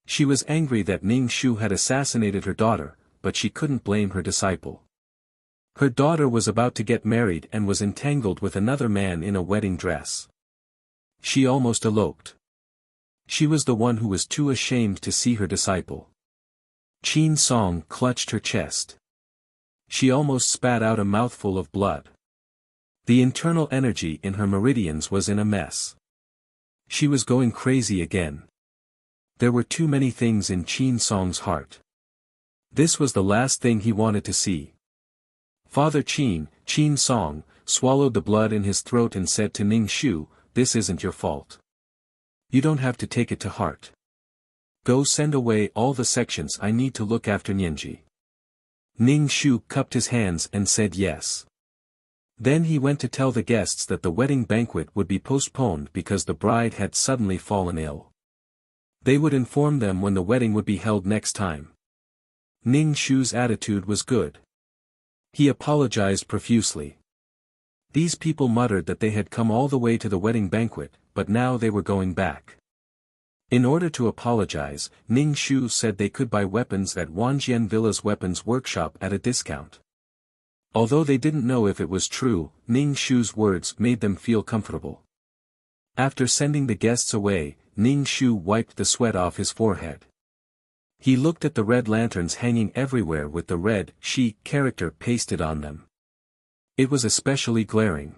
She was angry that Ning Shu had assassinated her daughter, but she couldn't blame her disciple. Her daughter was about to get married and was entangled with another man in a wedding dress. She almost eloped. She was the one who was too ashamed to see her disciple. Qin Song clutched her chest. She almost spat out a mouthful of blood. The internal energy in her meridians was in a mess. She was going crazy again. There were too many things in Qin Song's heart. This was the last thing he wanted to see. "Father Qin, Qin Song, swallowed the blood in his throat and said to Ning Shu, "This isn't your fault. You don't have to take it to heart. Go send away all the sections I need to look after Nianji." Ning Shu cupped his hands and said yes. Then he went to tell the guests that the wedding banquet would be postponed because the bride had suddenly fallen ill. They would inform them when the wedding would be held next time. Ning Shu's attitude was good. He apologized profusely. These people muttered that they had come all the way to the wedding banquet, but now they were going back. In order to apologize, Ning Shu said they could buy weapons at Wanjian Villa's weapons workshop at a discount. Although they didn't know if it was true, Ning Shu's words made them feel comfortable. After sending the guests away, Ning Shu wiped the sweat off his forehead. He looked at the red lanterns hanging everywhere with the red Shi character pasted on them. It was especially glaring.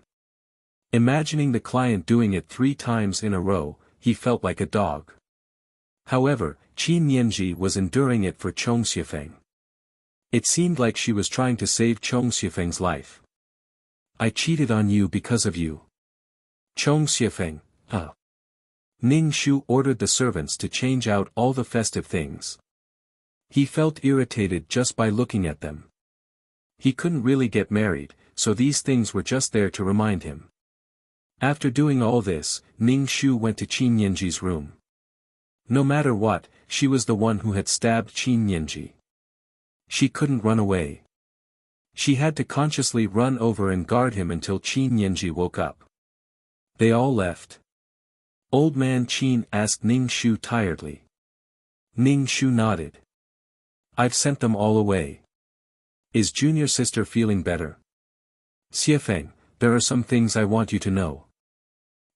Imagining the client doing it 3 times in a row, he felt like a dog. However, Qin Nianji was enduring it for Chong Xiufeng. It seemed like she was trying to save Chong Xiufeng's life. "I cheated on you because of you. Chong Xiufeng, Ning Shu ordered the servants to change out all the festive things. He felt irritated just by looking at them. He couldn't really get married, so these things were just there to remind him. After doing all this, Ning Shu went to Qin Nianji's room. No matter what, she was the one who had stabbed Qin Nianji. She couldn't run away. She had to consciously run over and guard him until Qin Nianji woke up. They all left. Old man Qin asked Ning Shu tiredly. Ning Shu nodded. "I've sent them all away. Is junior sister feeling better?" "Xiefeng, there are some things I want you to know.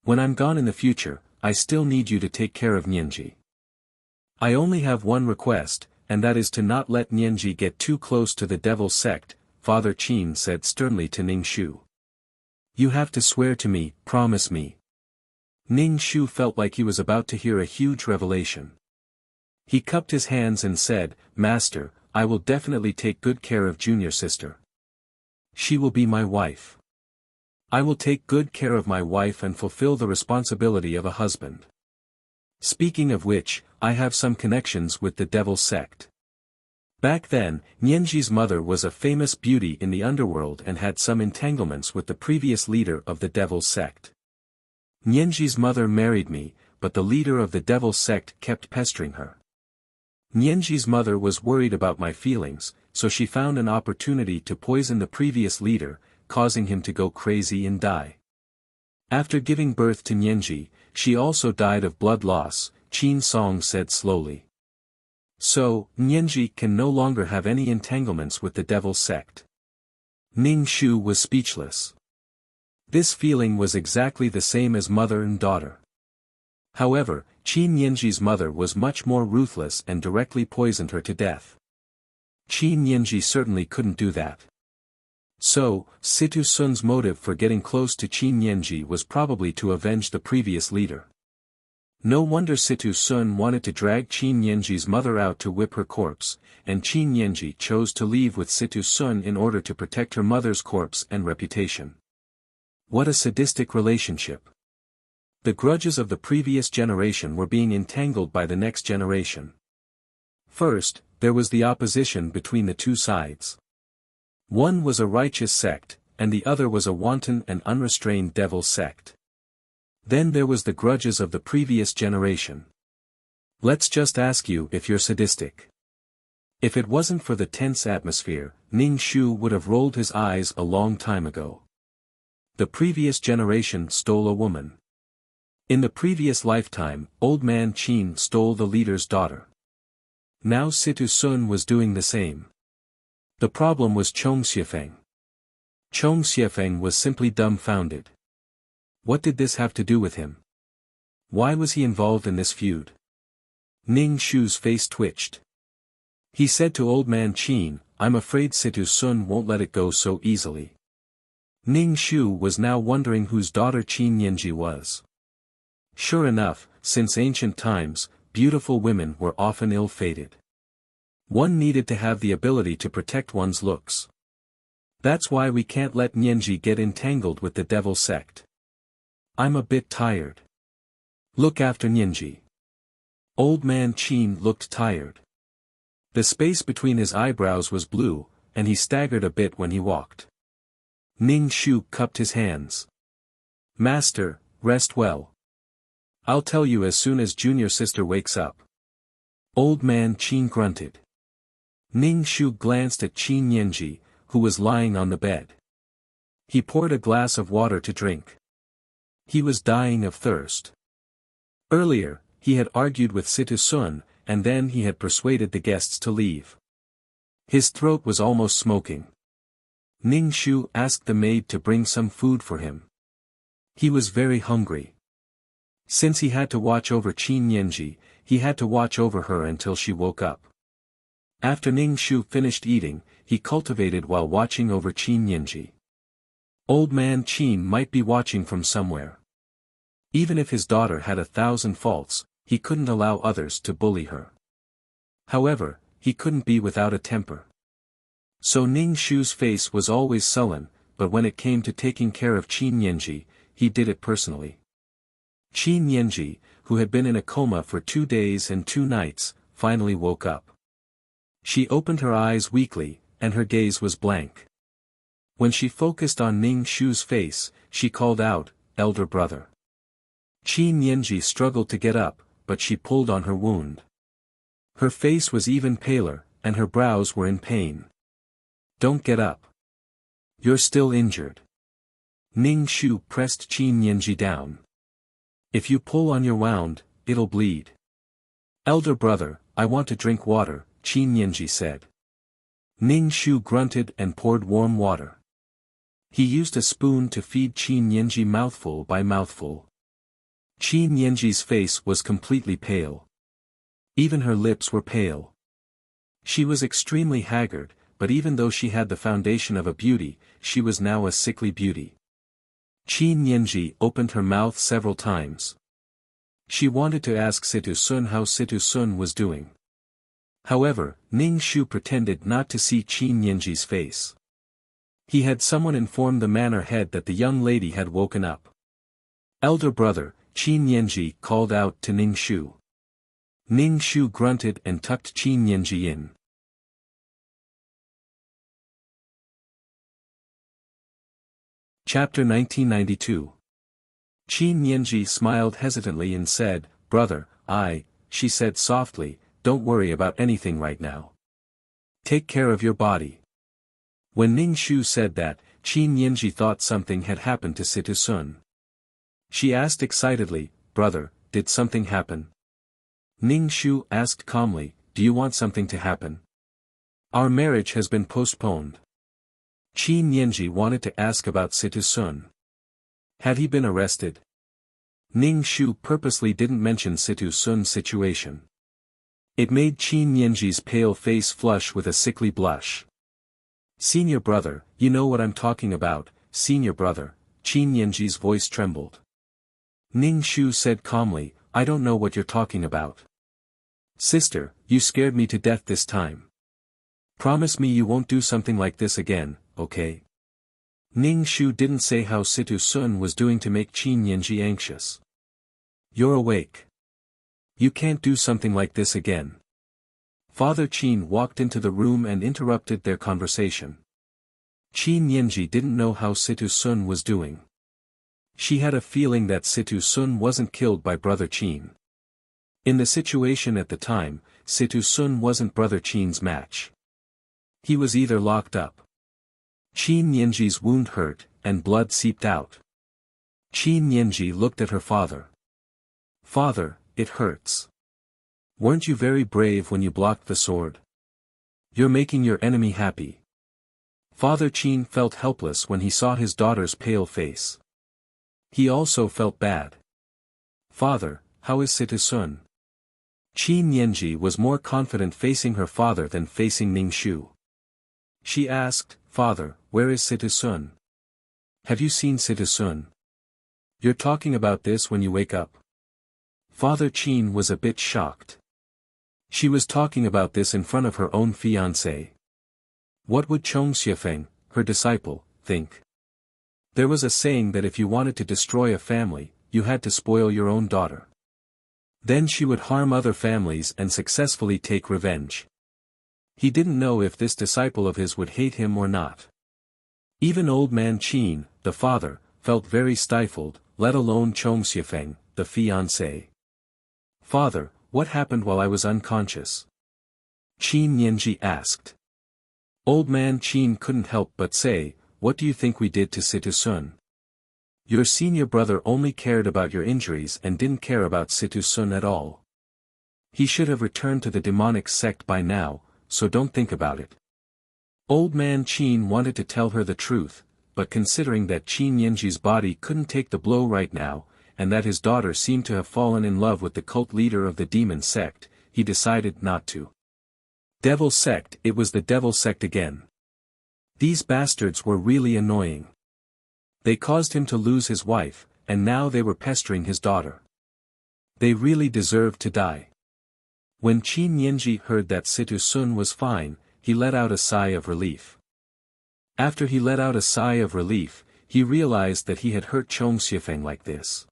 When I'm gone in the future, I still need you to take care of Nianji. I only have one request, and that is to not let Nianji get too close to the devil's sect," Father Qin said sternly to Ning Shu. "You have to swear to me, promise me." Ning Shu felt like he was about to hear a huge revelation. He cupped his hands and said, "Master, I will definitely take good care of junior sister. She will be my wife. I will take good care of my wife and fulfill the responsibility of a husband. Speaking of which, I have some connections with the devil's sect." Back then, Nianji's mother was a famous beauty in the underworld and had some entanglements with the previous leader of the devil's sect. "Nianji's mother married me, but the leader of the devil's sect kept pestering her. Nianji's mother was worried about my feelings, so she found an opportunity to poison the previous leader, causing him to go crazy and die. After giving birth to Nianji, she also died of blood loss," Qin Song said slowly. "So, Nianji can no longer have any entanglements with the devil's sect." Ning Shu was speechless. This feeling was exactly the same as mother and daughter. However, Qin Nianji's mother was much more ruthless and directly poisoned her to death. Qin Nianji certainly couldn't do that. So, Situ Sun's motive for getting close to Qin Nianji was probably to avenge the previous leader. No wonder Situ Sun wanted to drag Qin Nianji's mother out to whip her corpse, and Qin Nianji chose to leave with Situ Sun in order to protect her mother's corpse and reputation. What a sadistic relationship. The grudges of the previous generation were being entangled by the next generation. First, there was the opposition between the two sides. One was a righteous sect, and the other was a wanton and unrestrained devil sect. Then there was the grudges of the previous generation. Let's just ask you if you're sadistic. If it wasn't for the tense atmosphere, Ning Shu would have rolled his eyes a long time ago. The previous generation stole a woman. In the previous lifetime, old man Qin stole the leader's daughter. Now Situ Sun was doing the same. The problem was Chong Xiufeng. Chong Xiufeng was simply dumbfounded. What did this have to do with him? Why was he involved in this feud? Ning Shu's face twitched. He said to old man Qin, "I'm afraid Situ Sun won't let it go so easily." Ning Shu was now wondering whose daughter Qin Nianji was. Sure enough, since ancient times, beautiful women were often ill-fated. One needed to have the ability to protect one's looks. That's why we can't let Nianji get entangled with the devil sect. I'm a bit tired. Look after Nianji. Old man Qin looked tired. The space between his eyebrows was blue, and he staggered a bit when he walked. Ning Shu cupped his hands. Master, rest well. I'll tell you as soon as junior sister wakes up. Old man Qin grunted. Ning Shu glanced at Qin Nianji, who was lying on the bed. He poured a glass of water to drink. He was dying of thirst. Earlier, he had argued with Situ Sun, and then he had persuaded the guests to leave. His throat was almost smoking. Ning Shu asked the maid to bring some food for him. He was very hungry. Since he had to watch over Qin Nianji, he had to watch over her until she woke up. After Ning Shu finished eating, he cultivated while watching over Qin Nianji. Old man Qin might be watching from somewhere. Even if his daughter had 1,000 faults, he couldn't allow others to bully her. However, he couldn't be without a temper. So Ning Shu's face was always sullen, but when it came to taking care of Qin Nianji, he did it personally. Qin Nianji, who had been in a coma for 2 days and 2 nights, finally woke up. She opened her eyes weakly, and her gaze was blank. When she focused on Ning Shu's face, she called out, "Elder brother." Qin Nianji struggled to get up, but she pulled on her wound. Her face was even paler, and her brows were in pain. "Don't get up. You're still injured." Ning Shu pressed Qin Nianji down. "If you pull on your wound, it'll bleed." "Elder brother, I want to drink water," Qin Nianji said. Ning Shu grunted and poured warm water. He used a spoon to feed Qin Nianji mouthful by mouthful. Qin Nianji's face was completely pale. Even her lips were pale. She was extremely haggard, but even though she had the foundation of a beauty, she was now a sickly beauty. Qin Nianji opened her mouth several times. She wanted to ask Situ Sun how Situ Sun was doing. However, Ning Shu pretended not to see Qin Nianji's face. He had someone inform the manor head that the young lady had woken up. "Elder brother," Qin Nianji called out to Ning Shu. Ning Shu grunted and tucked Qin Nianji in. Chapter 1992. Qin Nianji smiled hesitantly and said, "Brother, she said softly, don't worry about anything right now. Take care of your body." When Ning Shu said that, Qin Nianji thought something had happened to Situ Sun. She asked excitedly, "Brother, did something happen?" Ning Shu asked calmly, "Do you want something to happen?" "Our marriage has been postponed." Qin Nianji wanted to ask about Situ Sun. Had he been arrested? Ning Shu purposely didn't mention Situ Sun's situation. It made Qin Nianji's pale face flush with a sickly blush. "Senior brother, you know what I'm talking about, senior brother," Qin Nianji's voice trembled. Ning Shu said calmly, "I don't know what you're talking about. Sister, you scared me to death this time. Promise me you won't do something like this again, okay?" Ning Shu didn't say how Situ Sun was doing to make Qin Nianji anxious. "You're awake. You can't do something like this again." Father Qin walked into the room and interrupted their conversation. Qin Nianji didn't know how Situ Sun was doing. She had a feeling that Situ Sun wasn't killed by Brother Qin. In the situation at the time, Situ Sun wasn't Brother Qin's match. He was either locked up. Qin Nianji's wound hurt, and blood seeped out. Qin Nianji looked at her father. "Father, it hurts. Weren't you very brave when you blocked the sword? You're making your enemy happy." Father Qin felt helpless when he saw his daughter's pale face. He also felt bad. "Father, how is Situ Sun?" Qin Nianji was more confident facing her father than facing Ning Shu. She asked, "Father, where is Situ Sun? Have you seen Situ Sun? You're talking about this when you wake up?" Father Qin was a bit shocked. She was talking about this in front of her own fiancé. What would Chong Xiafeng, her disciple, think. There was a saying that if you wanted to destroy a family, you had to spoil your own daughter. Then she would harm other families and successfully take revenge. He didn't know if this disciple of his would hate him or not. Even old man Qin, the father, felt very stifled, let alone Chong Xiufeng, the fiancé. "Father, what happened while I was unconscious?" Qin Yanji asked. Old man Qin couldn't help but say, "What do you think we did to Situ Sun? Your senior brother only cared about your injuries and didn't care about Situ Sun at all. He should have returned to the demonic sect by now, so don't think about it." Old man Qin wanted to tell her the truth, but considering that Qin Yanji's body couldn't take the blow right now, and that his daughter seemed to have fallen in love with the cult leader of the demon sect, he decided not to. Devil sect, it was the devil sect again. These bastards were really annoying. They caused him to lose his wife, and now they were pestering his daughter. They really deserved to die. When Qin Yanji heard that Situ Sun was fine, he let out a sigh of relief. After he let out a sigh of relief, he realized that he had hurt Chong Xiufeng like this.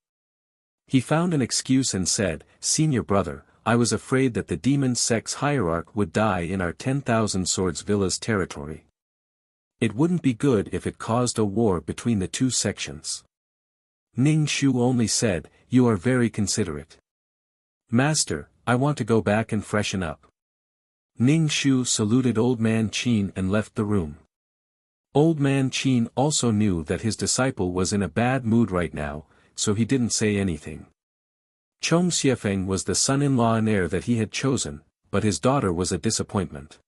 He found an excuse and said, "Senior brother, I was afraid that the demon sect's hierarch would die in our 10,000 Swords Villa's territory. It wouldn't be good if it caused a war between the two sections." Ning Shu only said, "You are very considerate. Master, I want to go back and freshen up." Ning Shu saluted old man Qin and left the room. Old man Qin also knew that his disciple was in a bad mood right now, so he didn't say anything. Chong Xiufeng was the son-in-law and heir that he had chosen, but his daughter was a disappointment.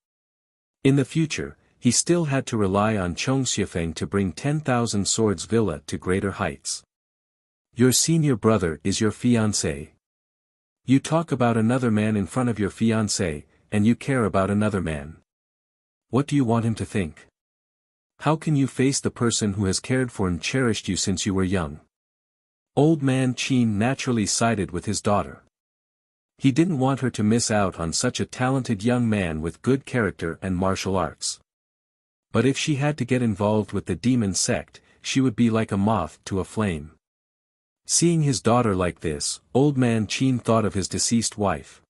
In the future, he still had to rely on Chong Xiufeng to bring 10,000 Swords Villa to greater heights. Your senior brother is your fiancé. You talk about another man in front of your fiancé, and you care about another man. What do you want him to think? How can you face the person who has cared for and cherished you since you were young? Old man Qin naturally sided with his daughter. He didn't want her to miss out on such a talented young man with good character and martial arts. But if she had to get involved with the demon sect, she would be like a moth to a flame. Seeing his daughter like this, old man Qin thought of his deceased wife.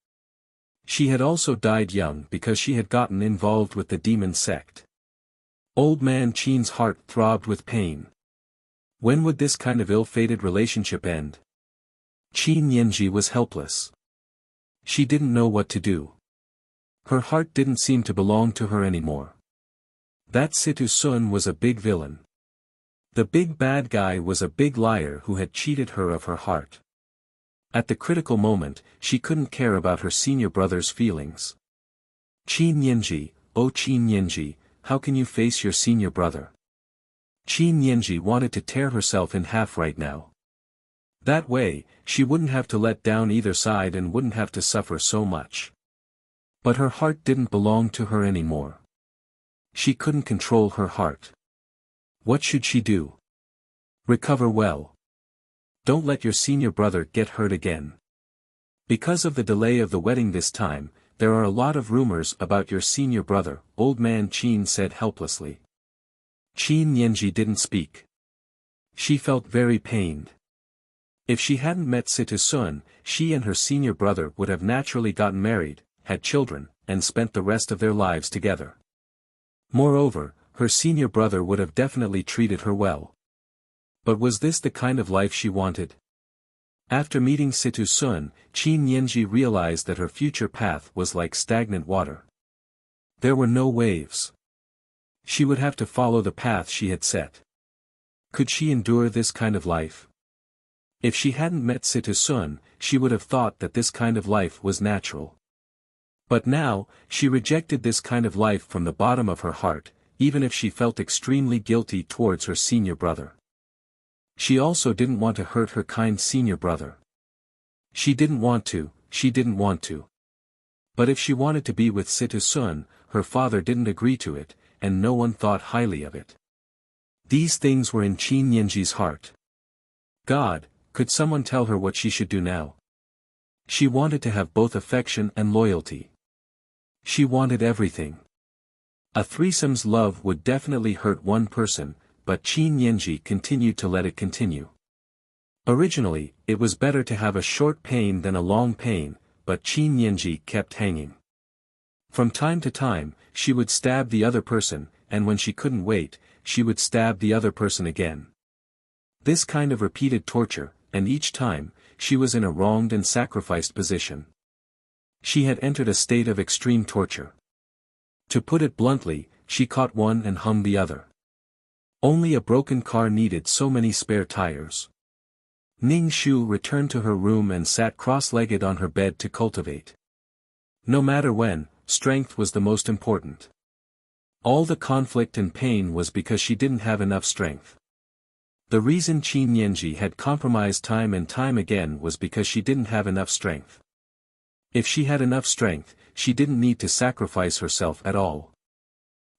She had also died young because she had gotten involved with the demon sect. Old man Qin's heart throbbed with pain. When would this kind of ill-fated relationship end? Qin Yanji was helpless. She didn't know what to do. Her heart didn't seem to belong to her anymore. That Situ Sun was a big villain. The big bad guy was a big liar who had cheated her of her heart. At the critical moment, she couldn't care about her senior brother's feelings. Qin Yanji, oh Qin Yanji, how can you face your senior brother? Qin Yanji wanted to tear herself in half right now. That way, she wouldn't have to let down either side and wouldn't have to suffer so much. But her heart didn't belong to her anymore. She couldn't control her heart. What should she do? Recover well. Don't let your senior brother get hurt again. Because of the delay of the wedding this time, there are a lot of rumors about your senior brother, old man Qin said helplessly. Qin Yanji didn't speak. She felt very pained. If she hadn't met Situ Sun, she and her senior brother would have naturally gotten married, had children, and spent the rest of their lives together. Moreover, her senior brother would have definitely treated her well. But was this the kind of life she wanted? After meeting Situ Sun, Qin Yanji realized that her future path was like stagnant water. There were no waves. She would have to follow the path she had set. Could she endure this kind of life? If she hadn't met Situ Sun, she would have thought that this kind of life was natural. But now, she rejected this kind of life from the bottom of her heart, even if she felt extremely guilty towards her senior brother. She also didn't want to hurt her kind senior brother. She didn't want to. But if she wanted to be with Situ Sun, her father didn't agree to it, and no one thought highly of it. These things were in Qin Yanji's heart. God, could someone tell her what she should do now? She wanted to have both affection and loyalty. She wanted everything. A threesome's love would definitely hurt one person, but Qin Yanji continued to let it continue. Originally, it was better to have a short pain than a long pain, but Qin Yanji kept hanging. From time to time, she would stab the other person, and when she couldn't wait, she would stab the other person again. This kind of repeated torture, and each time, she was in a wronged and sacrificed position. She had entered a state of extreme torture. To put it bluntly, she caught one and hung the other. Only a broken car needed so many spare tires. Ning Shu returned to her room and sat cross-legged on her bed to cultivate. No matter when, strength was the most important. All the conflict and pain was because she didn't have enough strength. The reason Qin Yanji had compromised time and time again was because she didn't have enough strength. If she had enough strength, she didn't need to sacrifice herself at all.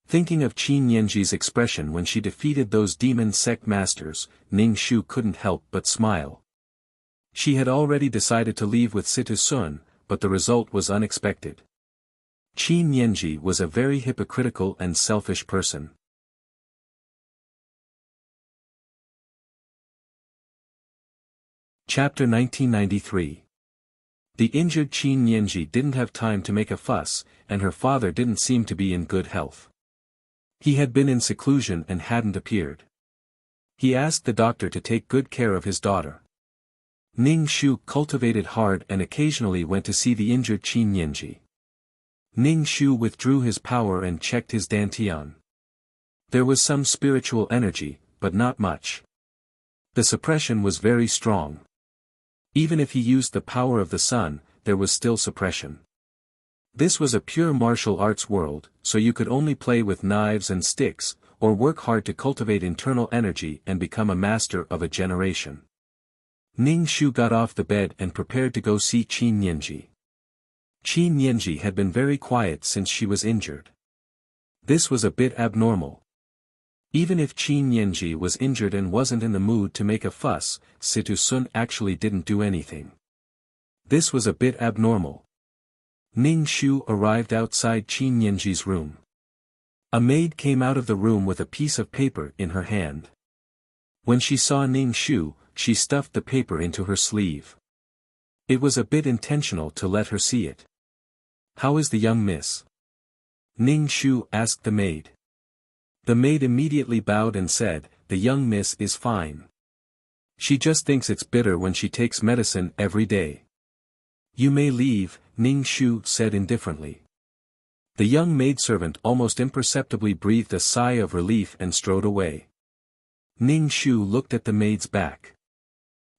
Thinking of Qin Yanji's expression when she defeated those demon sect masters, Ning Shu couldn't help but smile. She had already decided to leave with Situ Sun, but the result was unexpected. Qin Yanji was a very hypocritical and selfish person. Chapter 1993. The injured Qin Yanji didn't have time to make a fuss, and her father didn't seem to be in good health. He had been in seclusion and hadn't appeared. He asked the doctor to take good care of his daughter. Ning Shu cultivated hard and occasionally went to see the injured Qin Yanji. Ning Shu withdrew his power and checked his dantian. There was some spiritual energy, but not much. The suppression was very strong. Even if he used the power of the sun, there was still suppression. This was a pure martial arts world, so you could only play with knives and sticks, or work hard to cultivate internal energy and become a master of a generation. Ning Shu got off the bed and prepared to go see Qin Yanji. Qin Yanji had been very quiet since she was injured. This was a bit abnormal. Even if Qin Yanji was injured and wasn't in the mood to make a fuss, Situ Sun actually didn't do anything. This was a bit abnormal. Ning Shu arrived outside Qin Yanji's room. A maid came out of the room with a piece of paper in her hand. When she saw Ning Shu, she stuffed the paper into her sleeve. It was a bit intentional to let her see it. "How is the young miss?" Ning Shu asked the maid. The maid immediately bowed and said, "The young miss is fine. She just thinks it's bitter when she takes medicine every day." "You may leave," Ning Shu said indifferently. The young maidservant almost imperceptibly breathed a sigh of relief and strode away. Ning Shu looked at the maid's back.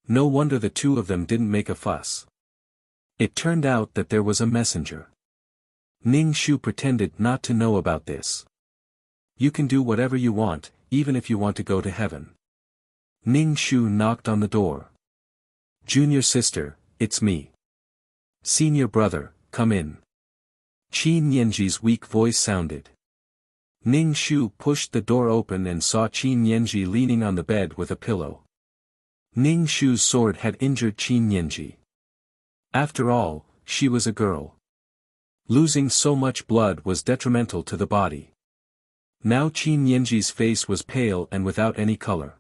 No wonder the two of them didn't make a fuss. It turned out that there was a messenger. Ning Shu pretended not to know about this. "You can do whatever you want, even if you want to go to heaven." Ning Shu knocked on the door. "Junior sister, it's me. Senior brother, come in." Qin Yanji's weak voice sounded. Ning Shu pushed the door open and saw Qin Yanji leaning on the bed with a pillow. Ning Shu's sword had injured Qin Yanji. After all, she was a girl. Losing so much blood was detrimental to the body. Now Qin Yanji's face was pale and without any color.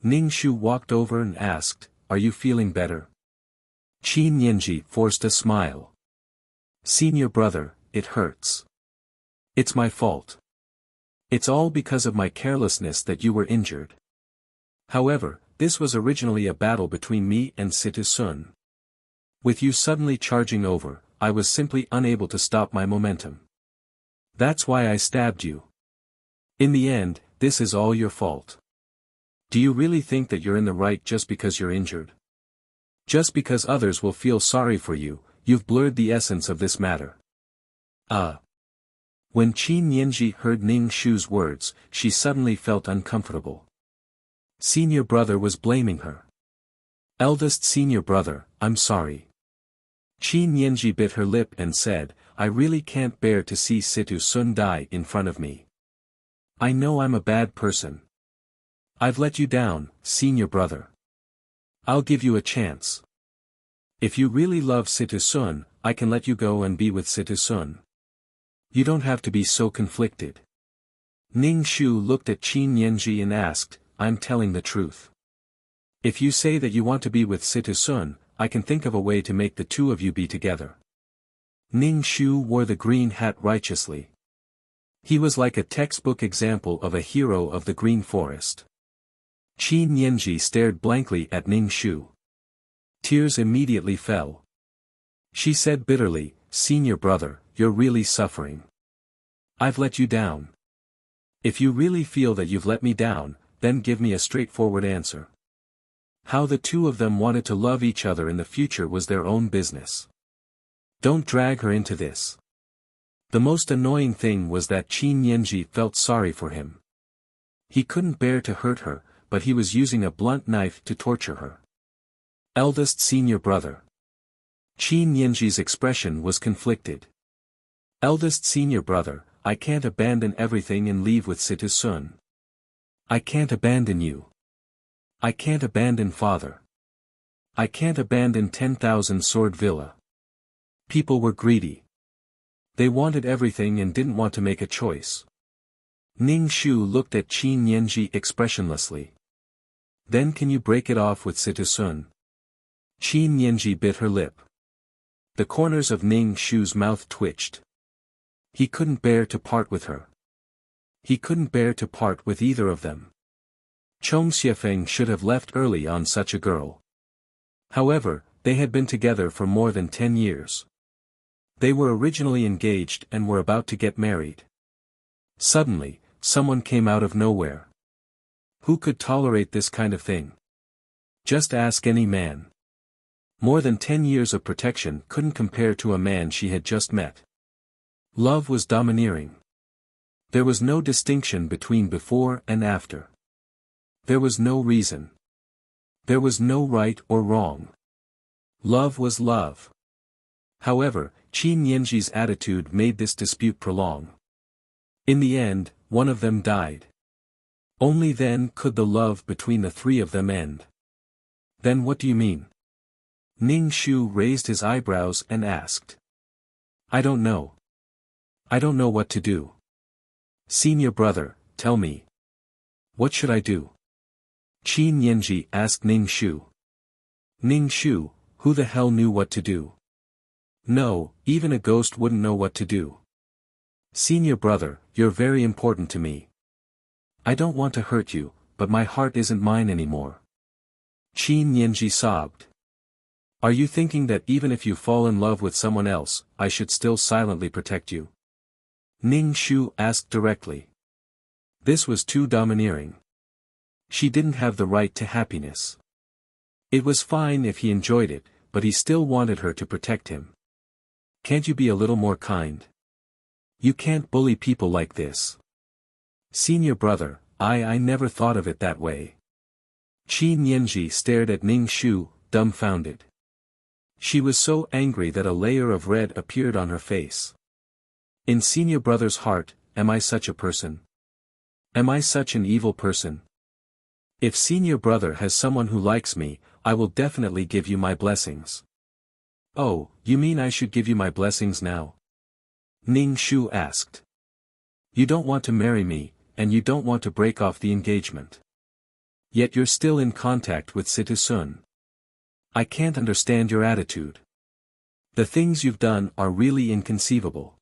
Ning Shu walked over and asked, "Are you feeling better?" Qin Yanji forced a smile. "Senior brother, it hurts. It's my fault. It's all because of my carelessness that you were injured. However, this was originally a battle between me and Situ Sun. With you suddenly charging over, I was simply unable to stop my momentum. That's why I stabbed you. In the end, this is all your fault. Do you really think that you're in the right just because you're injured? Just because others will feel sorry for you, you've blurred the essence of this matter." When Qin Yanji heard Ning Shu's words, she suddenly felt uncomfortable. Senior brother was blaming her. "Eldest senior brother, I'm sorry." Qin Yanji bit her lip and said, "I really can't bear to see Situ Sun die in front of me. I know I'm a bad person. I've let you down, senior brother. I'll give you a chance. If you really love Situ Sun, I can let you go and be with Situ Sun. You don't have to be so conflicted. Ning Shu looked at Qin Yanji and asked, I'm telling the truth. If you say that you want to be with Situ Sun, I can think of a way to make the two of you be together. Ning Shu wore the green hat righteously. He was like a textbook example of a hero of the green forest. Qin Yanji stared blankly at Ning Shu. Tears immediately fell. She said bitterly, Senior brother, you're really suffering. I've let you down. If you really feel that you've let me down, then give me a straightforward answer. How the two of them wanted to love each other in the future was their own business. Don't drag her into this. The most annoying thing was that Qin Yanji felt sorry for him. He couldn't bear to hurt her, but he was using a blunt knife to torture her. Eldest senior brother. Qin Yanji's expression was conflicted. Eldest senior brother, I can't abandon everything and leave with Situ Sun. I can't abandon you. I can't abandon father. I can't abandon 10,000 sword villa. People were greedy. They wanted everything and didn't want to make a choice. Ning Shu looked at Qin Yanji expressionlessly. Then can you break it off with Situ Sun? Qin Yanji bit her lip. The corners of Ning Shu's mouth twitched. He couldn't bear to part with her. He couldn't bear to part with either of them. Chong Xiefeng should have left early on such a girl. However, they had been together for more than 10 years. They were originally engaged and were about to get married. Suddenly, someone came out of nowhere. Who could tolerate this kind of thing? Just ask any man. More than 10 years of protection couldn't compare to a man she had just met. Love was domineering. There was no distinction between before and after. There was no reason. There was no right or wrong. Love was love. However, Qin Yanji's attitude made this dispute prolong. In the end, one of them died. Only then could the love between the three of them end. Then what do you mean? Ning Shu raised his eyebrows and asked. I don't know. I don't know what to do. Senior brother, tell me. What should I do? Qin Yanji asked Ning Shu. Ning Shu, who the hell knew what to do? No, even a ghost wouldn't know what to do. Senior brother, you're very important to me. I don't want to hurt you, but my heart isn't mine anymore. Qin Yanji sobbed. Are you thinking that even if you fall in love with someone else, I should still silently protect you? Ning Shu asked directly. This was too domineering. She didn't have the right to happiness. It was fine if he enjoyed it, but he still wanted her to protect him. Can't you be a little more kind? You can't bully people like this. Senior brother, I never thought of it that way. Qin Yanji stared at Ning Shu, dumbfounded. She was so angry that a layer of red appeared on her face. In senior brother's heart, am I such a person? Am I such an evil person? If senior brother has someone who likes me, I will definitely give you my blessings. Oh, you mean I should give you my blessings now? Ning Shu asked. You don't want to marry me, and you don't want to break off the engagement. Yet you're still in contact with Situ Sun. I can't understand your attitude. The things you've done are really inconceivable.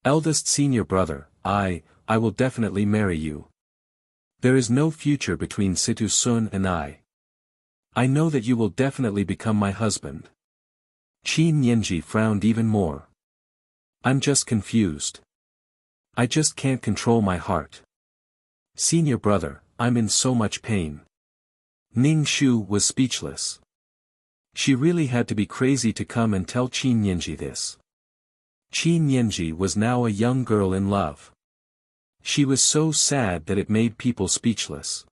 Eldest senior brother, I will definitely marry you. There is no future between Situ Sun and I. I know that you will definitely become my husband. Qin Yanji frowned even more. I'm just confused. I just can't control my heart. Senior brother, I'm in so much pain. Ning Shu was speechless. She really had to be crazy to come and tell Qin Yanji this. Qin Yanji was now a young girl in love. She was so sad that it made people speechless.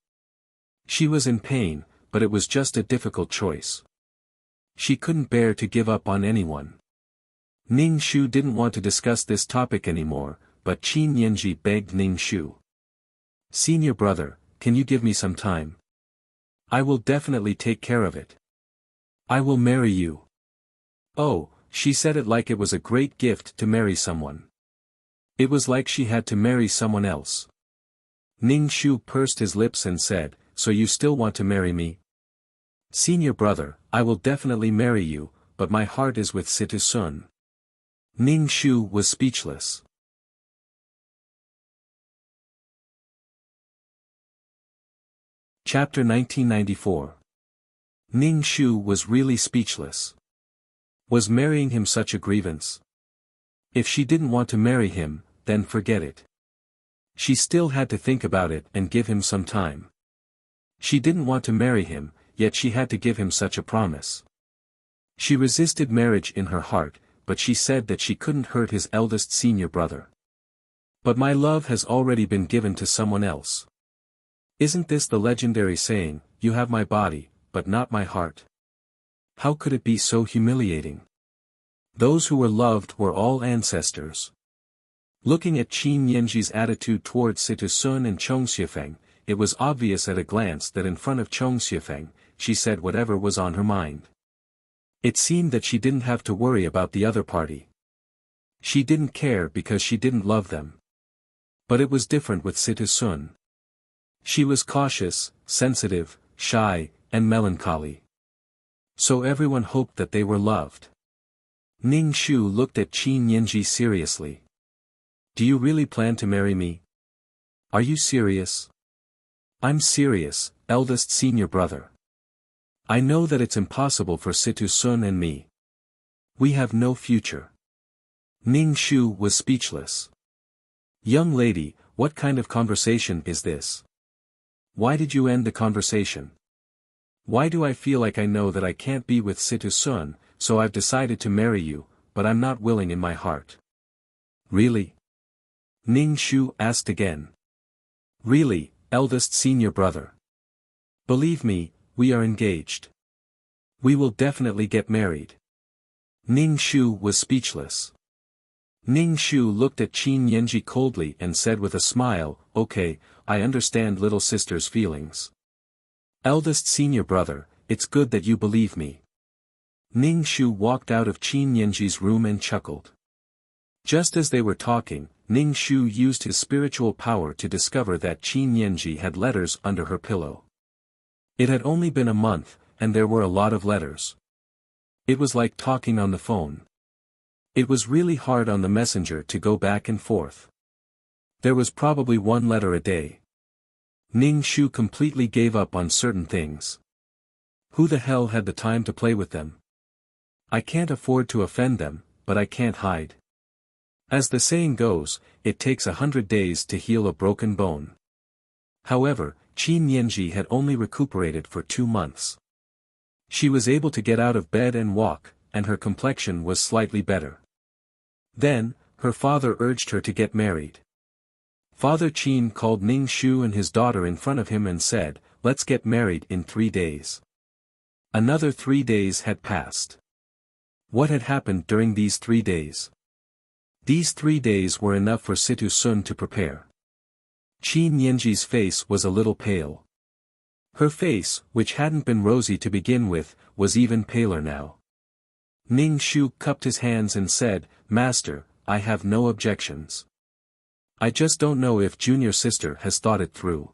She was in pain, but it was just a difficult choice. She couldn't bear to give up on anyone. Ning Shu didn't want to discuss this topic anymore, but Qin Yanji begged Ning Shu. Senior brother, can you give me some time? I will definitely take care of it. I will marry you. Oh, she said it like it was a great gift to marry someone. It was like she had to marry someone else. Ning Shu pursed his lips and said, "So you still want to marry me?" "Senior brother, I will definitely marry you, but my heart is with Situ Sun." Ning Shu was speechless. Chapter 1994. Ning Shu was really speechless. Was marrying him such a grievance? If she didn't want to marry him, then forget it. She still had to think about it and give him some time. She didn't want to marry him, yet she had to give him such a promise. She resisted marriage in her heart, but she said that she couldn't hurt his eldest senior brother. "But my love has already been given to someone else. Isn't this the legendary saying, 'You have my body, but not my heart'? How could it be so humiliating? Those who were loved were all ancestors." Looking at Qin Yanji's attitude towards Situ Sun and Chong Xiufeng, it was obvious at a glance that in front of Chong Xiufeng, she said whatever was on her mind. It seemed that she didn't have to worry about the other party. She didn't care because she didn't love them. But it was different with Situ Sun. She was cautious, sensitive, shy, and melancholy. So everyone hoped that they were loved. Ning Shu looked at Qin Yanji seriously. "Do you really plan to marry me? Are you serious?" "I'm serious, eldest senior brother. I know that it's impossible for Situ Sun and me. We have no future." Ning Shu was speechless. "Young lady, what kind of conversation is this? Why did you end the conversation? Why do I feel like I know that I can't be with Situ Sun, so I've decided to marry you, but I'm not willing in my heart." "Really?" Ning Shu asked again. "Really, eldest senior brother. Believe me, we are engaged. We will definitely get married." Ning Shu was speechless. Ning Shu looked at Qin Yanji coldly and said with a smile, "Okay, I understand little sister's feelings. Eldest senior brother, it's good that you believe me." Ning Shu walked out of Qin Yanji's room and chuckled. Just as they were talking, Ning Shu used his spiritual power to discover that Qin Yanji had letters under her pillow. It had only been a month, and there were a lot of letters. It was like talking on the phone. It was really hard on the messenger to go back and forth. There was probably one letter a day. Ning Shu completely gave up on certain things. Who the hell had the time to play with them? I can't afford to offend them, but I can't hide. As the saying goes, it takes 100 days to heal a broken bone. However, Qin Yanji had only recuperated for 2 months. She was able to get out of bed and walk, and her complexion was slightly better. Then, her father urged her to get married. Father Qin called Ning Shu and his daughter in front of him and said, "Let's get married in 3 days." Another 3 days had passed. What had happened during these 3 days? These 3 days were enough for Situ Sun to prepare. Qin Yanji's face was a little pale. Her face, which hadn't been rosy to begin with, was even paler now. Ning Shu cupped his hands and said, "Master, I have no objections. I just don't know if junior sister has thought it through."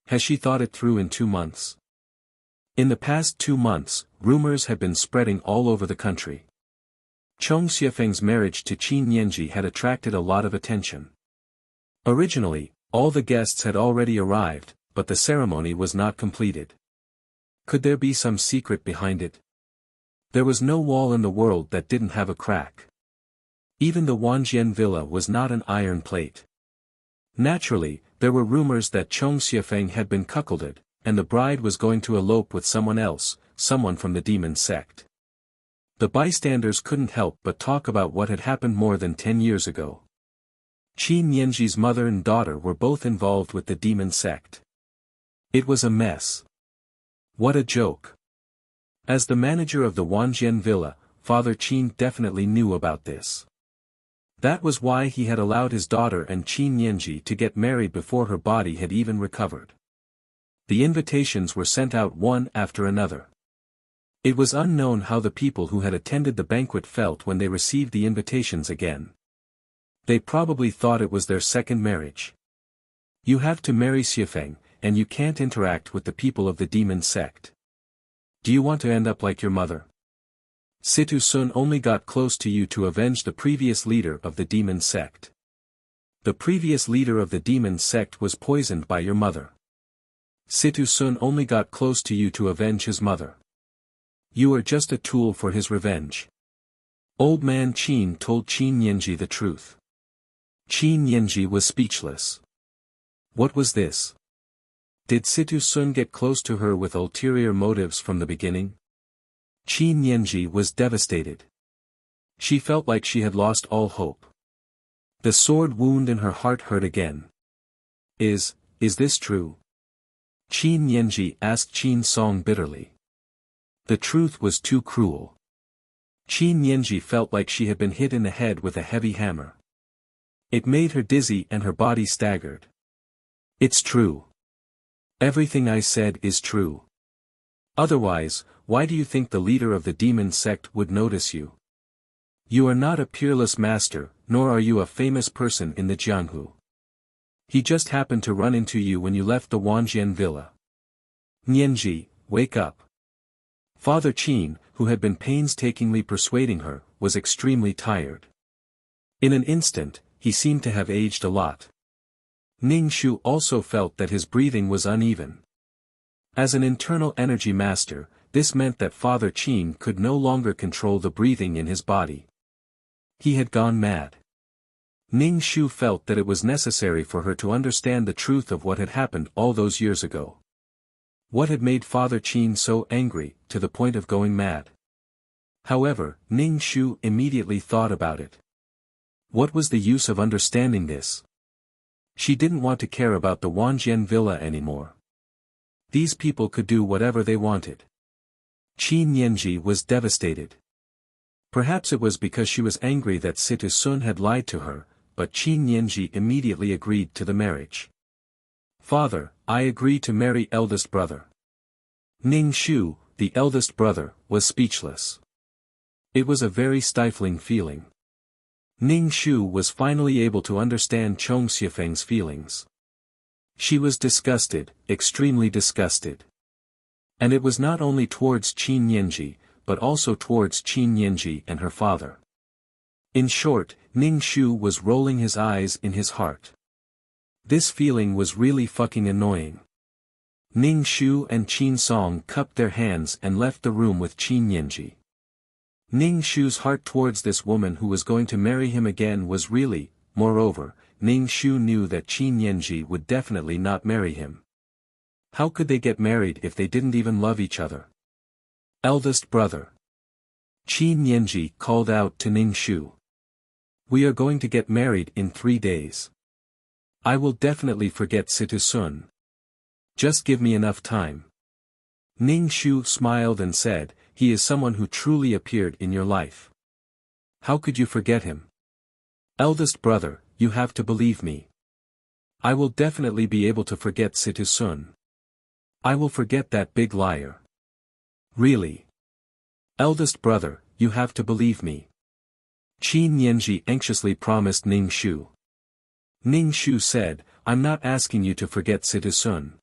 Has she thought it through in 2 months? In the past 2 months, rumors had been spreading all over the country. Chong Xiufeng's marriage to Qin Yanji had attracted a lot of attention. Originally, all the guests had already arrived, but the ceremony was not completed. Could there be some secret behind it? There was no wall in the world that didn't have a crack. Even the Wanjian villa was not an iron plate. Naturally, there were rumors that Chong Xiufeng had been cuckolded, and the bride was going to elope with someone else, someone from the demon sect. The bystanders couldn't help but talk about what had happened more than 10 years ago. Qin Yanji's mother and daughter were both involved with the demon sect. It was a mess. What a joke. As the manager of the Wanjian villa, Father Qin definitely knew about this. That was why he had allowed his daughter and Qin Yanji to get married before her body had even recovered. The invitations were sent out one after another. It was unknown how the people who had attended the banquet felt when they received the invitations again. They probably thought it was their second marriage. You have to marry Xiefeng, and you can't interact with the people of the demon sect. Do you want to end up like your mother? Situ Sun only got close to you to avenge the previous leader of the demon sect. The previous leader of the demon sect was poisoned by your mother. Situ Sun only got close to you to avenge his mother. You are just a tool for his revenge. Old man Qin told Qin Yanji the truth. Qin Yanji was speechless. What was this? Did Situ Sun get close to her with ulterior motives from the beginning? Qin Yanji was devastated. She felt like she had lost all hope. The sword wound in her heart hurt again. Is this true? Qin Yanji asked Qin Song bitterly. The truth was too cruel. Qin Yanji felt like she had been hit in the head with a heavy hammer. It made her dizzy and her body staggered. It's true. Everything I said is true. Otherwise, why do you think the leader of the demon sect would notice you? You are not a peerless master, nor are you a famous person in the Jianghu. He just happened to run into you when you left the Wanjian villa. Nianji, wake up. Father Qin, who had been painstakingly persuading her, was extremely tired. In an instant, he seemed to have aged a lot. Ning Shu also felt that his breathing was uneven. As an internal energy master, this meant that Father Qin could no longer control the breathing in his body. He had gone mad. Ning Shu felt that it was necessary for her to understand the truth of what had happened all those years ago. What had made Father Qin so angry, to the point of going mad? However, Ning Shu immediately thought about it. What was the use of understanding this? She didn't want to care about the Wanjian villa anymore. These people could do whatever they wanted. Qin Yanji was devastated. Perhaps it was because she was angry that Situ Sun had lied to her, but Qin Yanji immediately agreed to the marriage. Father, I agree to marry eldest brother. Ning Shu, the eldest brother, was speechless. It was a very stifling feeling. Ning Shu was finally able to understand Chong Xiefeng's feelings. She was disgusted, extremely disgusted. And it was not only towards Qin Yanji, but also towards Qin Yanji and her father. In short, Ning Shu was rolling his eyes in his heart. This feeling was really fucking annoying. Ning Shu and Qin Song cupped their hands and left the room with Qin Yanji. Ning Shu's heart towards this woman who was going to marry him again was really, moreover, Ning Shu knew that Qin Yanji would definitely not marry him. How could they get married if they didn't even love each other? Eldest brother. Qin Yanji called out to Ning Shu. We are going to get married in 3 days. I will definitely forget Situ Sun. Just give me enough time. Ning Shu smiled and said, he is someone who truly appeared in your life. How could you forget him? Eldest brother, you have to believe me. I will definitely be able to forget Situ Sun. I will forget that big liar. Really? Eldest brother, you have to believe me. Qin Yanji anxiously promised Ning Shu. Ning Shu said, I'm not asking you to forget Situ Sun.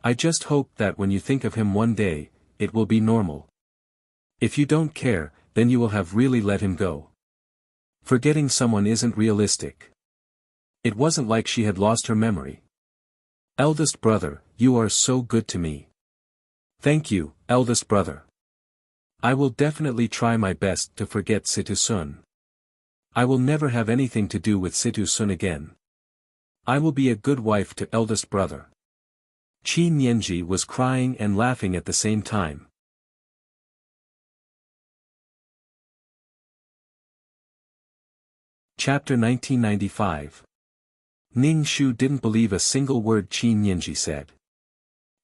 I just hope that when you think of him one day, it will be normal. If you don't care, then you will have really let him go. Forgetting someone isn't realistic. It wasn't like she had lost her memory. Eldest brother, you are so good to me. Thank you, eldest brother. I will definitely try my best to forget Situ Sun. I will never have anything to do with Situ Sun again. I will be a good wife to eldest brother. Qin Yanji was crying and laughing at the same time. Chapter 1995. Ning Shu didn't believe a single word Qin Yanji said.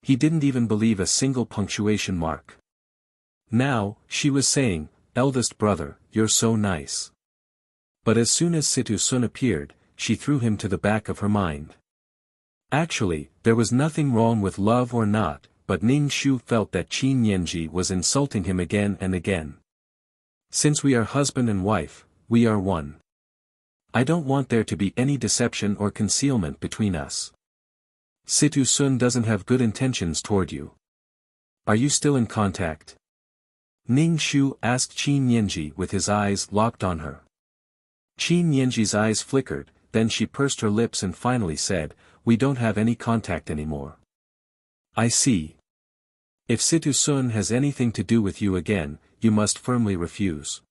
He didn't even believe a single punctuation mark. Now, she was saying, eldest brother, you're so nice. But as soon as Situ Sun appeared, she threw him to the back of her mind. Actually, there was nothing wrong with love or not, but Ning Shu felt that Qin Yanji was insulting him again and again. Since we are husband and wife, we are one. I don't want there to be any deception or concealment between us. Situ Sun doesn't have good intentions toward you. Are you still in contact? Ning Shu asked Qin Yanji with his eyes locked on her. Qin Yanji's eyes flickered, then she pursed her lips and finally said, "We don't have any contact anymore." I see. If Situ Sun has anything to do with you again, you must firmly refuse.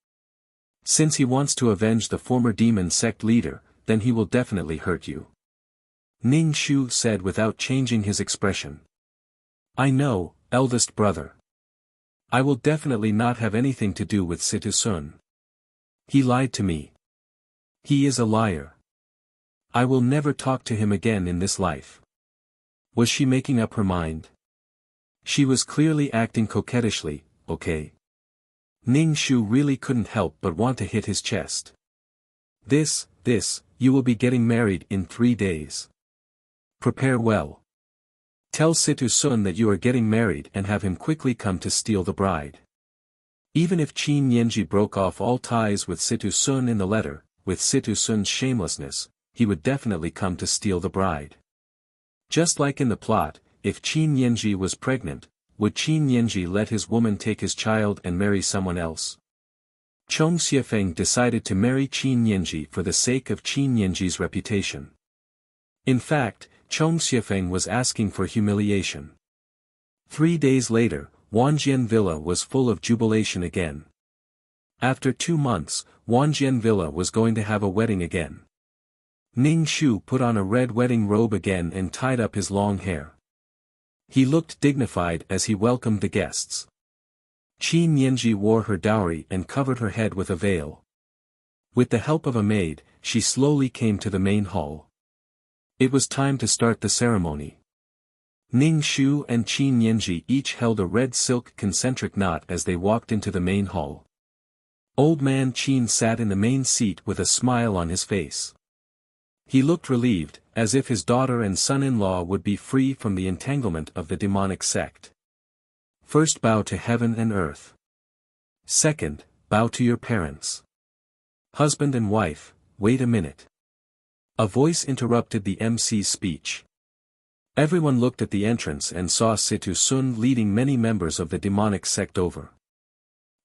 Since he wants to avenge the former demon sect leader, then he will definitely hurt you. Ning Shu said without changing his expression. I know, eldest brother. I will definitely not have anything to do with Situ Sun. He lied to me. He is a liar. I will never talk to him again in this life. Was she making up her mind? She was clearly acting coquettishly, okay? Ning Shu really couldn't help but want to hit his chest. You will be getting married in 3 days. Prepare well. Tell Situ Sun that you are getting married and have him quickly come to steal the bride. Even if Qin Yanji broke off all ties with Situ Sun in the letter, with Situ Sun's shamelessness, he would definitely come to steal the bride. Just like in the plot, if Qin Yanji was pregnant, would Qin Yanji let his woman take his child and marry someone else? Chong Xiefeng decided to marry Qin Yanji for the sake of Qin Yanji's reputation. In fact, Chong Xiefeng was asking for humiliation. 3 days later, Wanjian Villa was full of jubilation again. After 2 months, Wanjian Villa was going to have a wedding again. Ning Shu put on a red wedding robe again and tied up his long hair. He looked dignified as he welcomed the guests. Qin Yanji wore her dowry and covered her head with a veil. With the help of a maid, she slowly came to the main hall. It was time to start the ceremony. Ning Shu and Qin Yanji each held a red silk concentric knot as they walked into the main hall. Old man Qin sat in the main seat with a smile on his face. He looked relieved, as if his daughter and son-in-law would be free from the entanglement of the demonic sect. First bow to heaven and earth. Second, bow to your parents. Husband and wife, wait a minute. A voice interrupted the MC's speech. Everyone looked at the entrance and saw Situ Sun leading many members of the demonic sect over.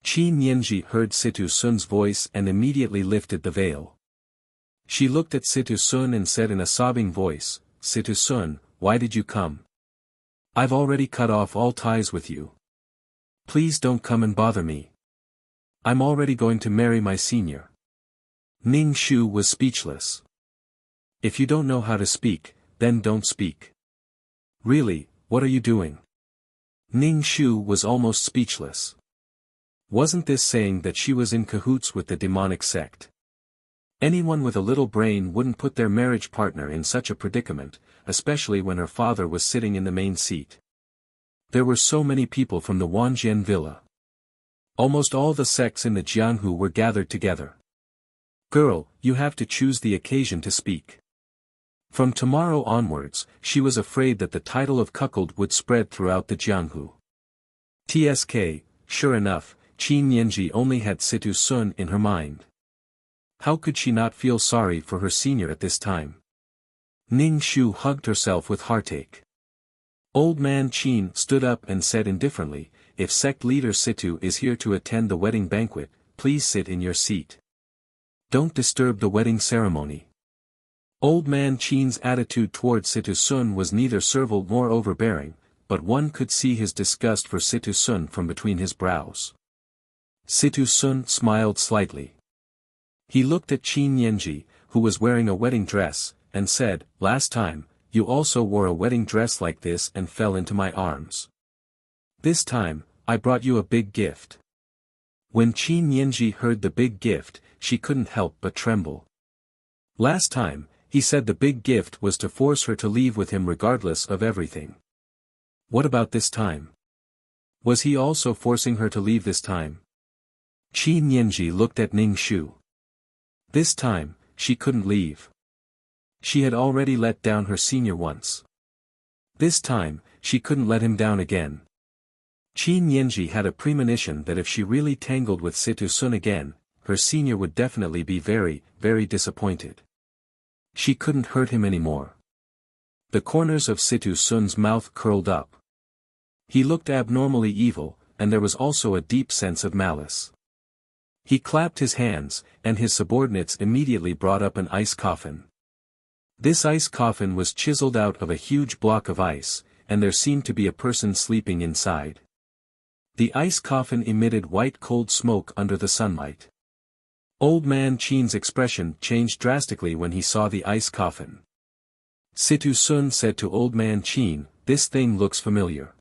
Qin Yanji heard Situ Sun's voice and immediately lifted the veil. She looked at Situ Sun and said in a sobbing voice, "Situ Sun, why did you come? I've already cut off all ties with you. Please don't come and bother me. I'm already going to marry my senior." Ning Shu was speechless. If you don't know how to speak, then don't speak. Really, what are you doing? Ning Shu was almost speechless. Wasn't this saying that she was in cahoots with the demonic sect? Anyone with a little brain wouldn't put their marriage partner in such a predicament, especially when her father was sitting in the main seat. There were so many people from the Wanjian villa. Almost all the sects in the Jianghu were gathered together. Girl, you have to choose the occasion to speak. From tomorrow onwards, she was afraid that the title of cuckold would spread throughout the Jianghu. TSK, sure enough, Qin Yanji only had Situ Sun in her mind. How could she not feel sorry for her senior at this time? Ning Shu hugged herself with heartache. Old man Qin stood up and said indifferently, "If sect leader Situ is here to attend the wedding banquet, please sit in your seat. Don't disturb the wedding ceremony." Old man Qin's attitude toward Situ Sun was neither servile nor overbearing, but one could see his disgust for Situ Sun from between his brows. Situ Sun smiled slightly. He looked at Qin Yanji, who was wearing a wedding dress, and said, "Last time, you also wore a wedding dress like this and fell into my arms. This time, I brought you a big gift." When Qin Yanji heard the big gift, she couldn't help but tremble. Last time, he said the big gift was to force her to leave with him regardless of everything. What about this time? Was he also forcing her to leave this time? Qin Yanji looked at Ning Shu. This time, she couldn't leave. She had already let down her senior once. This time, she couldn't let him down again. Qin Yanji had a premonition that if she really tangled with Situ Sun again, her senior would definitely be very, very disappointed. She couldn't hurt him anymore. The corners of Situ Sun's mouth curled up. He looked abnormally evil, and there was also a deep sense of malice. He clapped his hands, and his subordinates immediately brought up an ice coffin. This ice coffin was chiseled out of a huge block of ice, and there seemed to be a person sleeping inside. The ice coffin emitted white cold smoke under the sunlight. Old Man Qin's expression changed drastically when he saw the ice coffin. Situ Sun said to Old Man Qin, "This thing looks familiar."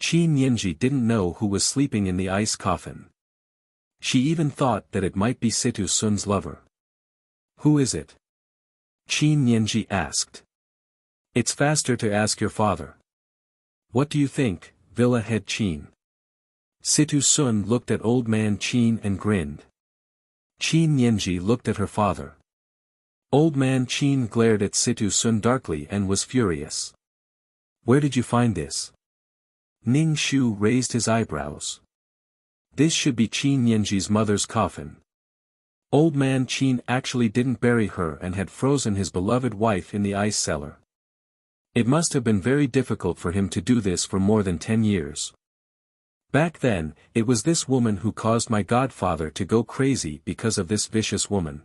Qin Yanji didn't know who was sleeping in the ice coffin. She even thought that it might be Situ Sun's lover. "Who is it?" Qin Yanji asked. "It's faster to ask your father." "What do you think, Villa Head Qin?" Situ Sun looked at Old Man Qin and grinned. Qin Yanji looked at her father. Old Man Qin glared at Situ Sun darkly and was furious. "Where did you find this?" Ning Shu raised his eyebrows. "This should be Qin Yanji's mother's coffin. Old Man Qin actually didn't bury her and had frozen his beloved wife in the ice cellar. It must have been very difficult for him to do this for more than 10 years. Back then, it was this woman who caused my godfather to go crazy because of this vicious woman.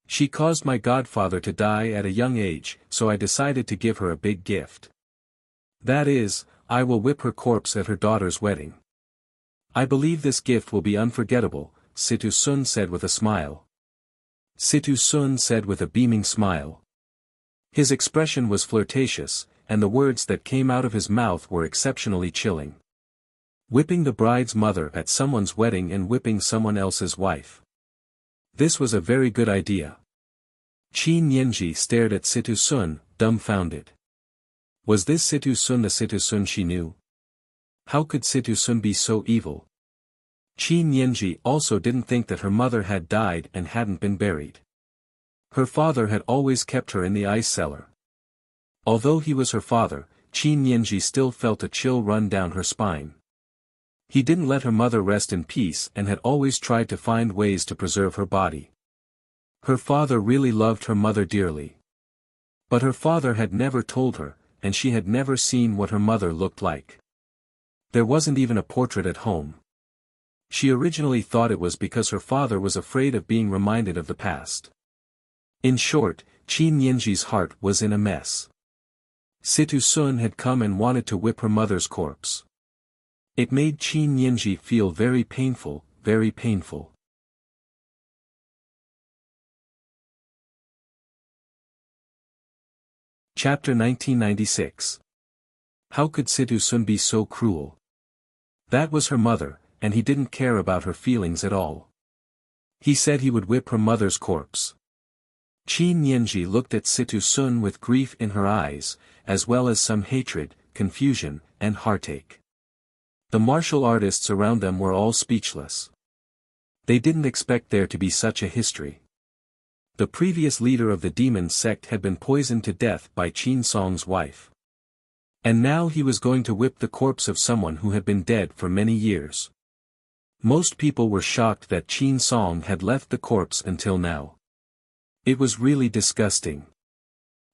She caused my godfather to die at a young age, so I decided to give her a big gift. That is, I will whip her corpse at her daughter's wedding. I believe this gift will be unforgettable," Situ Sun said with a smile. Situ Sun said with a beaming smile. His expression was flirtatious, and the words that came out of his mouth were exceptionally chilling. Whipping the bride's mother at someone's wedding and whipping someone else's wife. This was a very good idea. Qin Yanji stared at Situ Sun, dumbfounded. Was this Situ Sun the Situ Sun she knew? How could Situ Sun be so evil? Qin Yanji also didn't think that her mother had died and hadn't been buried. Her father had always kept her in the ice cellar. Although he was her father, Qin Yanji still felt a chill run down her spine. He didn't let her mother rest in peace and had always tried to find ways to preserve her body. Her father really loved her mother dearly. But her father had never told her, and she had never seen what her mother looked like. There wasn't even a portrait at home. She originally thought it was because her father was afraid of being reminded of the past. In short, Qin Yanji's heart was in a mess. Situ Sun had come and wanted to whip her mother's corpse. It made Qin Yanji feel very painful, very painful. Chapter 1996. How could Situ Sun be so cruel? That was her mother, and he didn't care about her feelings at all. He said he would whip her mother's corpse. Qin Yanji looked at Situ Sun with grief in her eyes, as well as some hatred, confusion, and heartache. The martial artists around them were all speechless. They didn't expect there to be such a history. The previous leader of the demon sect had been poisoned to death by Qin Song's wife. And now he was going to whip the corpse of someone who had been dead for many years. Most people were shocked that Qin Song had left the corpse until now. It was really disgusting.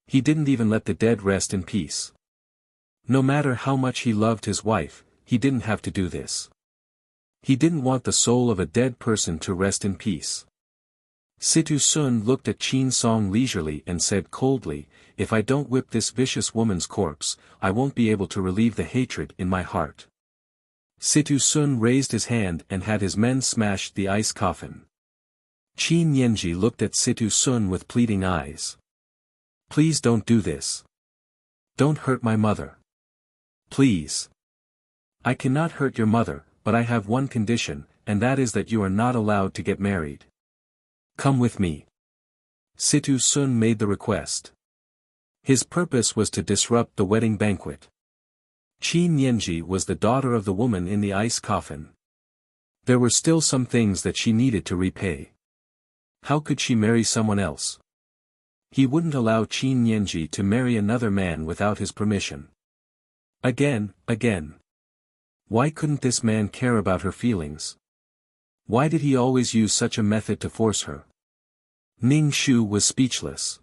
He didn't even let the dead rest in peace. No matter how much he loved his wife, he didn't have to do this. He didn't want the soul of a dead person to rest in peace. Situ Sun looked at Qin Song leisurely and said coldly, "If I don't whip this vicious woman's corpse, I won't be able to relieve the hatred in my heart." Situ Sun raised his hand and had his men smash the ice coffin. Qin Yanji looked at Situ Sun with pleading eyes. "Please don't do this. Don't hurt my mother. Please. I cannot hurt your mother, but I have one condition, and that is that you are not allowed to get married. Come with me." Situ Sun made the request. His purpose was to disrupt the wedding banquet. Qin Yanji was the daughter of the woman in the ice coffin. There were still some things that she needed to repay. How could she marry someone else? He wouldn't allow Qin Yanji to marry another man without his permission. Again. Why couldn't this man care about her feelings? Why did he always use such a method to force her? Ning Shu was speechless.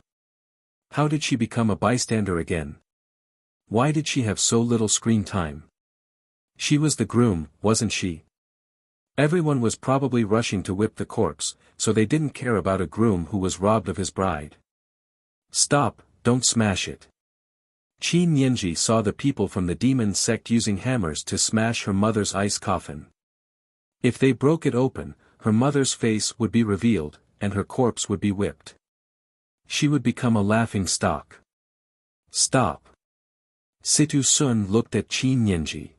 How did she become a bystander again? Why did she have so little screen time? She was the groom, wasn't she? Everyone was probably rushing to whip the corpse, so they didn't care about a groom who was robbed of his bride. Stop, don't smash it. Qin Yanji saw the people from the demon sect using hammers to smash her mother's ice coffin. If they broke it open, her mother's face would be revealed, and her corpse would be whipped. She would become a laughing stock. Stop. Situ Sun looked at Qin Yanji.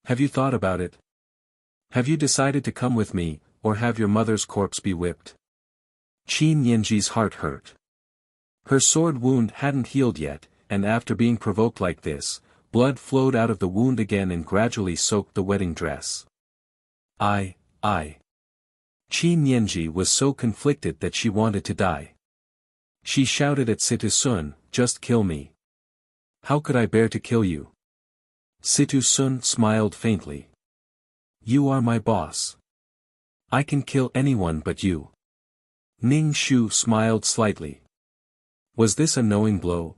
Have you thought about it? Have you decided to come with me, or have your mother's corpse be whipped? Qin Yanji's heart hurt. Her sword wound hadn't healed yet, and after being provoked like this, blood flowed out of the wound again and gradually soaked the wedding dress. I. Qin Yanji was so conflicted that she wanted to die. She shouted at Situ Sun, just kill me. How could I bear to kill you? Situ Sun smiled faintly. You are my boss. I can kill anyone but you. Ning Shu smiled slightly. Was this a knowing blow?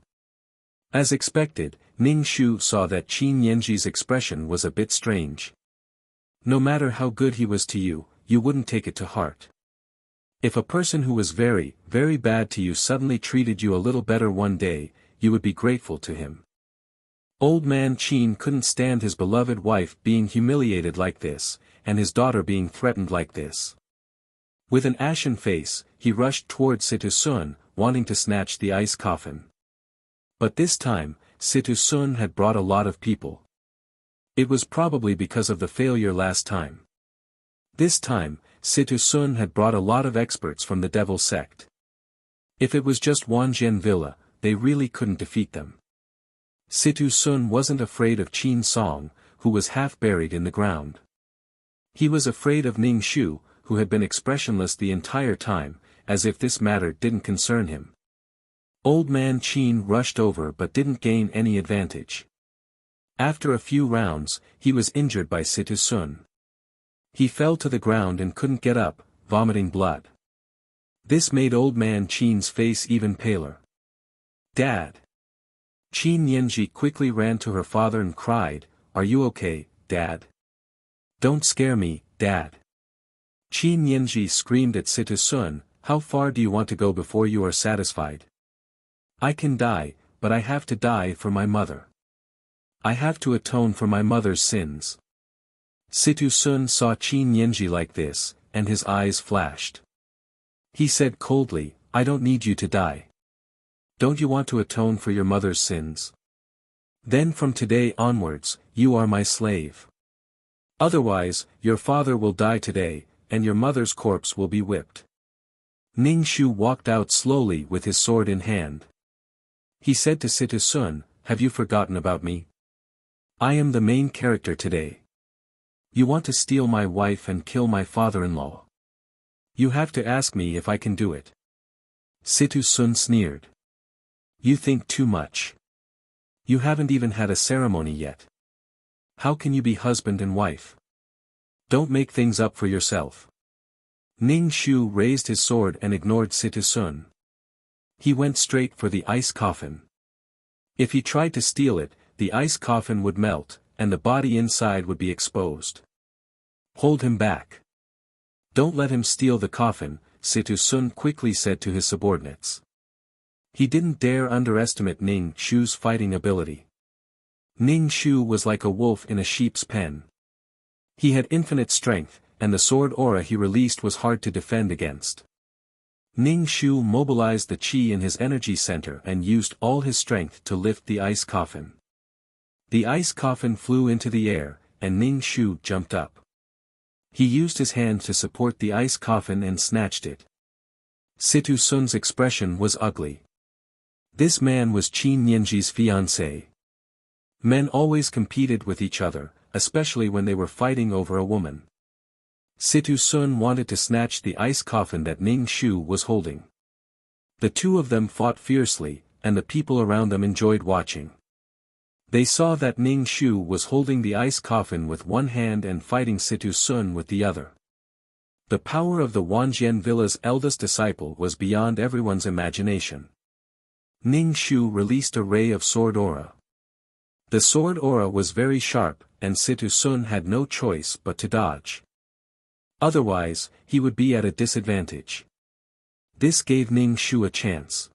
As expected, Ning Shu saw that Qin Yanji's expression was a bit strange. No matter how good he was to you, you wouldn't take it to heart. If a person who was very, very bad to you suddenly treated you a little better one day, you would be grateful to him. Old man Qin couldn't stand his beloved wife being humiliated like this, and his daughter being threatened like this. With an ashen face, he rushed toward Situ Sun, wanting to snatch the ice coffin. But this time, Situ Sun had brought a lot of people. It was probably because of the failure last time. This time, Situ Sun had brought a lot of experts from the devil sect. If it was just Wanjian Villa, they really couldn't defeat them. Situ Sun wasn't afraid of Qin Song, who was half buried in the ground. He was afraid of Ning Shu, who had been expressionless the entire time, as if this matter didn't concern him. Old man Qin rushed over but didn't gain any advantage. After a few rounds, he was injured by Situ Sun. He fell to the ground and couldn't get up, vomiting blood. This made old man Qin's face even paler. Dad! Qin Yanji quickly ran to her father and cried, Are you okay, Dad? Don't scare me, Dad. Qin Yanji screamed at Situ Sun, How far do you want to go before you are satisfied? I can die, but I have to die for my mother. I have to atone for my mother's sins. Situ Sun saw Qin Yanji like this, and his eyes flashed. He said coldly, I don't need you to die. Don't you want to atone for your mother's sins? Then from today onwards, you are my slave. Otherwise, your father will die today, and your mother's corpse will be whipped. Ning Shu walked out slowly with his sword in hand. He said to Situ Sun, Have you forgotten about me? I am the main character today. You want to steal my wife and kill my father-in-law. You have to ask me if I can do it. Situ Sun sneered. You think too much. You haven't even had a ceremony yet. How can you be husband and wife? Don't make things up for yourself. Ning Shu raised his sword and ignored Situ Sun. He went straight for the ice coffin. If he tried to steal it, the ice coffin would melt, and the body inside would be exposed. Hold him back. Don't let him steal the coffin, Situ Sun quickly said to his subordinates. He didn't dare underestimate Ning Shu's fighting ability. Ning Shu was like a wolf in a sheep's pen. He had infinite strength, and the sword aura he released was hard to defend against. Ning Shu mobilized the qi in his energy center and used all his strength to lift the ice coffin. The ice coffin flew into the air, and Ning Shu jumped up. He used his hand to support the ice coffin and snatched it. Situ Sun's expression was ugly. This man was Qin Yanji's fiancé. Men always competed with each other, especially when they were fighting over a woman. Situ Sun wanted to snatch the ice coffin that Ning Shu was holding. The two of them fought fiercely, and the people around them enjoyed watching. They saw that Ning Shu was holding the ice coffin with one hand and fighting Situ Sun with the other. The power of the Wanjian villa's eldest disciple was beyond everyone's imagination. Ning Shu released a ray of sword aura. The sword aura was very sharp, and Situ Sun had no choice but to dodge. Otherwise, he would be at a disadvantage. This gave Ning Shu a chance.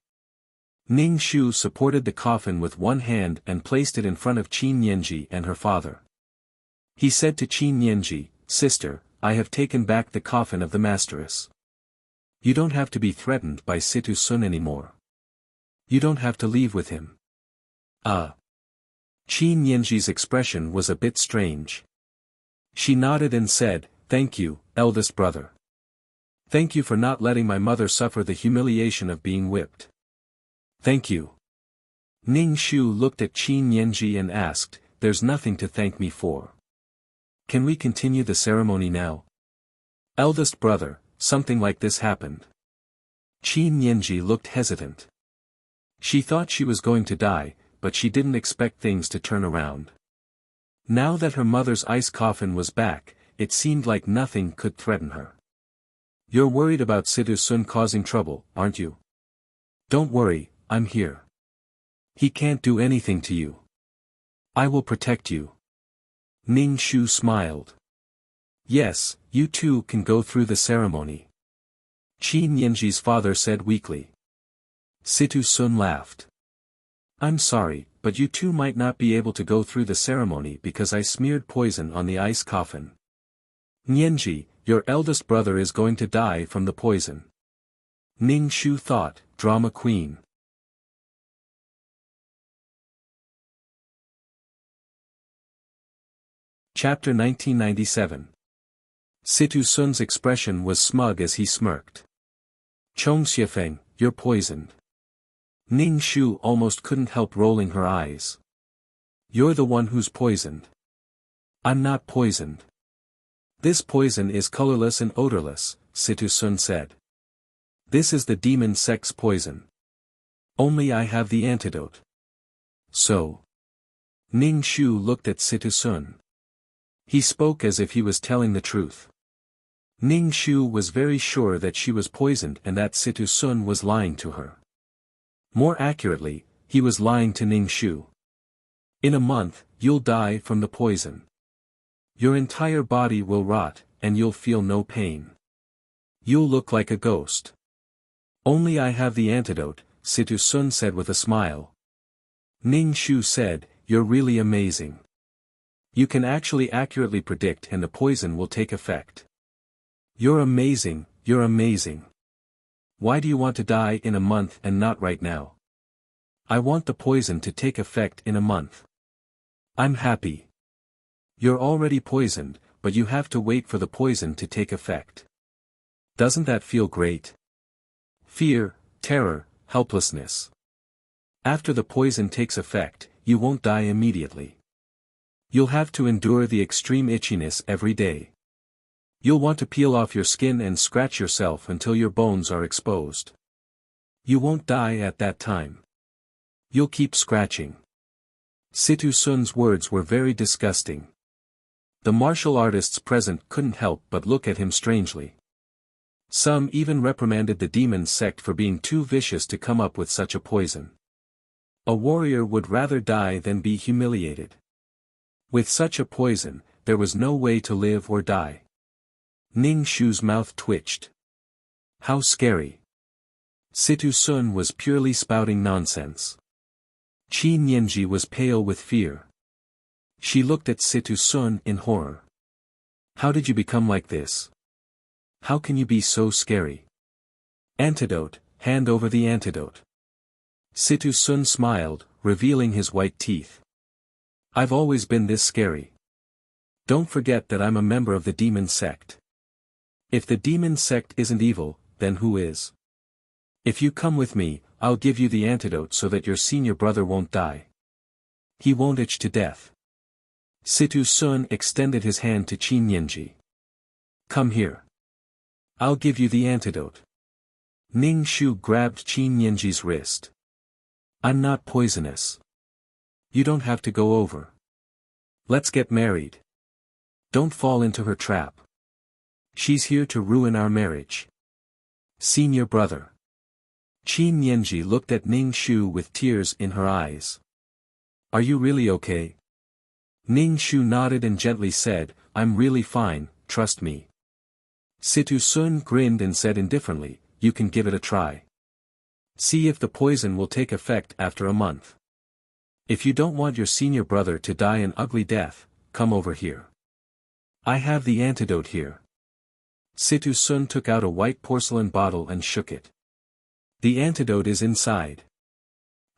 Ning Shu supported the coffin with one hand and placed it in front of Qin Nianji and her father. He said to Qin Nianji, "Sister, I have taken back the coffin of the Masteress. You don't have to be threatened by Situ Sun anymore. You don't have to leave with him." Qin Nianji's expression was a bit strange. She nodded and said, "Thank you, eldest brother. Thank you for not letting my mother suffer the humiliation of being whipped." "Thank you." Ning Shu looked at Qin Nianji and asked, "There's nothing to thank me for. Can we continue the ceremony now?" "Eldest brother, something like this happened." Qin Nianji looked hesitant. She thought she was going to die, but she didn't expect things to turn around. Now that her mother's ice coffin was back, it seemed like nothing could threaten her. "You're worried about Situ Sun causing trouble, aren't you?" "Don't worry, I'm here. He can't do anything to you. I will protect you." Ning Shu smiled. "Yes, you two can go through the ceremony," Qin Nianji's father said weakly. Situ Sun laughed. "I'm sorry, but you two might not be able to go through the ceremony because I smeared poison on the ice coffin. Nianji, your eldest brother is going to die from the poison." Ning Shu thought, drama queen. Chapter 1997. Situ Sun's expression was smug as he smirked. "Chong Xiafeng, you're poisoned." Ning Shu almost couldn't help rolling her eyes. "You're the one who's poisoned." "I'm not poisoned. This poison is colorless and odorless," Situ Sun said. "This is the demon sect's poison. Only I have the antidote." "So?" Ning Shu looked at Situ Sun. He spoke as if he was telling the truth. Ning Shu was very sure that she was poisoned and that Situ Sun was lying to her. More accurately, he was lying to Ning Shu. "In a month, you'll die from the poison. Your entire body will rot, and you'll feel no pain. You'll look like a ghost." "Only I have the antidote," Situ Sun said with a smile. Ning Shu said, "You're really amazing. You can actually accurately predict and the poison will take effect. You're amazing, you're amazing. Why do you want to die in a month and not right now?" "I want the poison to take effect in a month. I'm happy." "You're already poisoned, but you have to wait for the poison to take effect. Doesn't that feel great? Fear, terror, helplessness. After the poison takes effect, you won't die immediately. You'll have to endure the extreme itchiness every day. You'll want to peel off your skin and scratch yourself until your bones are exposed. You won't die at that time. You'll keep scratching." Situ Sun's words were very disgusting. The martial artists present couldn't help but look at him strangely. Some even reprimanded the demon sect for being too vicious to come up with such a poison. A warrior would rather die than be humiliated. With such a poison, there was no way to live or die. Ning Shu's mouth twitched. How scary. Situ Sun was purely spouting nonsense. Qin Nianji was pale with fear. She looked at Situ Sun in horror. "How did you become like this? How can you be so scary?" "Antidote, hand over the antidote." Situ Sun smiled, revealing his white teeth. "I've always been this scary. Don't forget that I'm a member of the demon sect. If the demon sect isn't evil, then who is? If you come with me, I'll give you the antidote so that your senior brother won't die. He won't itch to death." Situ Sun extended his hand to Qin Nianji. "Come here. I'll give you the antidote." Ning Shu grabbed Qin Nianji's wrist. "I'm not poisonous. You don't have to go over. Let's get married. Don't fall into her trap." She's here to ruin our marriage. Senior brother. Qin Nianji looked at Ning Shu with tears in her eyes. Are you really okay? Ning Shu nodded and gently said, I'm really fine, trust me. Situ Sun grinned and said indifferently, you can give it a try. See if the poison will take effect after a month. If you don't want your senior brother to die an ugly death, come over here. I have the antidote here. Situ Sun took out a white porcelain bottle and shook it. The antidote is inside.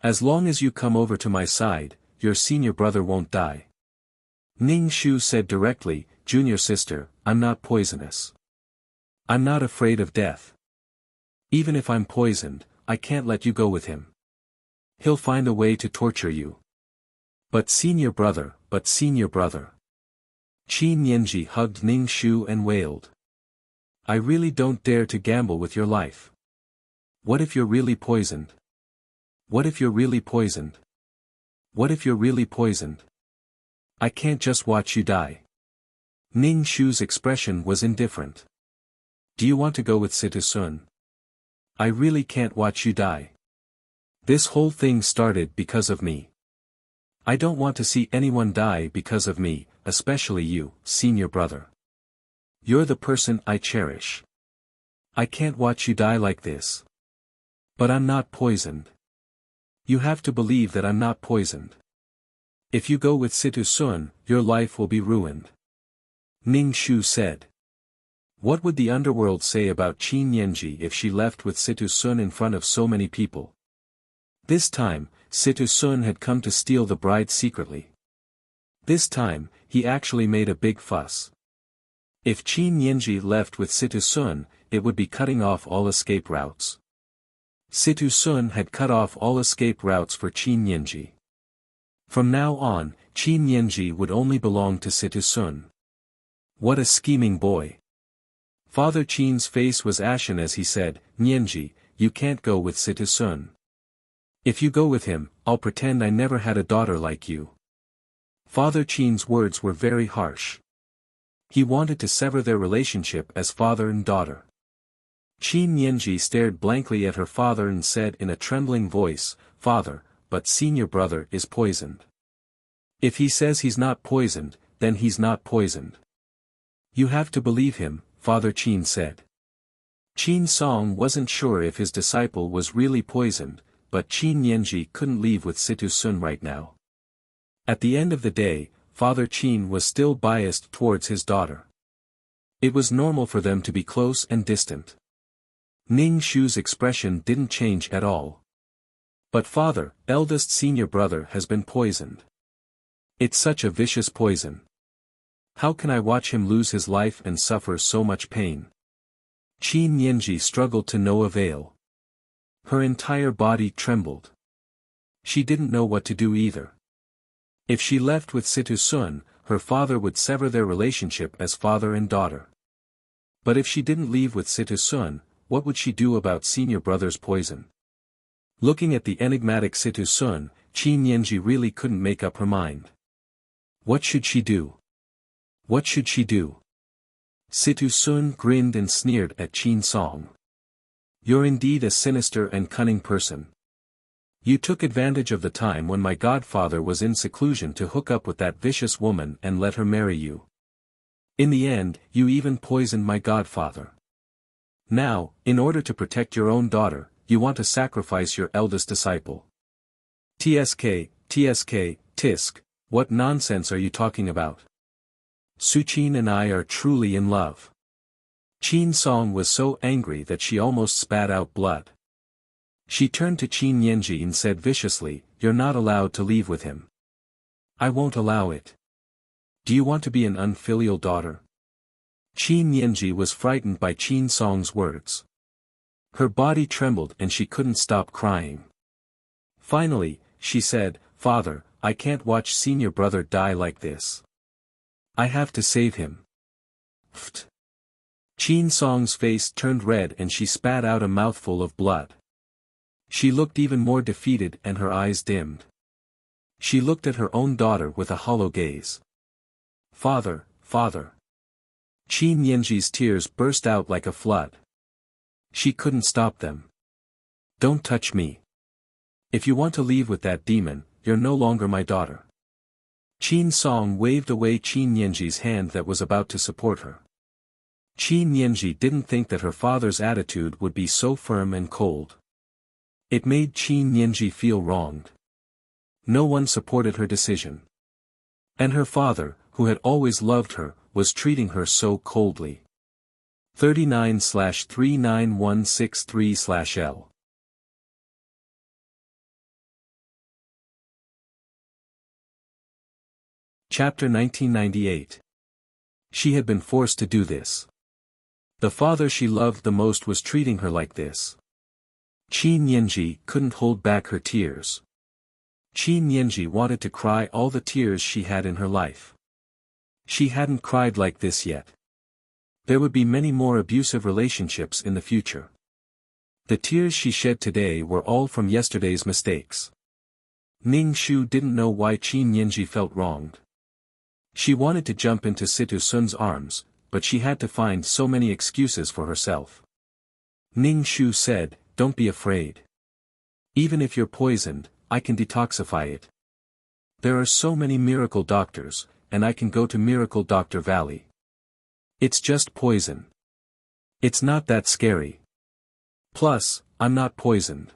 As long as you come over to my side, your senior brother won't die. Ning Shu said directly, Junior sister, I'm not poisonous. I'm not afraid of death. Even if I'm poisoned, I can't let you go with him. He'll find a way to torture you. But senior brother. Qin Nianji hugged Ning Shu and wailed. I really don't dare to gamble with your life. What if you're really poisoned? What if you're really poisoned? What if you're really poisoned? I can't just watch you die. Ning Shu's expression was indifferent. Do you want to go with Situ Sun? I really can't watch you die. This whole thing started because of me. I don't want to see anyone die because of me, especially you, senior brother. You're the person I cherish. I can't watch you die like this. But I'm not poisoned. You have to believe that I'm not poisoned. If you go with Situ Sun, your life will be ruined. Ning Shu said. What would the underworld say about Qin Nianji if she left with Situ Sun in front of so many people? This time, Situ Sun had come to steal the bride secretly. This time, he actually made a big fuss. If Qin Nianji left with Situ Sun, it would be cutting off all escape routes. Situ Sun had cut off all escape routes for Qin Nianji. From now on, Qin Nianji would only belong to Situ Sun. What a scheming boy. Father Qin's face was ashen as he said, Nianji, you can't go with Situ Sun. If you go with him, I'll pretend I never had a daughter like you. Father Qin's words were very harsh. He wanted to sever their relationship as father and daughter. Qin Nianji stared blankly at her father and said in a trembling voice, Father, but senior brother is poisoned. If he says he's not poisoned, then he's not poisoned. You have to believe him, Father Qin said. Qin Song wasn't sure if his disciple was really poisoned, but Qin Nianji couldn't leave with Situ Sun right now. At the end of the day, Father Qin was still biased towards his daughter. It was normal for them to be close and distant. Ning Shu's expression didn't change at all. But father, eldest senior brother has been poisoned. It's such a vicious poison. How can I watch him lose his life and suffer so much pain? Qin Nianji struggled to no avail. Her entire body trembled. She didn't know what to do either. If she left with Situ Sun, her father would sever their relationship as father and daughter. But if she didn't leave with Situ Sun, what would she do about senior brother's poison? Looking at the enigmatic Situ Sun, Qin Nianji really couldn't make up her mind. What should she do? What should she do? Situ Sun grinned and sneered at Qin Song. You're indeed a sinister and cunning person. You took advantage of the time when my godfather was in seclusion to hook up with that vicious woman and let her marry you. In the end, you even poisoned my godfather. Now, in order to protect your own daughter, you want to sacrifice your eldest disciple. TSK, Tisk, what nonsense are you talking about? Suqin and I are truly in love. Qin Song was so angry that she almost spat out blood. She turned to Qin Nianji and said viciously, You're not allowed to leave with him. I won't allow it. Do you want to be an unfilial daughter? Qin Nianji was frightened by Qin Song's words. Her body trembled and she couldn't stop crying. Finally, she said, Father, I can't watch senior brother die like this. I have to save him. Pfft. Qin Song's face turned red and she spat out a mouthful of blood. She looked even more defeated and her eyes dimmed. She looked at her own daughter with a hollow gaze. Father, Father. Qin Yanji's tears burst out like a flood. She couldn't stop them. Don't touch me. If you want to leave with that demon, you're no longer my daughter. Qin Song waved away Qin Yanji's hand that was about to support her. Qin Yanji didn't think that her father's attitude would be so firm and cold. It made Qin Yanji feel wronged. No one supported her decision. And her father, who had always loved her, was treating her so coldly. 39/39163/L Chapter 1998. She had been forced to do this. The father she loved the most was treating her like this. Qin Yanji couldn't hold back her tears. Qin Yanji wanted to cry all the tears she had in her life. She hadn't cried like this yet. There would be many more abusive relationships in the future. The tears she shed today were all from yesterday's mistakes. Ning Shu didn't know why Qin Yanji felt wronged. She wanted to jump into Situ Sun's arms, but she had to find so many excuses for herself. Ning Shu said, "Don't be afraid. Even if you're poisoned, I can detoxify it. There are so many miracle doctors, and I can go to Miracle Doctor Valley. It's just poison. It's not that scary. Plus, I'm not poisoned.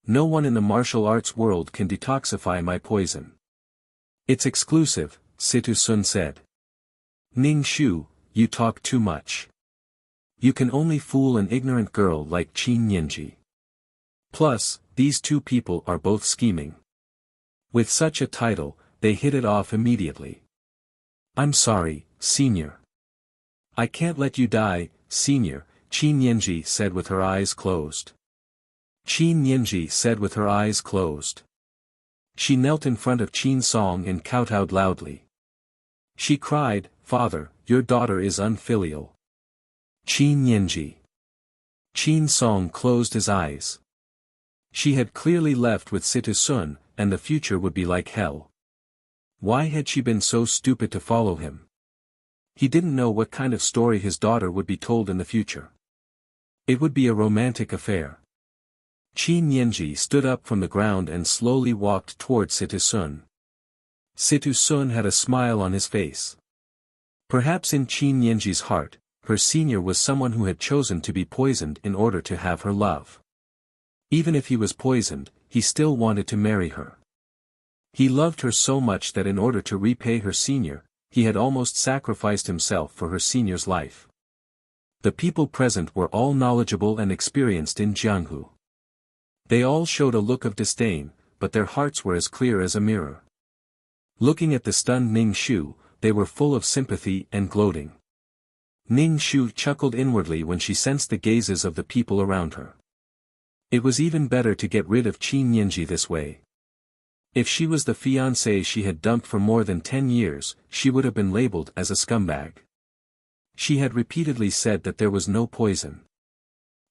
No one in the martial arts world can detoxify my poison. It's exclusive," Situ Sun said. "Ning Shu, you talk too much. You can only fool an ignorant girl like Qin Yanji. Plus, these two people are both scheming." With such a title, they hit it off immediately. "I'm sorry, Senior. I can't let you die, Senior," Qin Yanji said with her eyes closed. Qin Yanji said with her eyes closed. She knelt in front of Qin Song and kowtowed loudly. She cried, "Father, your daughter is unfilial." Qin Yanji. Qin Song closed his eyes. She had clearly left with Situ Sun, and the future would be like hell. Why had she been so stupid to follow him? He didn't know what kind of story his daughter would be told in the future. It would be a romantic affair. Qin Yanji stood up from the ground and slowly walked toward Situ Sun. Situ Sun had a smile on his face. Perhaps in Qin Yanji's heart, her senior was someone who had chosen to be poisoned in order to have her love. Even if he was poisoned, he still wanted to marry her. He loved her so much that in order to repay her senior, he had almost sacrificed himself for her senior's life. The people present were all knowledgeable and experienced in Jianghu. They all showed a look of disdain, but their hearts were as clear as a mirror. Looking at the stunned Ning Shu, they were full of sympathy and gloating. Ning Shu chuckled inwardly when she sensed the gazes of the people around her. It was even better to get rid of Qin Yanji this way. If she was the fiancé she had dumped for more than 10 years, she would have been labeled as a scumbag. She had repeatedly said that there was no poison.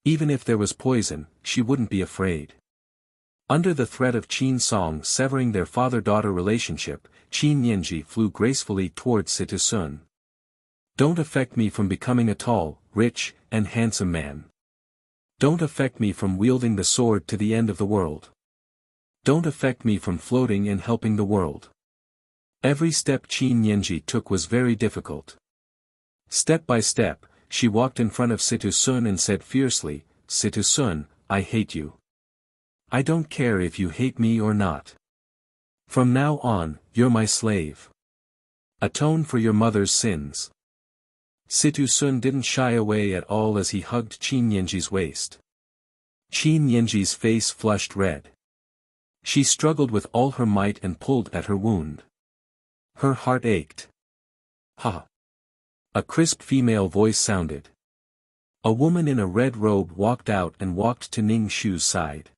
Even if there was poison, she wouldn't be afraid. Under the threat of Qin Song severing their father-daughter relationship, Qin Yanji flew gracefully towards Situ Sun. "Don't affect me from becoming a tall, rich, and handsome man. Don't affect me from wielding the sword to the end of the world. Don't affect me from floating and helping the world." Every step Qin Yanji took was very difficult. Step by step, she walked in front of Situ Sun and said fiercely, "Situ Sun, I hate you. I don't care if you hate me or not. From now on, you're my slave. Atone for your mother's sins." Situ Sun didn't shy away at all as he hugged Qin Yanji's waist. Qin Yanji's face flushed red. She struggled with all her might and pulled at her wound. Her heart ached. "Ha!" A crisp female voice sounded. A woman in a red robe walked out and walked to Ning Shu's side.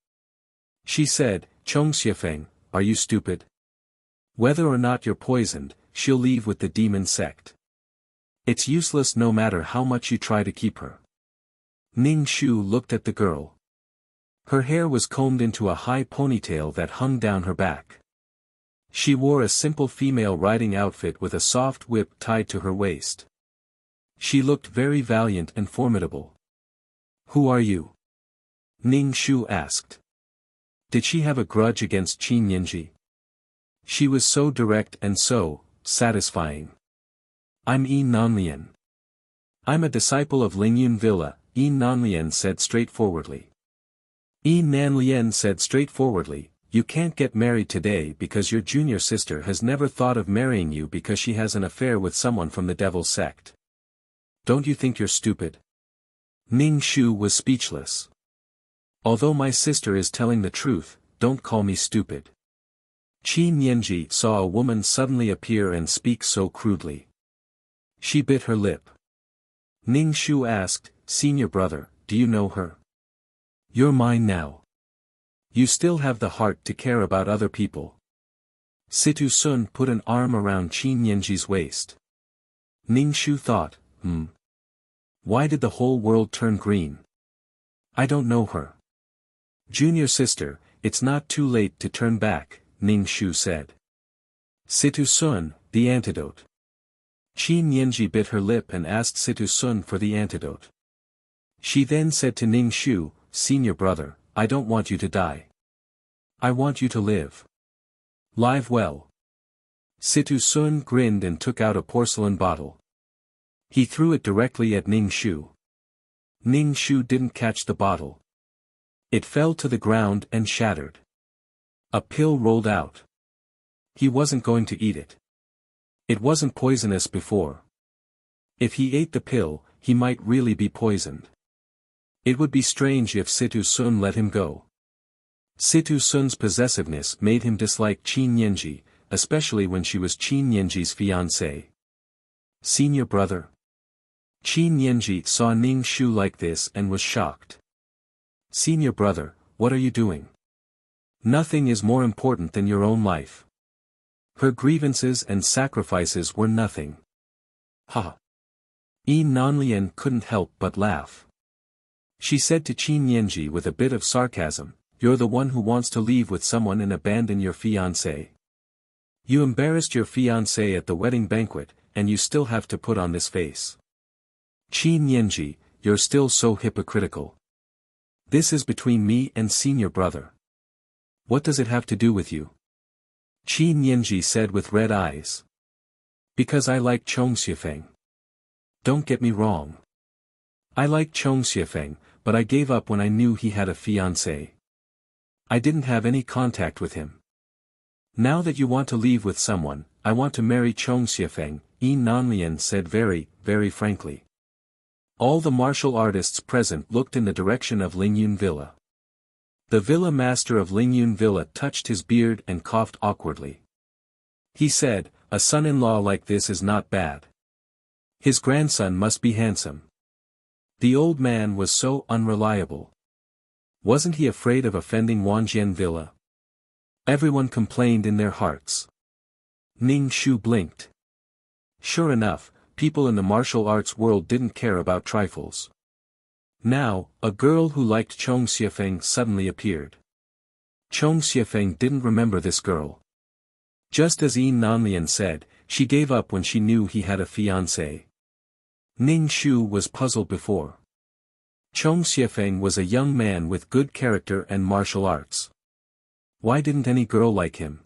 She said, "Chong Xiafeng, are you stupid? Whether or not you're poisoned, she'll leave with the demon sect. It's useless no matter how much you try to keep her." Ning Shu looked at the girl. Her hair was combed into a high ponytail that hung down her back. She wore a simple female riding outfit with a soft whip tied to her waist. She looked very valiant and formidable. "Who are you?" Ning Shu asked. Did she have a grudge against Qin Yinji? She was so direct and so satisfying. "I'm Yi Nanlian. I'm a disciple of Lingyun Villa," Yi Nanlian said straightforwardly. Yi Nanlian said straightforwardly, "You can't get married today because your junior sister has never thought of marrying you because she has an affair with someone from the Devil's sect. Don't you think you're stupid?" Ning Shu was speechless. "Although my sister is telling the truth, don't call me stupid." Qin Yinji saw a woman suddenly appear and speak so crudely. She bit her lip. Ning Shu asked, "Senior brother, do you know her?" "You're mine now. You still have the heart to care about other people." Situ Sun put an arm around Qin Yinji's waist. Ning Shu thought, Why did the whole world turn green? I don't know her. "Junior sister, it's not too late to turn back," Ning Shu said. "Situ Sun, the antidote." Qin Yinji bit her lip and asked Situ Sun for the antidote. She then said to Ning Shu, "Senior brother, I don't want you to die. I want you to live. Live well." Situ Sun grinned and took out a porcelain bottle. He threw it directly at Ning Shu. Ning Shu didn't catch the bottle. It fell to the ground and shattered. A pill rolled out. He wasn't going to eat it. It wasn't poisonous before. If he ate the pill, he might really be poisoned. It would be strange if Situ Sun let him go. Situ Sun's possessiveness made him dislike Qin Yinji, especially when she was Qin Yinji's fiancée. "Senior brother." Qin Yinji saw Ning Shu like this and was shocked. "Senior brother, what are you doing? Nothing is more important than your own life. Her grievances and sacrifices were nothing." "Ha!" Yi Nanlian couldn't help but laugh. She said to Qin Yinji with a bit of sarcasm, "You're the one who wants to leave with someone and abandon your fiancé. You embarrassed your fiancé at the wedding banquet, and you still have to put on this face. Qin Yinji, you're still so hypocritical. This is between me and senior brother. What does it have to do with you?" Qin Yinji said with red eyes. "Because I like Chong Xiufeng. Don't get me wrong. I like Chong Xiufeng, but I gave up when I knew he had a fiancée. I didn't have any contact with him. Now that you want to leave with someone, I want to marry Chong Xiufeng," Yi Nanlian said very, very frankly. All the martial artists present looked in the direction of Lingyun Villa. The villa master of Lingyun Villa touched his beard and coughed awkwardly. He said, "A son-in-law like this is not bad. His grandson must be handsome." The old man was so unreliable. Wasn't he afraid of offending Wanjian Villa? Everyone complained in their hearts. Ning Shu blinked. Sure enough, people in the martial arts world didn't care about trifles. Now, a girl who liked Chong Xiufeng suddenly appeared. Chong Xiufeng didn't remember this girl. Just as Yi Nanlian said, she gave up when she knew he had a fiancée. Ning Shu was puzzled before. Chong Xiufeng was a young man with good character and martial arts. Why didn't any girl like him?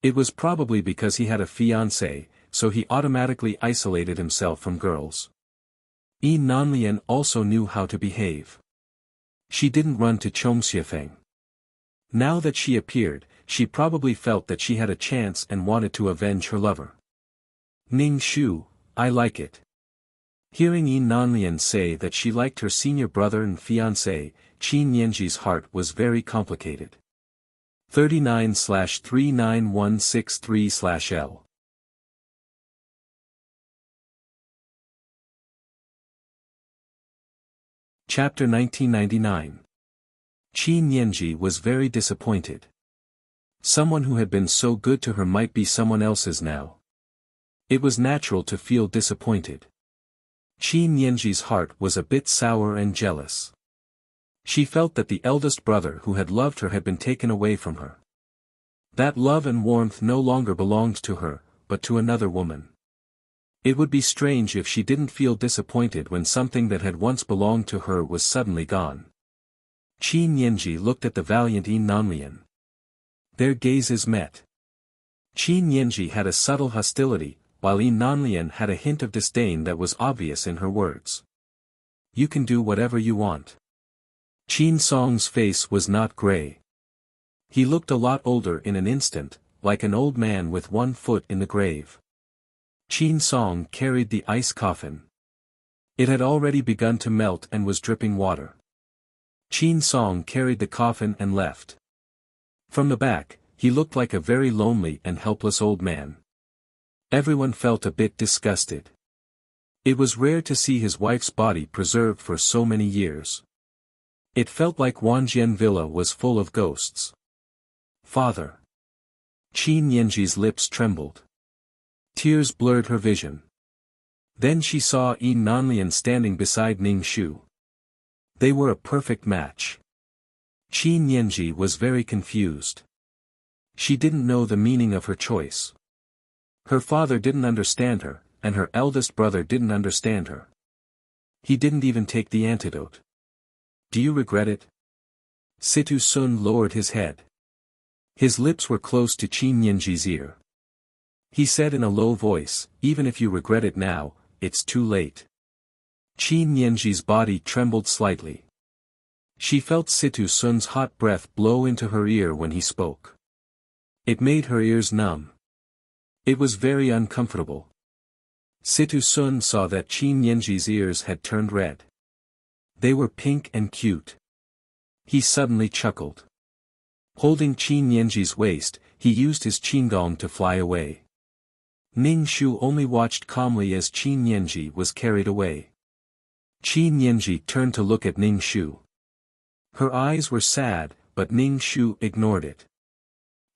It was probably because he had a fiancée, so he automatically isolated himself from girls. Yi Nanlian also knew how to behave. She didn't run to Chong Xiufeng. Now that she appeared, she probably felt that she had a chance and wanted to avenge her lover. "Ning Shu, I like it." Hearing Yi Nanlian say that she liked her senior brother and fiancé, Qin Yinji's heart was very complicated. 39/39163/L Chapter 1999. Qin Yinji was very disappointed. Someone who had been so good to her might be someone else's now. It was natural to feel disappointed. Qin Yinji's heart was a bit sour and jealous. She felt that the eldest brother who had loved her had been taken away from her. That love and warmth no longer belonged to her, but to another woman. It would be strange if she didn't feel disappointed when something that had once belonged to her was suddenly gone. Qi Nianji looked at the valiant Yi Nanlian. Their gazes met. Qi Nianji had a subtle hostility, while Yi Nanlian had a hint of disdain that was obvious in her words. You can do whatever you want. Qin Song's face was not gray. He looked a lot older in an instant, like an old man with one foot in the grave. Qin Song carried the ice coffin. It had already begun to melt and was dripping water. Qin Song carried the coffin and left. From the back, he looked like a very lonely and helpless old man. Everyone felt a bit disgusted. It was rare to see his wife's body preserved for so many years. It felt like Wanjian Villa was full of ghosts. Father. Qi Nianji's lips trembled. Tears blurred her vision. Then she saw Yi Nanlian standing beside Ning Shu. They were a perfect match. Qi Nianji was very confused. She didn't know the meaning of her choice. Her father didn't understand her, and her eldest brother didn't understand her. He didn't even take the antidote. Do you regret it? Situ Sun lowered his head. His lips were close to Qi Nianji's ear. He said in a low voice, even if you regret it now, it's too late. Qi Nianji's body trembled slightly. She felt Situ Sun's hot breath blow into her ear when he spoke. It made her ears numb. It was very uncomfortable. Situ Sun saw that Qi Nianji's ears had turned red. They were pink and cute. He suddenly chuckled. Holding Qi Nianji's waist, he used his qinggong to fly away. Ning Shu only watched calmly as Qi Nianji was carried away. Qi Nianji turned to look at Ning Shu. Her eyes were sad, but Ning Shu ignored it.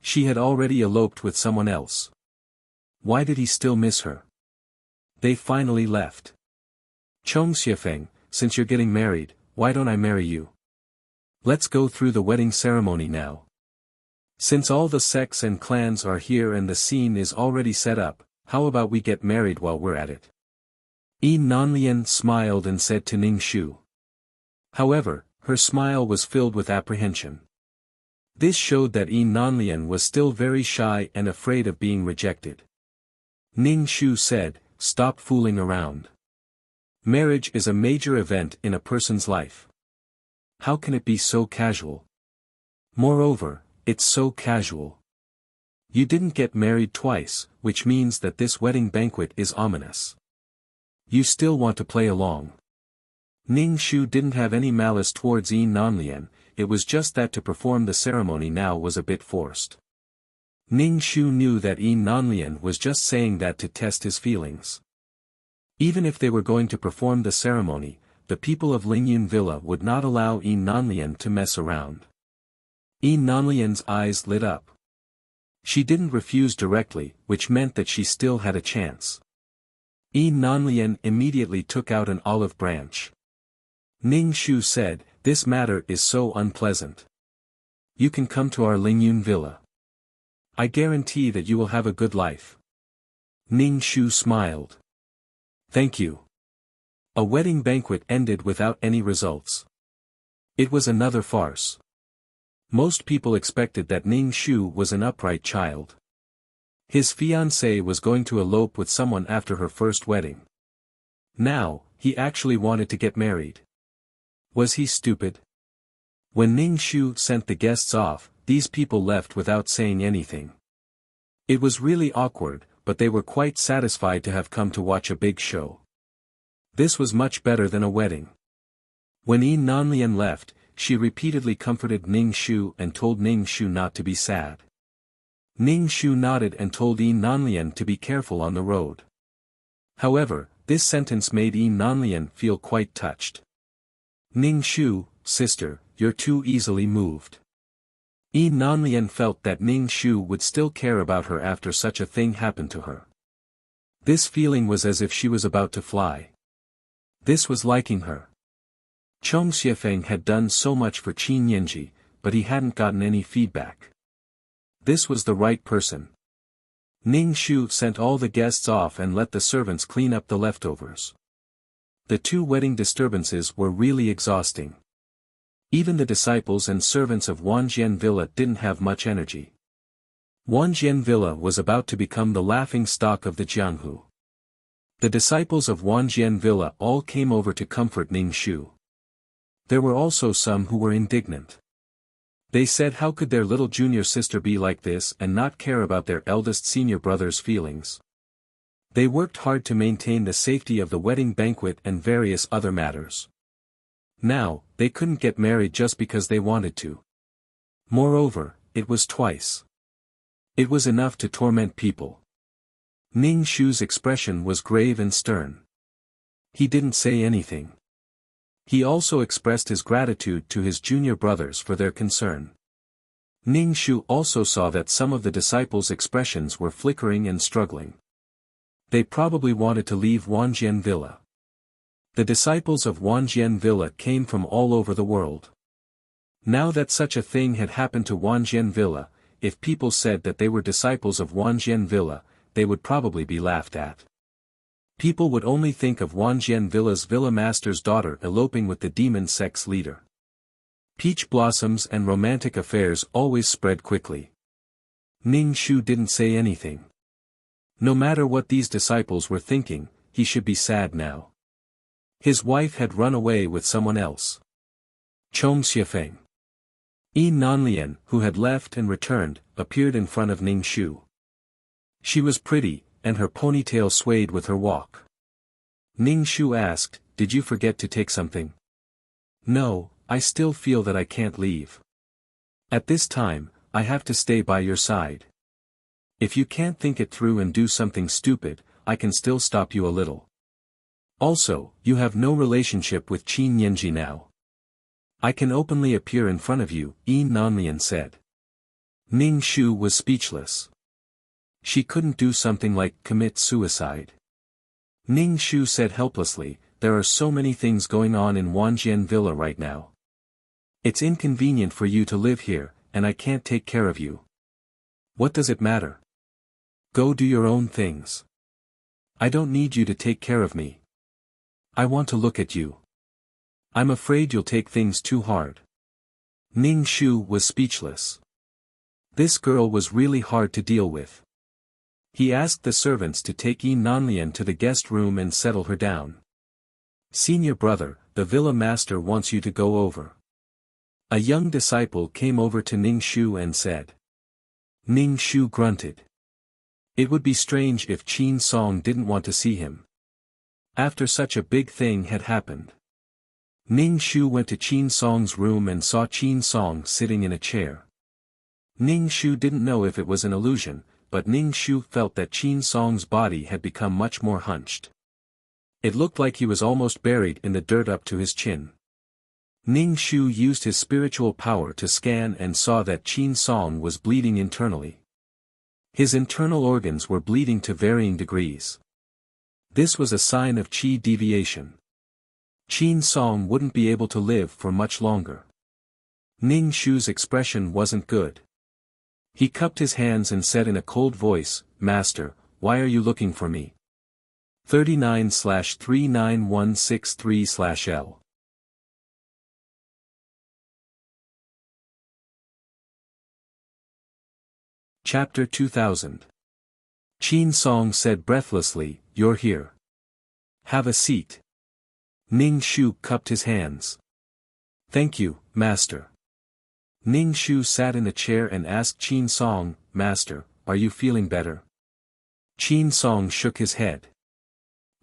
She had already eloped with someone else. Why did he still miss her? They finally left. Chong Xiefeng, since you're getting married, why don't I marry you? Let's go through the wedding ceremony now. Since all the sects and clans are here and the scene is already set up, how about we get married while we're at it? Yi Nanlian smiled and said to Ning Shu. However, her smile was filled with apprehension. This showed that Yi Nanlian was still very shy and afraid of being rejected. Ning Shu said, stop fooling around. Marriage is a major event in a person's life. How can it be so casual? Moreover, it's so casual. You didn't get married twice, which means that this wedding banquet is ominous. You still want to play along. Ning Shu didn't have any malice towards Yi Nanlian, it was just that to perform the ceremony now was a bit forced. Ning Shu knew that Yi Nanlian was just saying that to test his feelings. Even if they were going to perform the ceremony, the people of Lingyun Villa would not allow Yi Nanlian to mess around. Yi Nanlian's eyes lit up. She didn't refuse directly, which meant that she still had a chance. Yi Nanlian immediately took out an olive branch. Ning Shu said, this matter is so unpleasant. You can come to our Lingyun Villa. I guarantee that you will have a good life. Ning Shu smiled. Thank you. A wedding banquet ended without any results. It was another farce. Most people expected that Ning Shu was an upright child. His fiancée was going to elope with someone after her first wedding. Now, he actually wanted to get married. Was he stupid? When Ning Shu sent the guests off, these people left without saying anything. It was really awkward, but they were quite satisfied to have come to watch a big show. This was much better than a wedding. When Yi Nanlian left, she repeatedly comforted Ning Shu and told Ning Shu not to be sad. Ning Shu nodded and told Yi Nanlian to be careful on the road. However, this sentence made Yi Nanlian feel quite touched. Ning Shu, sister, you're too easily moved. Yi Nanlian felt that Ning Shu would still care about her after such a thing happened to her. This feeling was as if she was about to fly. This was liking her. Chong Xiefeng had done so much for Qi Nianji, but he hadn't gotten any feedback. This was the right person. Ning Shu sent all the guests off and let the servants clean up the leftovers. The 2 wedding disturbances were really exhausting. Even the disciples and servants of Wanjian Villa didn't have much energy. Wanjian Villa was about to become the laughing stock of the Jianghu. The disciples of Wanjian Villa all came over to comfort Ning Shu. There were also some who were indignant. They said how could their little junior sister be like this and not care about their eldest senior brother's feelings. They worked hard to maintain the safety of the wedding banquet and various other matters. Now, they couldn't get married just because they wanted to. Moreover, it was twice. It was enough to torment people. Ning Shu's expression was grave and stern. He didn't say anything. He also expressed his gratitude to his junior brothers for their concern. Ning Shu also saw that some of the disciples' expressions were flickering and struggling. They probably wanted to leave Wanjian Villa. The disciples of Wanjian Villa came from all over the world. Now that such a thing had happened to Wanjian Villa, if people said that they were disciples of Wanjian Villa, they would probably be laughed at. People would only think of Wanjian Villa's villa master's daughter eloping with the demon sect's leader. Peach blossoms and romantic affairs always spread quickly. Ning Shu didn't say anything. No matter what these disciples were thinking, he should be sad now. His wife had run away with someone else. Chom Xiafeng. Yi Nanlian, who had left and returned, appeared in front of Ning Shu. She was pretty, and her ponytail swayed with her walk. Ning Shu asked, "Did you forget to take something?" "No, I still feel that I can't leave. At this time, I have to stay by your side. If you can't think it through and do something stupid, I can still stop you a little. Also, you have no relationship with Qin Yanji now. I can openly appear in front of you," Yi Nanlian said. Ning Shu was speechless. She couldn't do something like commit suicide. Ning Shu said helplessly, "There are so many things going on in Wanjian Villa right now. It's inconvenient for you to live here, and I can't take care of you. What does it matter? Go do your own things. I don't need you to take care of me. I want to look at you. I'm afraid you'll take things too hard." Ning Shu was speechless. This girl was really hard to deal with. He asked the servants to take Yi Nanlian to the guest room and settle her down. "Senior brother, the villa master wants you to go over." A young disciple came over to Ning Shu and said. Ning Shu grunted. It would be strange if Qin Song didn't want to see him. After such a big thing had happened. Ning Shu went to Qin Song's room and saw Qin Song sitting in a chair. Ning Shu didn't know if it was an illusion, but Ning Shu felt that Qin Song's body had become much more hunched. It looked like he was almost buried in the dirt up to his chin. Ning Shu used his spiritual power to scan and saw that Qin Song was bleeding internally. His internal organs were bleeding to varying degrees. This was a sign of qi deviation. Qin Song wouldn't be able to live for much longer. Ning Shu's expression wasn't good. He cupped his hands and said in a cold voice, "Master, why are you looking for me?" 39/39163/L Chapter 2000. Qin Song said breathlessly, "You're here. Have a seat." Ning Shu cupped his hands. "Thank you, Master." Ning Shu sat in a chair and asked Qin Song, "Master, are you feeling better?" Qin Song shook his head.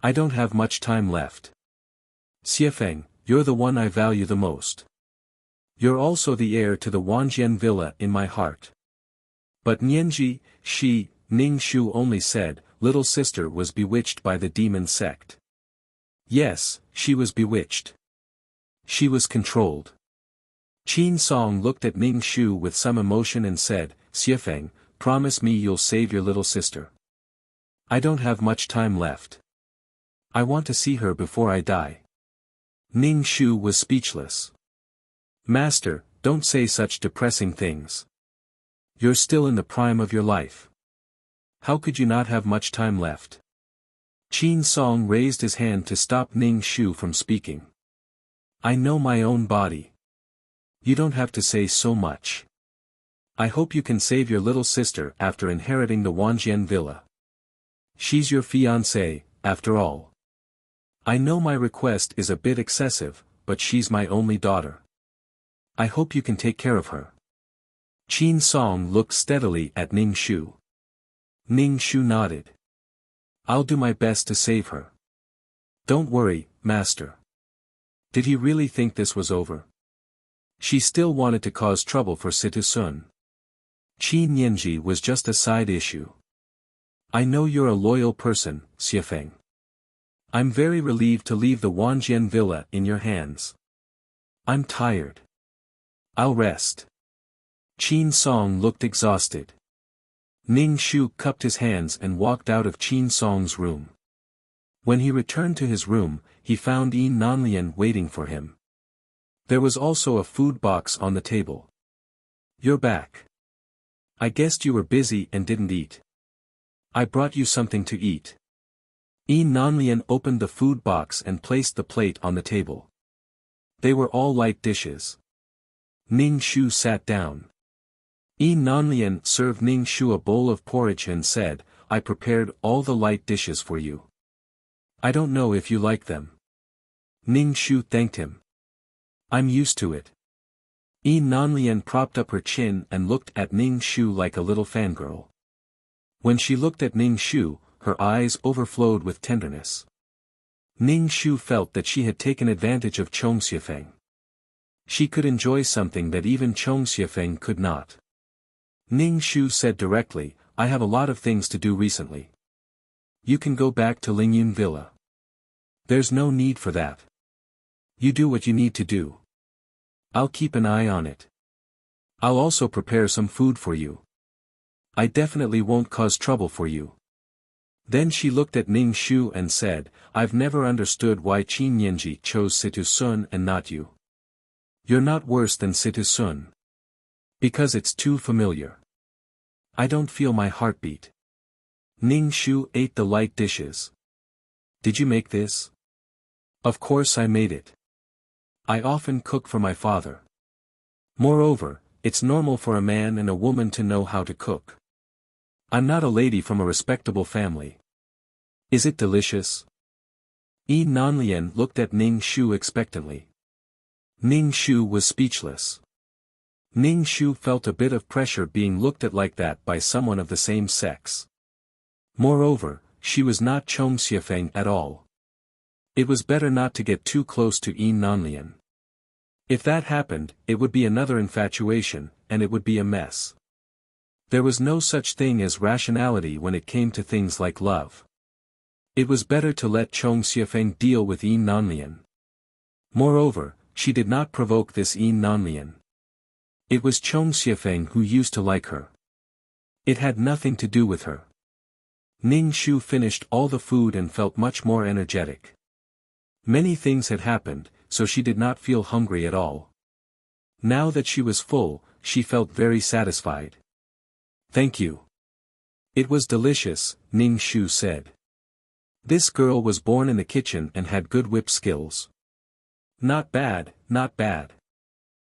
"I don't have much time left. Xiafeng, you're the one I value the most. You're also the heir to the Wanjian Villa in my heart." But Nianji, Ning Shu only said, "Little sister was bewitched by the demon sect." Yes, she was bewitched. She was controlled. Qin Song looked at Ning Shu with some emotion and said, "Xiafeng, promise me you'll save your little sister. I don't have much time left. I want to see her before I die." Ning Shu was speechless. "Master, don't say such depressing things. You're still in the prime of your life. How could you not have much time left? Qin Song raised his hand to stop Ning Shu from speaking. I know my own body. You don't have to say so much. I hope you can save your little sister after inheriting the Wanjian villa. She's your fiancée, after all. I know my request is a bit excessive, but she's my only daughter. I hope you can take care of her. Qin Song looked steadily at Ning Shu. Ning Shu nodded. I'll do my best to save her. Don't worry, master. Did he really think this was over? She still wanted to cause trouble for Situ Sun. Qin Yanji was just a side issue. I know you're a loyal person, Xiefeng. I'm very relieved to leave the Wanjian villa in your hands. I'm tired. I'll rest. Qin Song looked exhausted. Ning Shu cupped his hands and walked out of Qin Song's room. When he returned to his room, he found Yin Nanlian waiting for him. There was also a food box on the table. You're back. I guessed you were busy and didn't eat. I brought you something to eat. Yin Nanlian opened the food box and placed the plate on the table. They were all light dishes. Ning Shu sat down. Yin Nanlian served Ning Shu a bowl of porridge and said, I prepared all the light dishes for you. I don't know if you like them. Ning Shu thanked him. I'm used to it. Yin Nanlian propped up her chin and looked at Ning Shu like a little fangirl. When she looked at Ning Shu, her eyes overflowed with tenderness. Ning Shu felt that she had taken advantage of Chong Xiefeng. She could enjoy something that even Chong Xiefeng could not. Ning Shu said directly, I have a lot of things to do recently. You can go back to Lingyun Villa. There's no need for that. You do what you need to do. I'll keep an eye on it. I'll also prepare some food for you. I definitely won't cause trouble for you. Then she looked at Ning Shu and said, I've never understood why Qin Yanji chose Situ Sun and not you. You're not worse than Situ Sun. Because it's too familiar. I don't feel my heartbeat. Ning Shu ate the light dishes. Did you make this? Of course I made it. I often cook for my father. Moreover, it's normal for a man and a woman to know how to cook. I'm not a lady from a respectable family. Is it delicious? Yin Nanlian looked at Ning Shu expectantly. Ning Shu was speechless. Ning Shu felt a bit of pressure being looked at like that by someone of the same sex. Moreover, she was not Chong Xiefeng at all. It was better not to get too close to Yin Nanlian. If that happened, it would be another infatuation, and it would be a mess. There was no such thing as rationality when it came to things like love. It was better to let Chong Xiefeng deal with Yin Nanlian. Moreover, she did not provoke this Yin Nanlian. It was Chong Xiefeng who used to like her. It had nothing to do with her. Ning Shu finished all the food and felt much more energetic. Many things had happened, so she did not feel hungry at all. Now that she was full, she felt very satisfied. Thank you. It was delicious, Ning Shu said. This girl was born in the kitchen and had good whip skills. Not bad, not bad.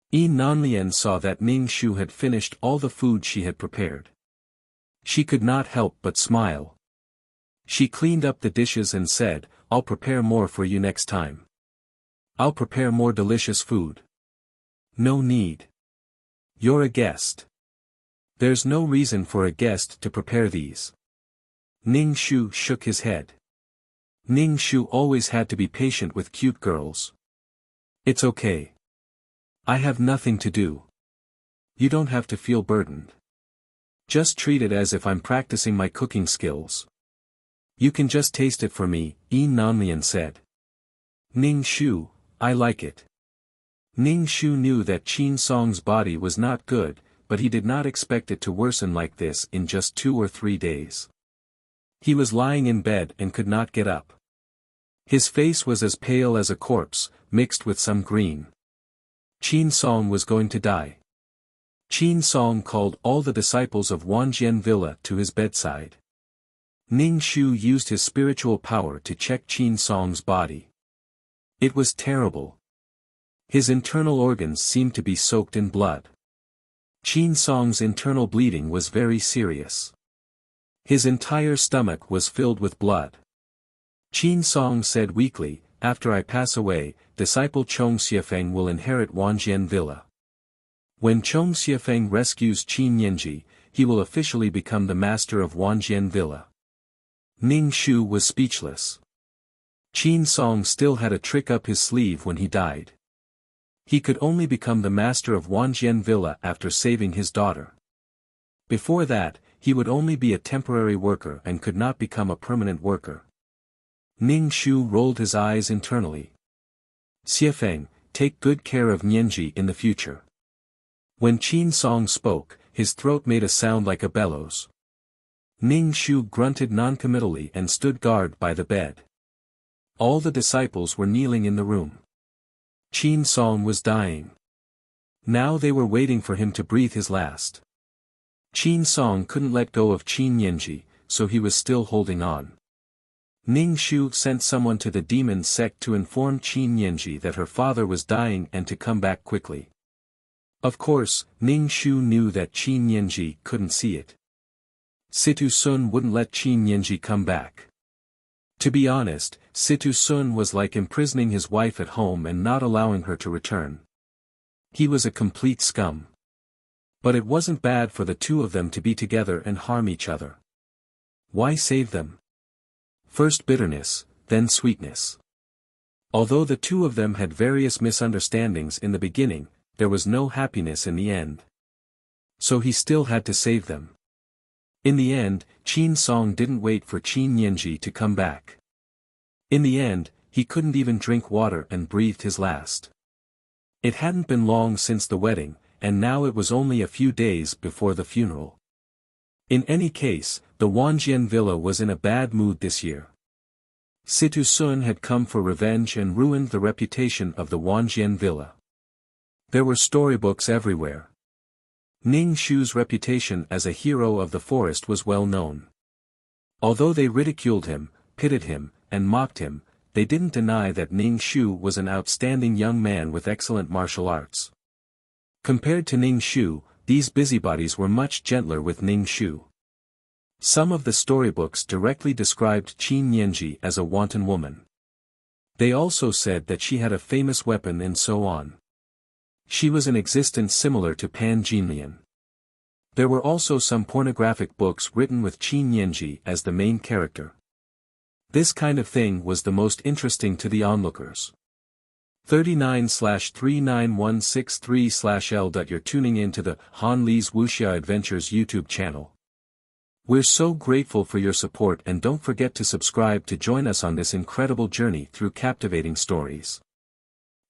Yin Nanlian saw that Ning Shu had finished all the food she had prepared. She could not help but smile. She cleaned up the dishes and said, I'll prepare more for you next time. I'll prepare more delicious food. No need. You're a guest. There's no reason for a guest to prepare these. Ning Shu shook his head. Ning Shu always had to be patient with cute girls. It's okay. I have nothing to do. You don't have to feel burdened. Just treat it as if I'm practicing my cooking skills. You can just taste it for me, Yin Nanlian said. Ning Shu, I like it. Ning Shu knew that Qin Song's body was not good, but he did not expect it to worsen like this in just 2 or 3 days. He was lying in bed and could not get up. His face was as pale as a corpse, mixed with some green. Qin Song was going to die. Qin Song called all the disciples of Wanjian Villa to his bedside. Ning Shu used his spiritual power to check Qin Song's body. It was terrible. His internal organs seemed to be soaked in blood. Qin Song's internal bleeding was very serious. His entire stomach was filled with blood. Qin Song said weakly, "After I pass away, disciple Chong Xiafeng will inherit Wanjian Villa. When Chong Xiafeng rescues Qin Yanji, he will officially become the master of Wanjian Villa." Ning Shu was speechless. Qin Song still had a trick up his sleeve when he died. He could only become the master of Wanjian Villa after saving his daughter. Before that, he would only be a temporary worker and could not become a permanent worker. Ning Shu rolled his eyes internally. "Xiafeng, take good care of Nianji in the future." When Qin Song spoke, his throat made a sound like a bellows. Ning Shu grunted noncommittally and stood guard by the bed. All the disciples were kneeling in the room. Qin Song was dying. Now they were waiting for him to breathe his last. Qin Song couldn't let go of Qin Yanji, so he was still holding on. Ning Shu sent someone to the demon sect to inform Qin Yanji that her father was dying and to come back quickly. Of course, Ning Shu knew that Qin Yanji couldn't see it. Situ Sun wouldn't let Qin Yanji come back. To be honest, Situ Sun was like imprisoning his wife at home and not allowing her to return. He was a complete scum. But it wasn't bad for the two of them to be together and harm each other. Why save them? First bitterness, then sweetness. Although the two of them had various misunderstandings in the beginning, there was no happiness in the end. So he still had to save them. In the end, Qin Song didn't wait for Qin Yanji to come back. In the end, he couldn't even drink water and breathed his last. It hadn't been long since the wedding, and now it was only a few days before the funeral. In any case, the Wanjian Villa was in a bad mood this year. Situ Sun had come for revenge and ruined the reputation of the Wanjian Villa. There were storybooks everywhere. Ning Shu's reputation as a hero of the forest was well known. Although they ridiculed him, pitted him, and mocked him, they didn't deny that Ning Shu was an outstanding young man with excellent martial arts. Compared to Ning Shu, these busybodies were much gentler with Ning Shu. Some of the storybooks directly described Qin Yanji as a wanton woman. They also said that she had a famous weapon and so on. She was an existence similar to Pan Jinlian. There were also some pornographic books written with Qin Yanji as the main character. This kind of thing was the most interesting to the onlookers. 39/39163/L. You're tuning in to the Han Li's Wuxia Adventures YouTube channel. We're so grateful for your support, and don't forget to subscribe to join us on this incredible journey through captivating stories.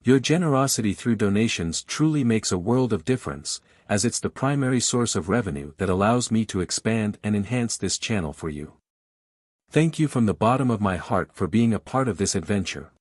Your generosity through donations truly makes a world of difference, as it's the primary source of revenue that allows me to expand and enhance this channel for you. Thank you from the bottom of my heart for being a part of this adventure.